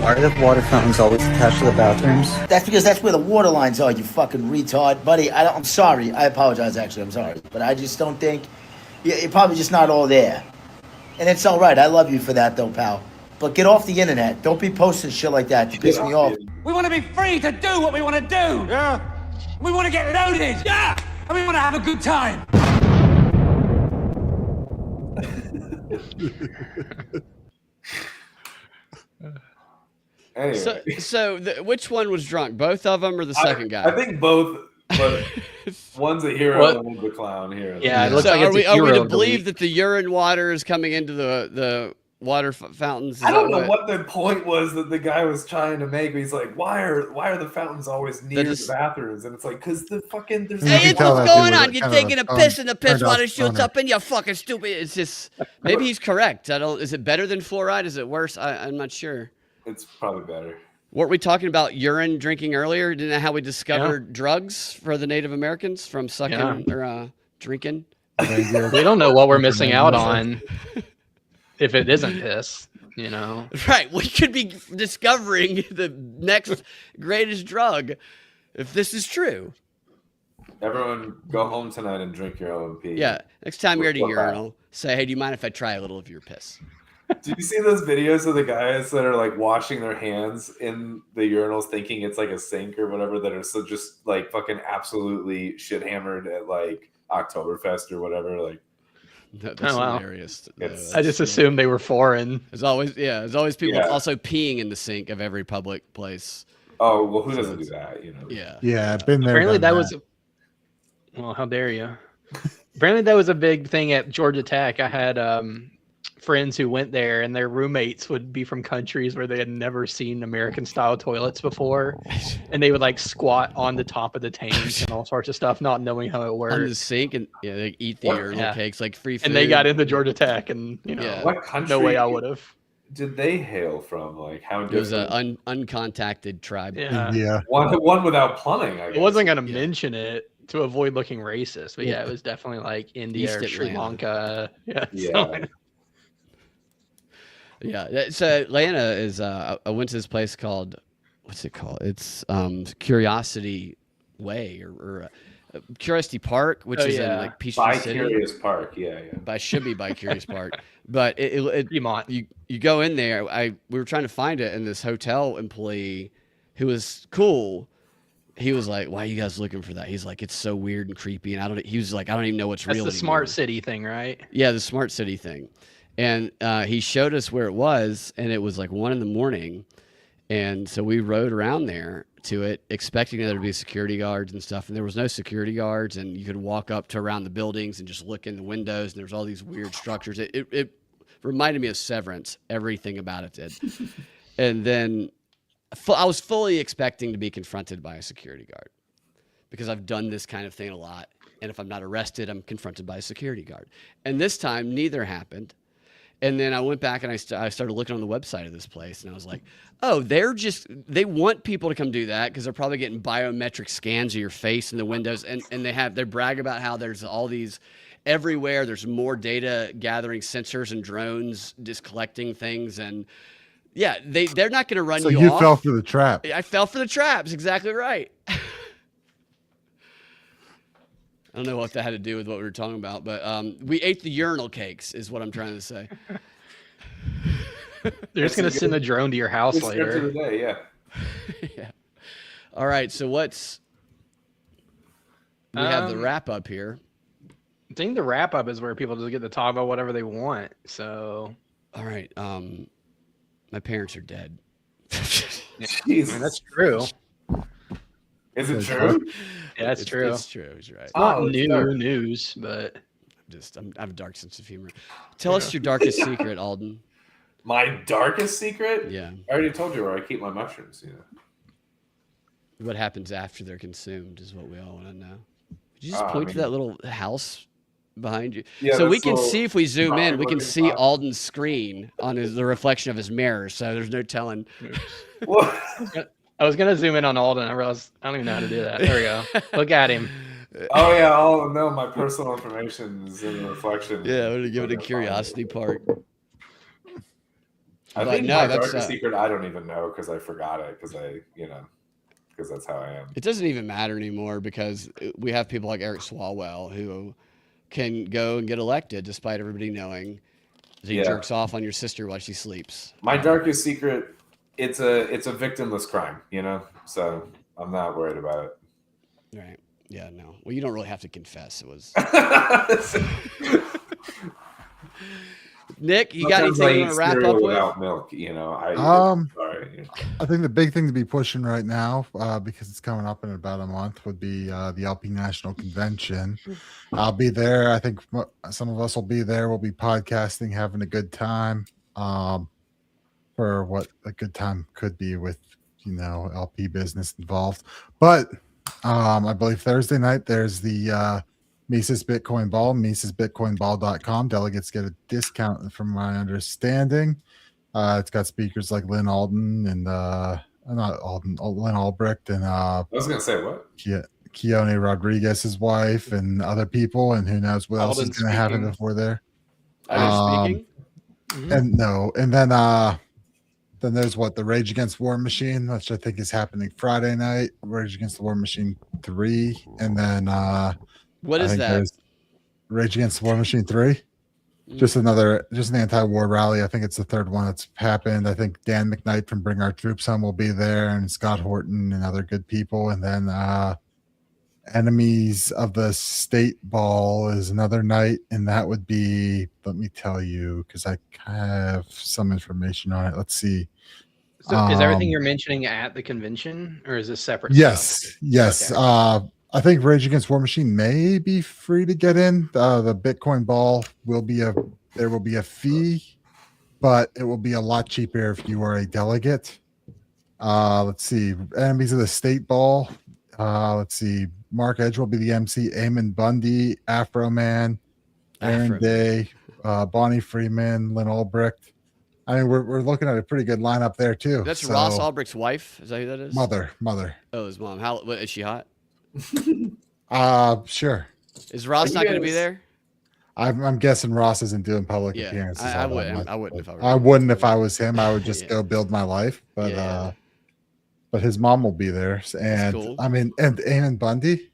Why are the water fountains always attached to the bathrooms? That's because that's where the water lines are, you fucking retard. Buddy, I'm sorry. I apologize, actually. I'm sorry. But I just don't think... You're probably just not all there. And it's all right. I love you for that, though, pal. But get off the internet. Don't be posting shit like that to piss me off. We want to be free to do what we want to do. Yeah. We want to get loaded. Yeah. And we want to have a good time. Anyway. So which one was drunk? Both of them or the second guy? I think both, but one's a hero and one's a clown here. Yeah, it looks so like it's are we to the believe week. that the urine water is coming into the water fountains? Is I don't that know what the point was that the guy was trying to make. He's like, why are the fountains always near the bathrooms? And it's like, because the fucking there's Hey, no what's going on? You're taking a piss and the piss water shoots up and you're fucking stupid. It's just maybe he's correct. I don't. Is it better than fluoride? Is it worse? I'm not sure. It's probably better. Weren't we talking about urine drinking earlier? Didn't that how we discovered drugs for the Native Americans from sucking or drinking? We don't know what we're missing out on if it isn't piss, you know? Right. We could be discovering the next greatest drug if this is true. Everyone go home tonight and drink your own pee. Yeah. Next time you're at a What about- urinal, say, hey, do you mind if I try a little of your piss? Do you see those videos of the guys that are like washing their hands in the urinals thinking it's like a sink or whatever, that are so just like fucking absolutely shit hammered at like Oktoberfest or whatever? Like, That's wow. hilarious. I just assumed they were foreign. There's always people also peeing in the sink of every public place. Oh, well, who doesn't do that, you know? Yeah. Yeah, I've been there. Apparently done that was... Well, how dare you? Apparently that was a big thing at Georgia Tech. I had friends who went there and their roommates would be from countries where they had never seen American style toilets before, and they would like squat on the top of the tank and all sorts of stuff, not knowing how it worked. On the sink and they eat the urinal cakes like free food. And they got into Georgia Tech, and you know, What country no way I would have. did they hail from? Like, how It was different? an uncontacted tribe. Yeah. One without plumbing, I guess. I wasn't gonna mention it to avoid looking racist, but yeah, it was definitely like India East or Sri Atlanta. Lanka. Yeah. Yeah. Yeah. So Atlanta is I went to this place called, what's it called? It's Curiosity Way or Curiosity Park, which is in like Peachtree City. Curious Park, yeah. But should be by Curious Park. But you go in there. We were trying to find it, and this hotel employee who was cool, he was like, "Why are you guys looking for that?" He's like, "It's so weird and creepy." And he was like, "I don't even know what's That's real." the anymore." smart city thing, right? Yeah, the smart city thing. And he showed us where it was, and it was like 1 a.m. And so we rode around there to it, expecting there to be security guards and stuff. And there was no security guards, and you could walk up to around the buildings and just look in the windows, and there's all these weird structures. It reminded me of Severance, everything about it did. And then I was fully expecting to be confronted by a security guard because I've done this kind of thing a lot. And if I'm not arrested, I'm confronted by a security guard. And this time, neither happened. And then I went back and I started looking on the website of this place, and I was like, oh, they want people to come do that because they're probably getting biometric scans of your face in the windows. And they brag about how there's all these everywhere. There's more data gathering sensors and drones just collecting things. And yeah, they're not going to run So you you off. fell for the trap. I fell for the traps. Exactly right. I don't know what that had to do with what we were talking about, but we ate the urinal cakes is what I'm trying to say. They're just going to send a drone to your house Good start to later. the day, yeah. Yeah. All right. So we have the wrap up here. I think the wrap up is where people just get to talk about whatever they want. So, all right. My parents are dead. Jeez. I mean, that's true. Is it true? Yeah, that's true. It's true. He's right. It's not new news, but I have a dark sense of humor. Tell us your darkest secret, Alden. My darkest secret? Yeah. I already told you where I keep my mushrooms. What happens after they're consumed is what we all want to know. Could you just I point to mean- that little house behind you? Yeah, so we that's can little see if we zoom in, we can looking see box. Alden's screen on the reflection of his mirror. So there's no telling. I was gonna zoom in on Alden. I realized I don't even know how to do that. There we go. Look at him. Oh yeah, no, my personal information is in the reflection. Yeah, I'm gonna give it a curiosity part. I But think no, my that's, darkest secret I don't even know because I forgot it because that's how I am. It doesn't even matter anymore because we have people like Eric Swalwell who can go and get elected despite everybody knowing that he Yeah. jerks off on your sister while she sleeps. My darkest secret, it's a victimless crime, so I'm not worried about it. Right. Yeah, no. Well, you don't really have to confess. It was. Nick, you got Sometimes anything I you eat want to wrap cereal up with? without milk, sorry. I think the big thing to be pushing right now, because it's coming up in about a month, would be the LP National Convention. I'll be there. I think some of us will be there. We'll be podcasting, having a good time. For what a good time could be with LP business involved. But I believe Thursday night there's the Mises Bitcoin Ball, MisesBitcoinBall.com. Delegates get a discount from my understanding. It's got speakers like Lynn Alden and Lynn Albrecht and I was gonna say what? Keone Rodriguez, his wife, and other people, and who knows what else is Alden going to happen speaking. before there. Speaking? Then there's the Rage Against War Machine, which I think is happening Friday night. Rage Against the War Machine 3, and then What I is think that? there's Rage Against the War Machine 3. Just an anti-war rally. I think it's the third one that's happened. I think Dan McKnight from Bring Our Troops Home will be there, and Scott Horton and other good people. And then Enemies of the State Ball is another night, and that would be, let me tell you, because I have some information on it. Let's see. So is everything you're mentioning at the convention, or is this separate? Yes, stuff? yes. Okay. I think Rage Against War Machine may be free to get in. The Bitcoin Ball there will be a fee, but it will be a lot cheaper if you are a delegate. Let's see. Enemies of the State Ball. Let's see. Mark Edge will be the MC. Eamon Bundy, Afro Man, Aaron Day, Bonnie Freeman, Lynn Albrecht. I mean, we're looking at a pretty good lineup there too. That's So- Ross Albrecht's wife. Is that who that is? Mother. Oh, his mom. What, is she hot? Sure. Is Ross not going to be there? I'm guessing Ross isn't doing public Yeah, appearances. I all that wouldn't. much. I wouldn't if I were I him. wouldn't if I was him. I would just Yeah. go build my life. But Yeah. but his mom will be there, and cool. I mean, and Eamon Bundy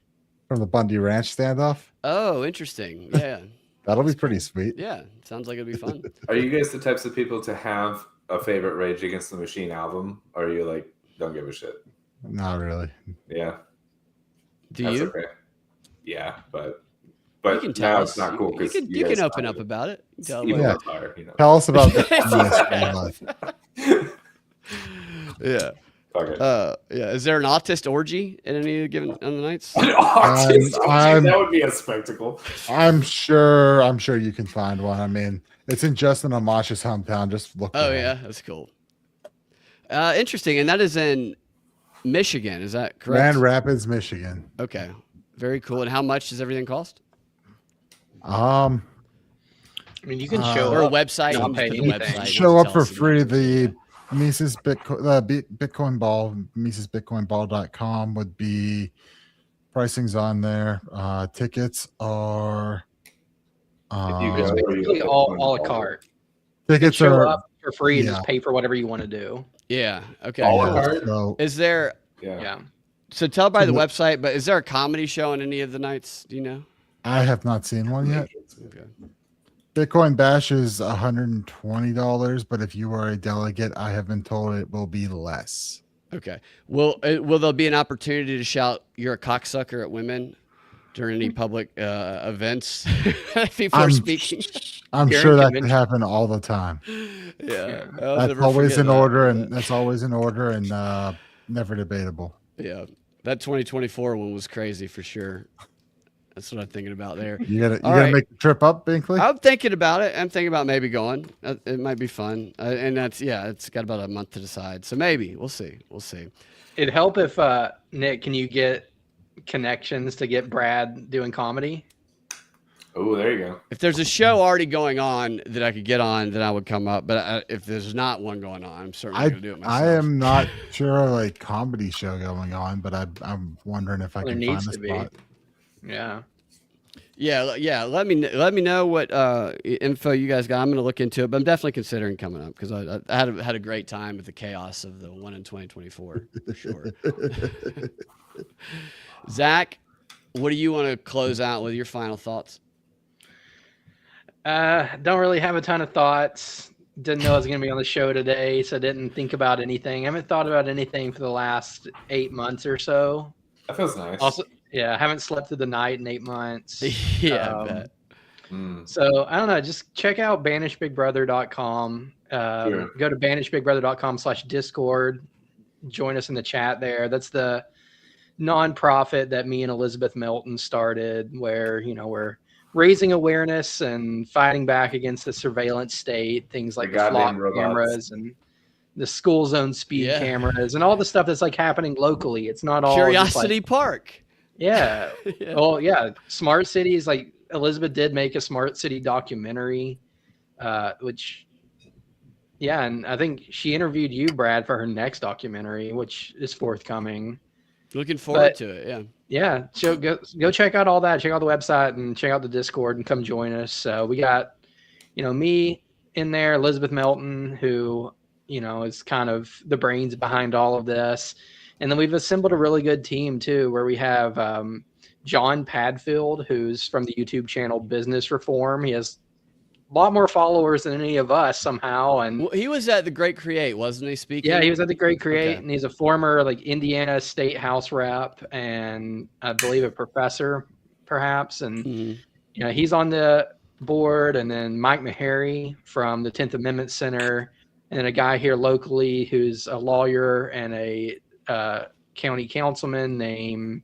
from the Bundy Ranch standoff. Oh, interesting. Yeah. That'll be pretty sweet. Yeah. Sounds like it'd be fun. Are you guys the types of people to have a favorite Rage Against the Machine album, or are you like don't give a shit? Not really. Yeah. Do That's you? Okay. Yeah, but You can tell now us. it's not cool because You can open up about it. You can tell Even about Yeah. fire, Tell us about the Yeah. Fuck it. Yeah. Is there an autist orgy at any given on the nights? An artist, that would be a spectacle. I'm sure you can find one. I mean, it's in Justin Amash's hometown. Just look. Oh for yeah, that's cool. Interesting, and that is in Michigan. Is that correct? Grand Rapids, Michigan. Okay, very cool. And how much does everything cost? I mean, you can show or a up, website. not I'm just pay putting the anything. website. Show Why up don't for you tell us free. The Mises Bitcoin Ball, MisesBitcoinBall.com would be pricing's on there. Tickets are. It's basically all a la carte. Tickets show are up for free and yeah. just pay for whatever you want to do. Yeah. Okay. All cool. carte? So, Is there? Yeah. So tell by the website, but is there a comedy show on any of the nights? Do you know? I have not seen one yet. Okay. Bitcoin Bash is $120, but if you are a delegate, I have been told it will be less. Okay. Will there be an opportunity to shout "You're a cocksucker" at women during any public events? People are speaking. I'm During sure that convention. can happen all the time. Yeah, I'll That's never always forget in that. order, and that's always in order, and never debatable. Yeah, that 2024 one was crazy for sure. That's what I'm thinking about there. You gotta All right. make the trip up, Binkley. I'm thinking about it. I'm thinking about maybe going. It might be fun, and it's got about a month to decide. So maybe we'll see. It'd help if Nick, can you get connections to get Brad doing comedy? Oh, there you go. If there's a show already going on that I could get on, then I would come up. But if there's not one going on, I'm certainly going to do it myself. I am not sure of a comedy show going on, but I'm wondering if I can find a spot. Yeah. Let me know what info you guys got. I'm going to look into it, but I'm definitely considering coming up because I had a great time with the chaos of the one in 2024 for sure. Zach, what do you want to close out with your final thoughts? Don't really have a ton of thoughts. Didn't know I was going to be on the show today, so didn't think about anything. I haven't thought about anything for the last 8 months or so. That feels nice. Also, yeah, I haven't slept through the night in 8 months. Yeah, I bet. So I don't know. Just check out banishedbigbrother.com. Sure. Go to banishedbigbrother.com/Discord. Join us in the chat there. That's the nonprofit that me and Elizabeth Melton started, where we're raising awareness and fighting back against the surveillance state, things like the flock cameras and the school zone speed cameras and all the stuff that's like happening locally. It's not all Curiosity Park. Yeah. Well, yeah. Smart cities, like Elizabeth did make a smart city documentary, which, and I think she interviewed you, Brad, for her next documentary, which is forthcoming. Looking forward to it. Yeah. So go check out all that. Check out the website and check out the Discord and come join us. So we got, me in there, Elizabeth Melton, who, is kind of the brains behind all of this. And then we've assembled a really good team too, where we have John Padfield, who's from the YouTube channel Business Reform. He has a lot more followers than any of us somehow. And he was at the Great Create, wasn't he, speaking? Yeah, he was at the Great Create, and he's a former Indiana State House rep and I believe a professor, perhaps. And he's on the board. And then Mike Meharry from the 10th Amendment Center, and then a guy here locally who's a lawyer and a county councilman named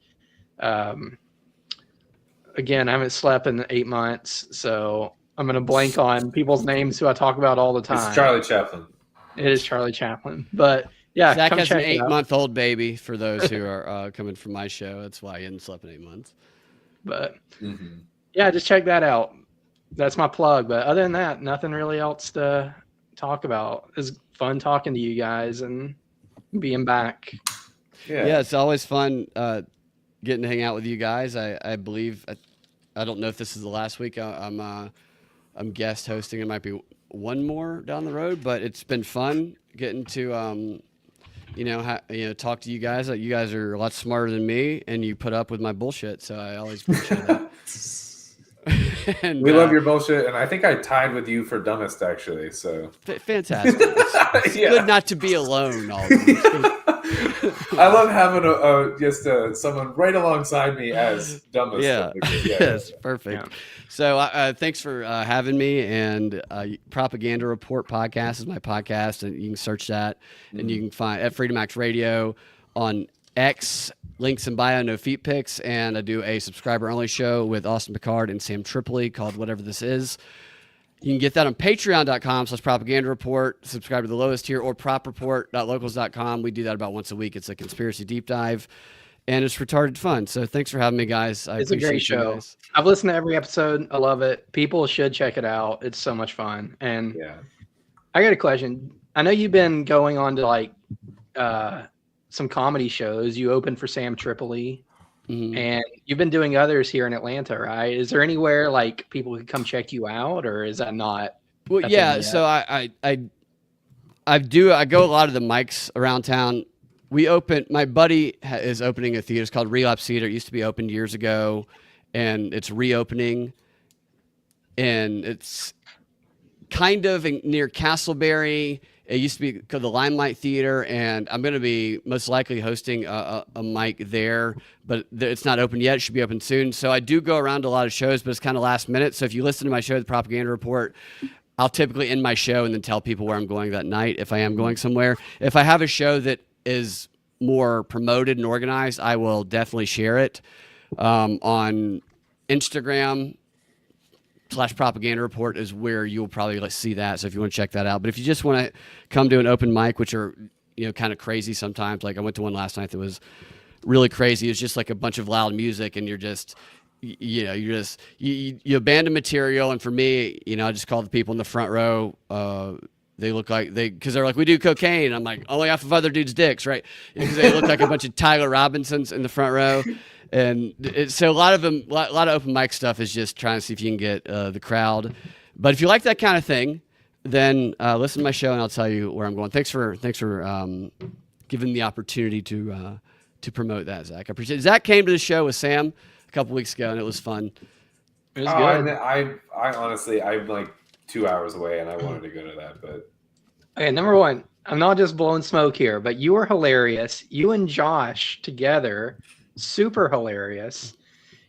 again, I haven't slept in 8 months, so I'm gonna blank on people's names who I talk about all the time. It's Charlie Chaplin. It is Charlie Chaplin, but yeah, Zach has an 8-month-old baby. For those who are coming from my show, that's why he hadn't slept in 8 months. But yeah, just check that out. That's my plug. But other than that, nothing really else to talk about. It's fun talking to you guys and being back. Yeah, it's always fun getting to hang out with you guys. I believe I don't know if this is the last week I'm guest hosting. It might be one more down the road, but it's been fun getting to talk to you guys. You guys are a lot smarter than me, and you put up with my bullshit, so I always appreciate that. And, we love your bullshit, and I think I tied with you for dumbest, actually. So fantastic. It's good not to be alone, Alden. I love having someone right alongside me as dumbest. Yes, perfect. Yeah. So thanks for having me. And Propaganda Report podcast is my podcast, and you can search that, and you can find at Freedom Act Radio on X, links in bio, no feet pics, and I do a subscriber-only show with Austin Picard and Sam Tripoli called Whatever This Is. You can get that on patreon.com/propaganda report, subscribe to the lowest tier, or propreport.locals.com. We do that about once a week. It's a conspiracy deep dive, and it's retarded fun. So thanks for having me, guys. It's a great show. I've listened to every episode. I love it. People should check it out. It's so much fun. And I got a question. I know you've been going on to some comedy shows. You opened for Sam Tripoli, and you've been doing others here in Atlanta, right? Is there anywhere people could come check you out, or is that not? Well, yeah. So I go a lot of the mics around town. My buddy is opening a theater. It's called Relapse Theater. It used to be opened years ago, and it's reopening, and it's kind of near Castleberry. It used to be called the Limelight Theater, and I'm going to be most likely hosting a mic there, but it's not open yet. It should be open soon. So I do go around to a lot of shows, but it's kind of last minute. So if you listen to my show, The Propaganda Report, I'll typically end my show and then tell people where I'm going that night if I am going somewhere. If I have a show that is more promoted and organized, I will definitely share it on Instagram /propaganda report is where you'll probably see that. So if you want to check that out, but if you just want to come to an open mic, which are, kind of crazy sometimes, like I went to one last night that was really crazy. It's just like a bunch of loud music and you're just, you abandon material. And for me, I just call the people in the front row, they look like because they're like, we do cocaine. I'm like, only off of other dudes' dicks, right? Because they look like a bunch of Tyler Robinsons in the front row. And so a lot of open mic stuff is just trying to see if you can get the crowd. But if you like that kind of thing, then listen to my show and I'll tell you where I'm going. Thanks for giving the opportunity to promote that, Zach. I appreciate it. Zach came to the show with Sam a couple weeks ago and it was fun. It was good. I honestly, I'm like 2 hours away and I wanted to go to that, but. Okay, number one, I'm not just blowing smoke here, but you were hilarious. You and Josh together, super hilarious.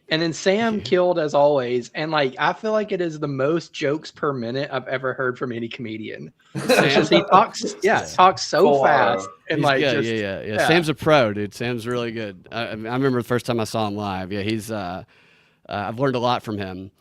And then Sam killed as always. And I feel like it is the most jokes per minute I've ever heard from any comedian. It's just, he talks so fast. And yeah. Sam's a pro, dude. Sam's really good. I remember the first time I saw him live. Yeah, he's I've learned a lot from him.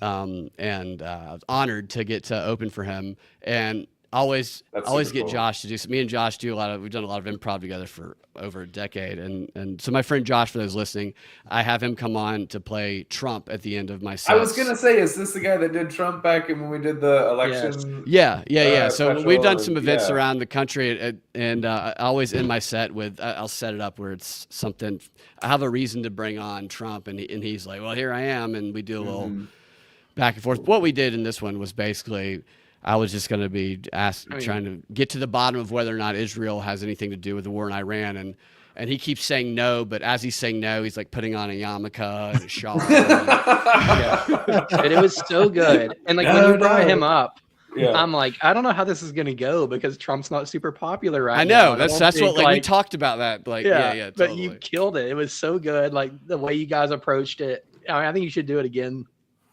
And I was honored to get to open for him. And always get cool. Josh to do. Me and Josh we've done a lot of improv together for over a decade, and so my friend Josh, for those listening, I have him come on to play Trump at the end of my sets. I was gonna say, is this the guy that did Trump back when we did the election? Yeah. So we've done some events around the country, and I always end my set with I'll set it up where it's something. I have a reason to bring on Trump, and he's like, well, here I am, and we do a little back and forth. What we did in this one was basically, I was just going to be trying to get to the bottom of whether or not Israel has anything to do with the war in Iran. And he keeps saying no, but as he's saying no, he's like putting on a yarmulke and a shawl. And it was so good. And when you brought him up, I'm like, I don't know how this is going to go because Trump's not super popular right now. I know. That's what we talked about that. Totally. But you killed it. It was so good. The way you guys approached it. I think you should do it again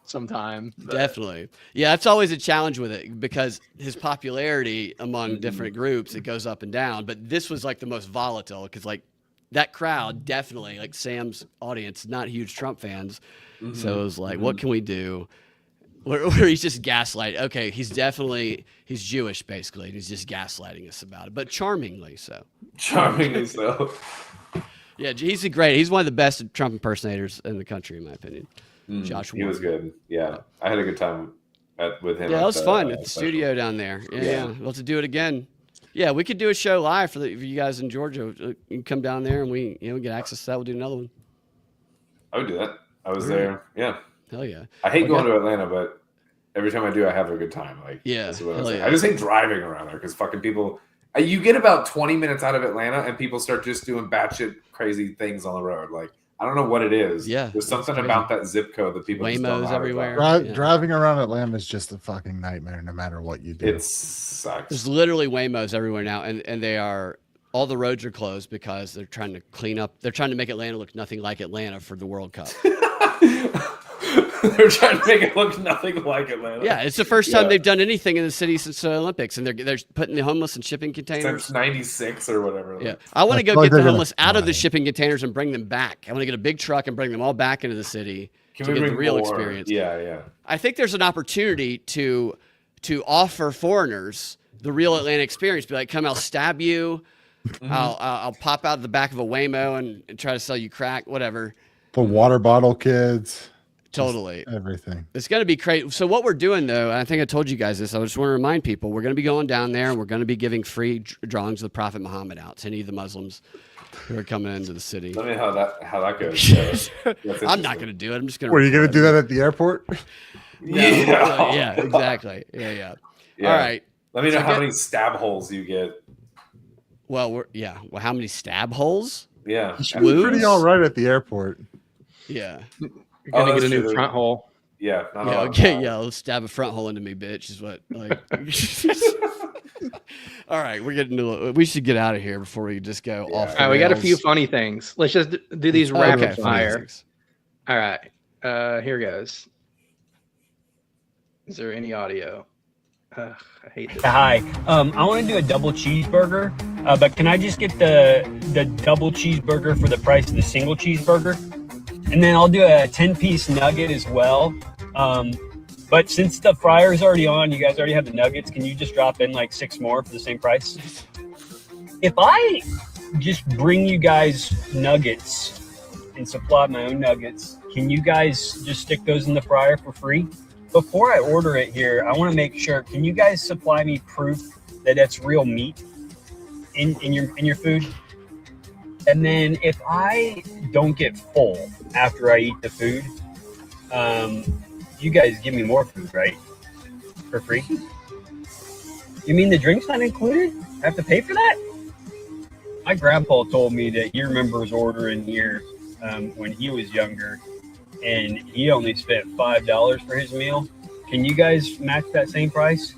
sometime. Definitely. Yeah, that's always a challenge with it because his popularity among different groups, it goes up and down. But this was the most volatile because that crowd definitely, Sam's audience, not huge Trump fans. So it was what can we do? Where he's just gaslighting. Okay, he's Jewish basically, and he's just gaslighting us about it, but charmingly so. Charmingly so. Yeah, he's one of the best Trump impersonators in the country, in my opinion. Josh, he was good. Yeah, I had a good time with him. Yeah, it was fun at the studio down there. Yeah. We'll have to do it again. Yeah, we could do a show live for you guys in Georgia. You can come down there and we get access to that. We'll do another one. I would do that. I was there. Yeah. Hell yeah. I hate going to Atlanta, but every time I do, I have a good time. I just hate driving around there because fucking people. You get about 20 minutes out of Atlanta and people start just doing batshit crazy things on the road. I don't know what it is. Yeah, there's something about that zip code that people just don't know everywhere. Driving around Atlanta is just a fucking nightmare, no matter what you do. It sucks. There's literally Waymos everywhere now, and they are all the roads are closed because they're trying to clean up. They're trying to make Atlanta look nothing like Atlanta for the World Cup. They're trying to make it look nothing like Atlanta. Yeah, it's the first time they've done anything in the city since the Olympics, and they're putting the homeless in shipping containers. Since '96 or whatever. Yeah, I want to go get the homeless out of the shipping containers and bring them back. I want to get a big truck and bring them all back into the city to get the real experience. Yeah. I think there's an opportunity to offer foreigners the real Atlanta experience. Be like, come, I'll stab you. I'll pop out the back of a Waymo and try to sell you crack, whatever. The water bottle kids. Totally. Everything. It's going to be crazy. So what we're doing, though, and I think I told you guys this, I just want to remind people, we're going to be going down there and we're going to be giving free drawings of the Prophet Muhammad out to any of the Muslims who are coming into the city. Let me know how that goes. I'm not going to do it. I'm just going to. Were you going to do that at the airport? Yeah, exactly. Yeah. All right. Let me know how many stab holes you get. Well, how many stab holes? Yeah. It's pretty all right at the airport. Yeah. You're going to get a new front hole. Yeah. Let's stab a front hole into me, bitch, is what. All right, we should get out of here before we just go off. All right, we got a few funny things. Let's just do these rapid fire. All right, here goes. Is there any audio? I hate this. Hi, I want to do a double cheeseburger, but can I just get the double cheeseburger for the price of the single cheeseburger? And then I'll do a 10-piece nugget as well. But since the fryer is already on, you guys already have the nuggets, can you just drop in like 6 more for the same price? If I just bring you guys nuggets and supply my own nuggets, can you guys just stick those in the fryer for free? Before I order it here, I want to make sure, can you guys supply me proof that that's real meat in your food? And then if I don't get full after I eat the food, you guys give me more food, right? For free? You mean the drink's not included? I have to pay for that? My grandpa told me that he remembers ordering here when he was younger, and he only spent $5 for his meal. Can you guys match that same price?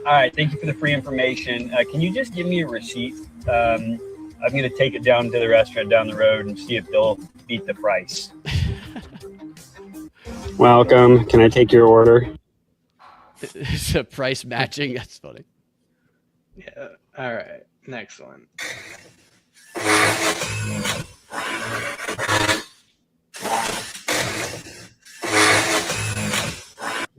All right, thank you for the free information. Can you just give me a receipt? I'm going to take it down to the restaurant down the road and see if they'll beat the price. Welcome. Can I take your order? It's a price matching. That's funny. Yeah. All right. Next one.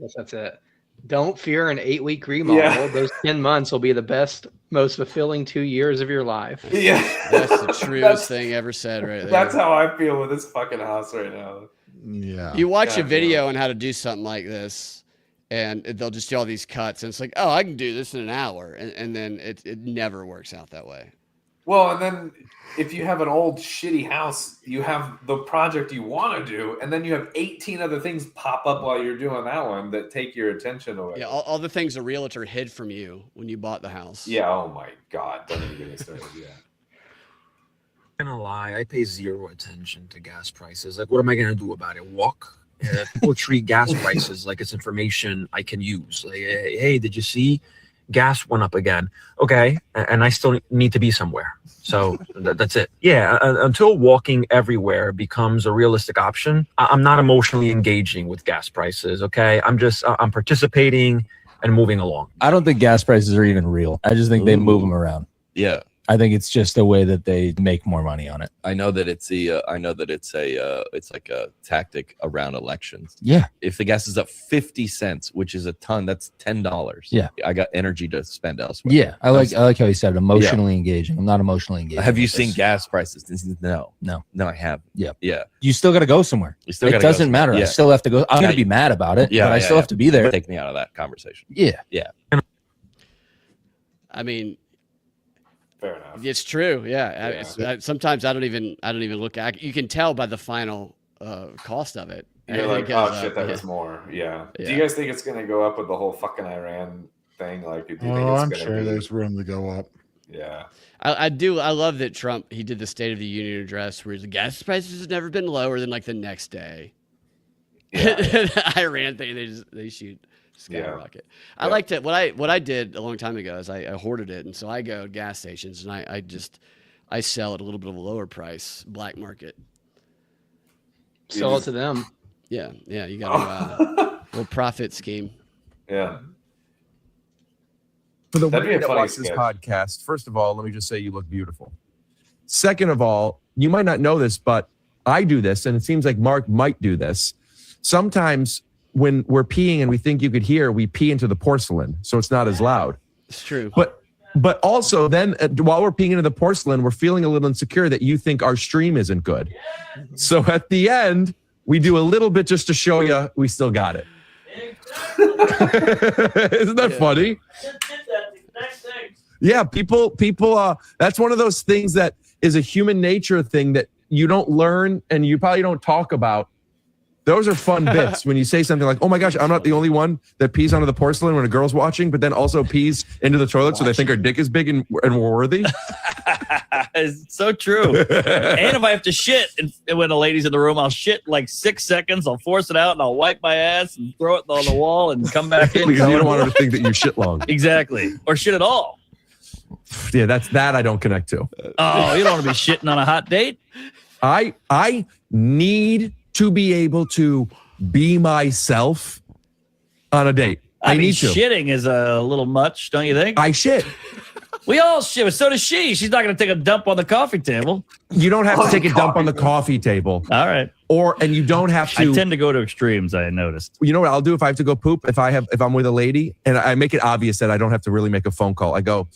Guess that's it. Don't fear an 8-week remodel. Yeah. Those 10 months will be the best, most fulfilling 2 years of your life. Yeah. That's the truest thing ever said right there. That's how I feel with this fucking house right now. Yeah. You watch a God video on how to do something like this, and they'll just do all these cuts, and it's like, oh, I can do this in an hour, and then it never works out that way. Well, and then if you have an old shitty house, you have the project you want to do, and then you have 18 other things pop up while you're doing that one that take your attention away. Yeah, all the things a realtor hid from you when you bought the house. Yeah, oh my God. Don't even get me started. Yeah. I'm gonna lie, I pay zero attention to gas prices. Like, what am I gonna do about it? Walk? People treat gas prices like it's information I can use. Like, hey, did you see gas went up again? Okay, and I still need to be somewhere. So that's it. Yeah, until walking everywhere becomes a realistic option, I'm not emotionally engaging with gas prices. Okay, I'm participating and moving along. I don't think gas prices are even real. I just think they move them around. Yeah. I think it's just a way that they make more money on it. I know that it's like a tactic around elections. Yeah. If the gas is up 50 cents, which is a ton, that's $10. Yeah. I got energy to spend elsewhere. Yeah. I like how he said emotionally engaging. I'm not emotionally engaged. Have you seen gas prices? No. No, I haven't. Yeah. Yeah. You still got to go somewhere. You still it gotta go doesn't matter. somewhere. I Yeah. still have to go. I'm going to be mad about it, Yeah. but I still have to be there. Take me out of that conversation. Yeah. Yeah. I mean, fair enough. It's true. Yeah. Sometimes I don't even look at. You can tell by the final cost of it. You're like, oh shit, that is more. Yeah. Yeah. Do you guys think it's gonna go up with the whole fucking Iran thing? Like, do you think Oh, it's I'm gonna sure be... there's room to go up. Yeah. I do. I love that Trump, he did the State of the Union address where the gas prices have never been lower than like the next day. Yeah. The Iran thing, they shoot skyrocket. Yeah. I liked it. What I did a long time ago is I hoarded it, and so I go to gas stations and I sell at a little bit of a lower price, black market. Sell it to them. Yeah, you got a little profit scheme. Yeah. For the That'd be women a that funny watch this sketch. podcast, first of all, let me just say you look beautiful. Second of all, you might not know this, but I do this, and it seems like Mark might do this. Sometimes when we're peeing and we think you could hear, we pee into the porcelain, so it's not as loud. It's true. But also then while we're peeing into the porcelain, we're feeling a little insecure that you think our stream isn't good. So at the end, we do a little bit just to show you we still got it. Isn't that funny? Yeah, people, that's one of those things that is a human nature thing that you don't learn and you probably don't talk about. Those are fun bits when you say something like, oh my gosh, I'm not the only one that pees onto the porcelain when a girl's watching, but then also pees into the toilet so they think her dick is big and we're worthy. It's so true. And if I have to shit and when a lady's in the room, I'll shit like 6 seconds. I'll force it out and I'll wipe my ass and throw it on the wall and come back in. Because you don't want her to think that you shit long. Exactly. Or shit at all. Yeah, that I don't connect to. Oh, you don't want to be shitting on a hot date? I need to be able to be myself on a date. I mean, need to. shitting is a little much, don't you think? I shit. We all shit. So does she. She's not going to take a dump on the coffee table. You don't have to take a dump on the coffee table. All right. And you don't have to. I tend to go to extremes. I noticed. You know what I'll do if I have to go poop? If I'm with a lady and I make it obvious that I don't have to really make a phone call, I go,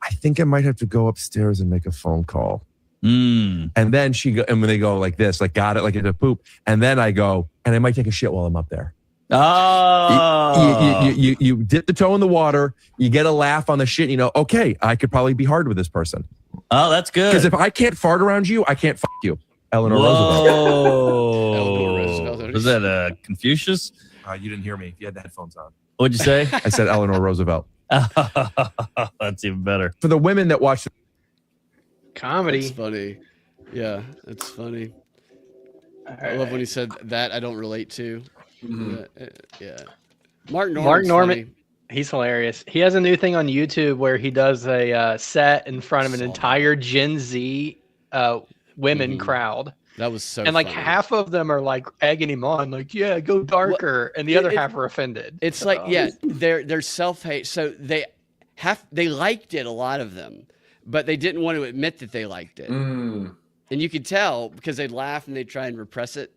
I think I might have to go upstairs and make a phone call. And then and when they go like this, like got it, like it's a poop, and then I go and I might take a shit while I'm up there. Oh, you dip the toe in the water, you get a laugh on the shit, you know, okay, I could probably be hard with this person. Oh, that's good. Because if I can't fart around you, I can't fuck you. Eleanor Roosevelt. Was that Confucius? You didn't hear me. If you had the headphones on. What'd you say? I said Eleanor Roosevelt. That's even better. For the women that watch comedy. It's funny. Yeah, it's funny. I love when he said that I don't relate to. Yeah. Mark Norman. He's hilarious. He has a new thing on YouTube where he does a set in front of an entire Gen Z women crowd. That was so and like funny. half of them are like egging him on, like, yeah, go darker, and the other half are offended. It's like, yeah, they're self-hate. So they liked it, a lot of them, but they didn't want to admit that they liked it. And you could tell because they'd laugh and they'd try and repress it.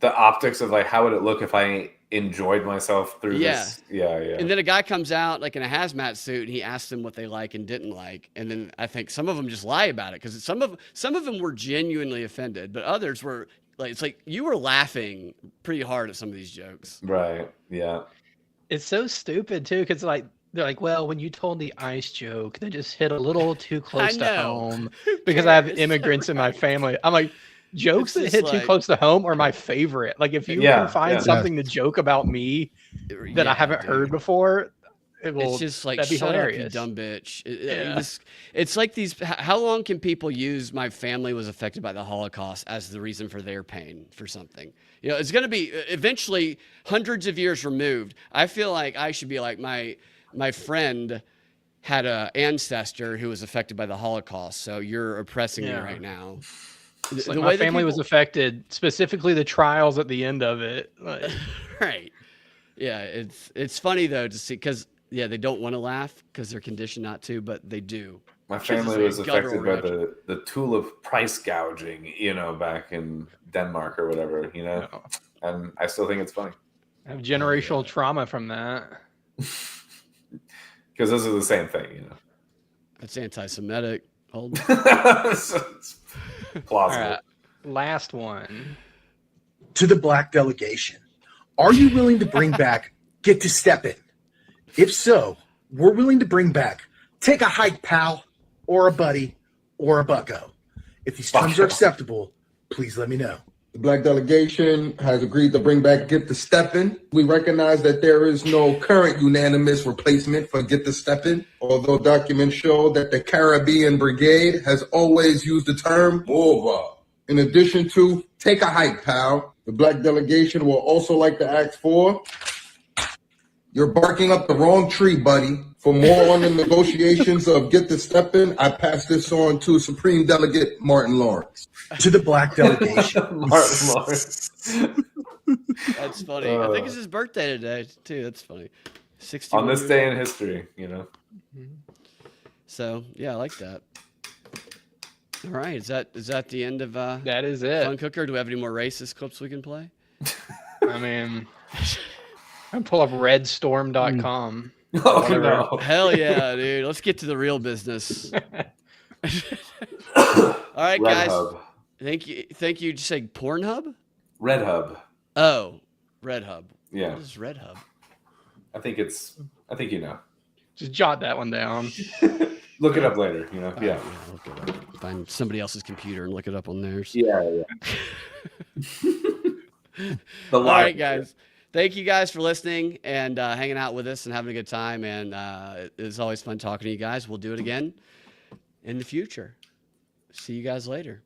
The optics of like, how would it look if I enjoyed myself through this? Yeah. And then a guy comes out like in a hazmat suit and he asks them what they like and didn't like. And then I think some of them just lie about it because some of them were genuinely offended, but others were like, it's like you were laughing pretty hard at some of these jokes. Right. Yeah. It's so stupid too, because like they're like, well, when you told the ice joke, they just hit a little too close to home because I have immigrants in my family. I'm like, jokes that hit too close to home are my favorite. Like if you can find something to joke about me that I haven't heard before, it's just like, that'd be shut hilarious. up, you dumb bitch. It's like these. How long can people use my family was affected by the Holocaust as the reason for their pain for something? You know, it's going to be eventually hundreds of years removed. I feel like I should be like my friend had an ancestor who was affected by the Holocaust, so you're oppressing me right now. Like my family was affected, specifically the trials at the end of it. Like. Right. Yeah, it's funny though to see because they don't want to laugh because they're conditioned not to, but they do. My family was affected by the tulip price gouging, you know, back in Denmark or whatever, you know, and I still think it's funny. I have generational trauma from that. Because those are the same thing, you know. It's anti-Semitic. Hold. Plausible. All right, last one. To the black delegation, are you willing to bring back Get to Steppin'? If so, we're willing to bring back Take a Hike, Pal, or a Buddy, or a Bucko. If these terms are acceptable, please let me know. The black delegation has agreed to bring back Get to Steppin'. We recognize that there is no current unanimous replacement for Get to Steppin', although documents show that the Caribbean Brigade has always used the term over. In addition to Take a Hike, Pal, the black delegation will also like to ask for, you're barking up the wrong tree, buddy. For more on the negotiations of Get to Steppin', I pass this on to Supreme Delegate Martin Lawrence. To the black delegation. Martin Lawrence. That's funny. I think it's his birthday today too. That's funny. 61 on this day in history, you know. So yeah, I like that. All right, is that the end of that is it. Fun Cooker? Do we have any more racist clips we can play? I mean, I pull up redstorm.com. Oh, no. Hell yeah, dude. Let's get to the real business. All right, Red guys. Hub. Thank you. Did you say Pornhub? Red Hub. Oh, Red Hub. Yeah. What is Red Hub? I think you know. Just jot that one down. Look it up later, you know. Yeah. Look it up. Find somebody else's computer and look it up on theirs. Yeah. All right, guys. Thank you guys for listening and hanging out with us and having a good time. And it's always fun talking to you guys. We'll do it again in the future. See you guys later.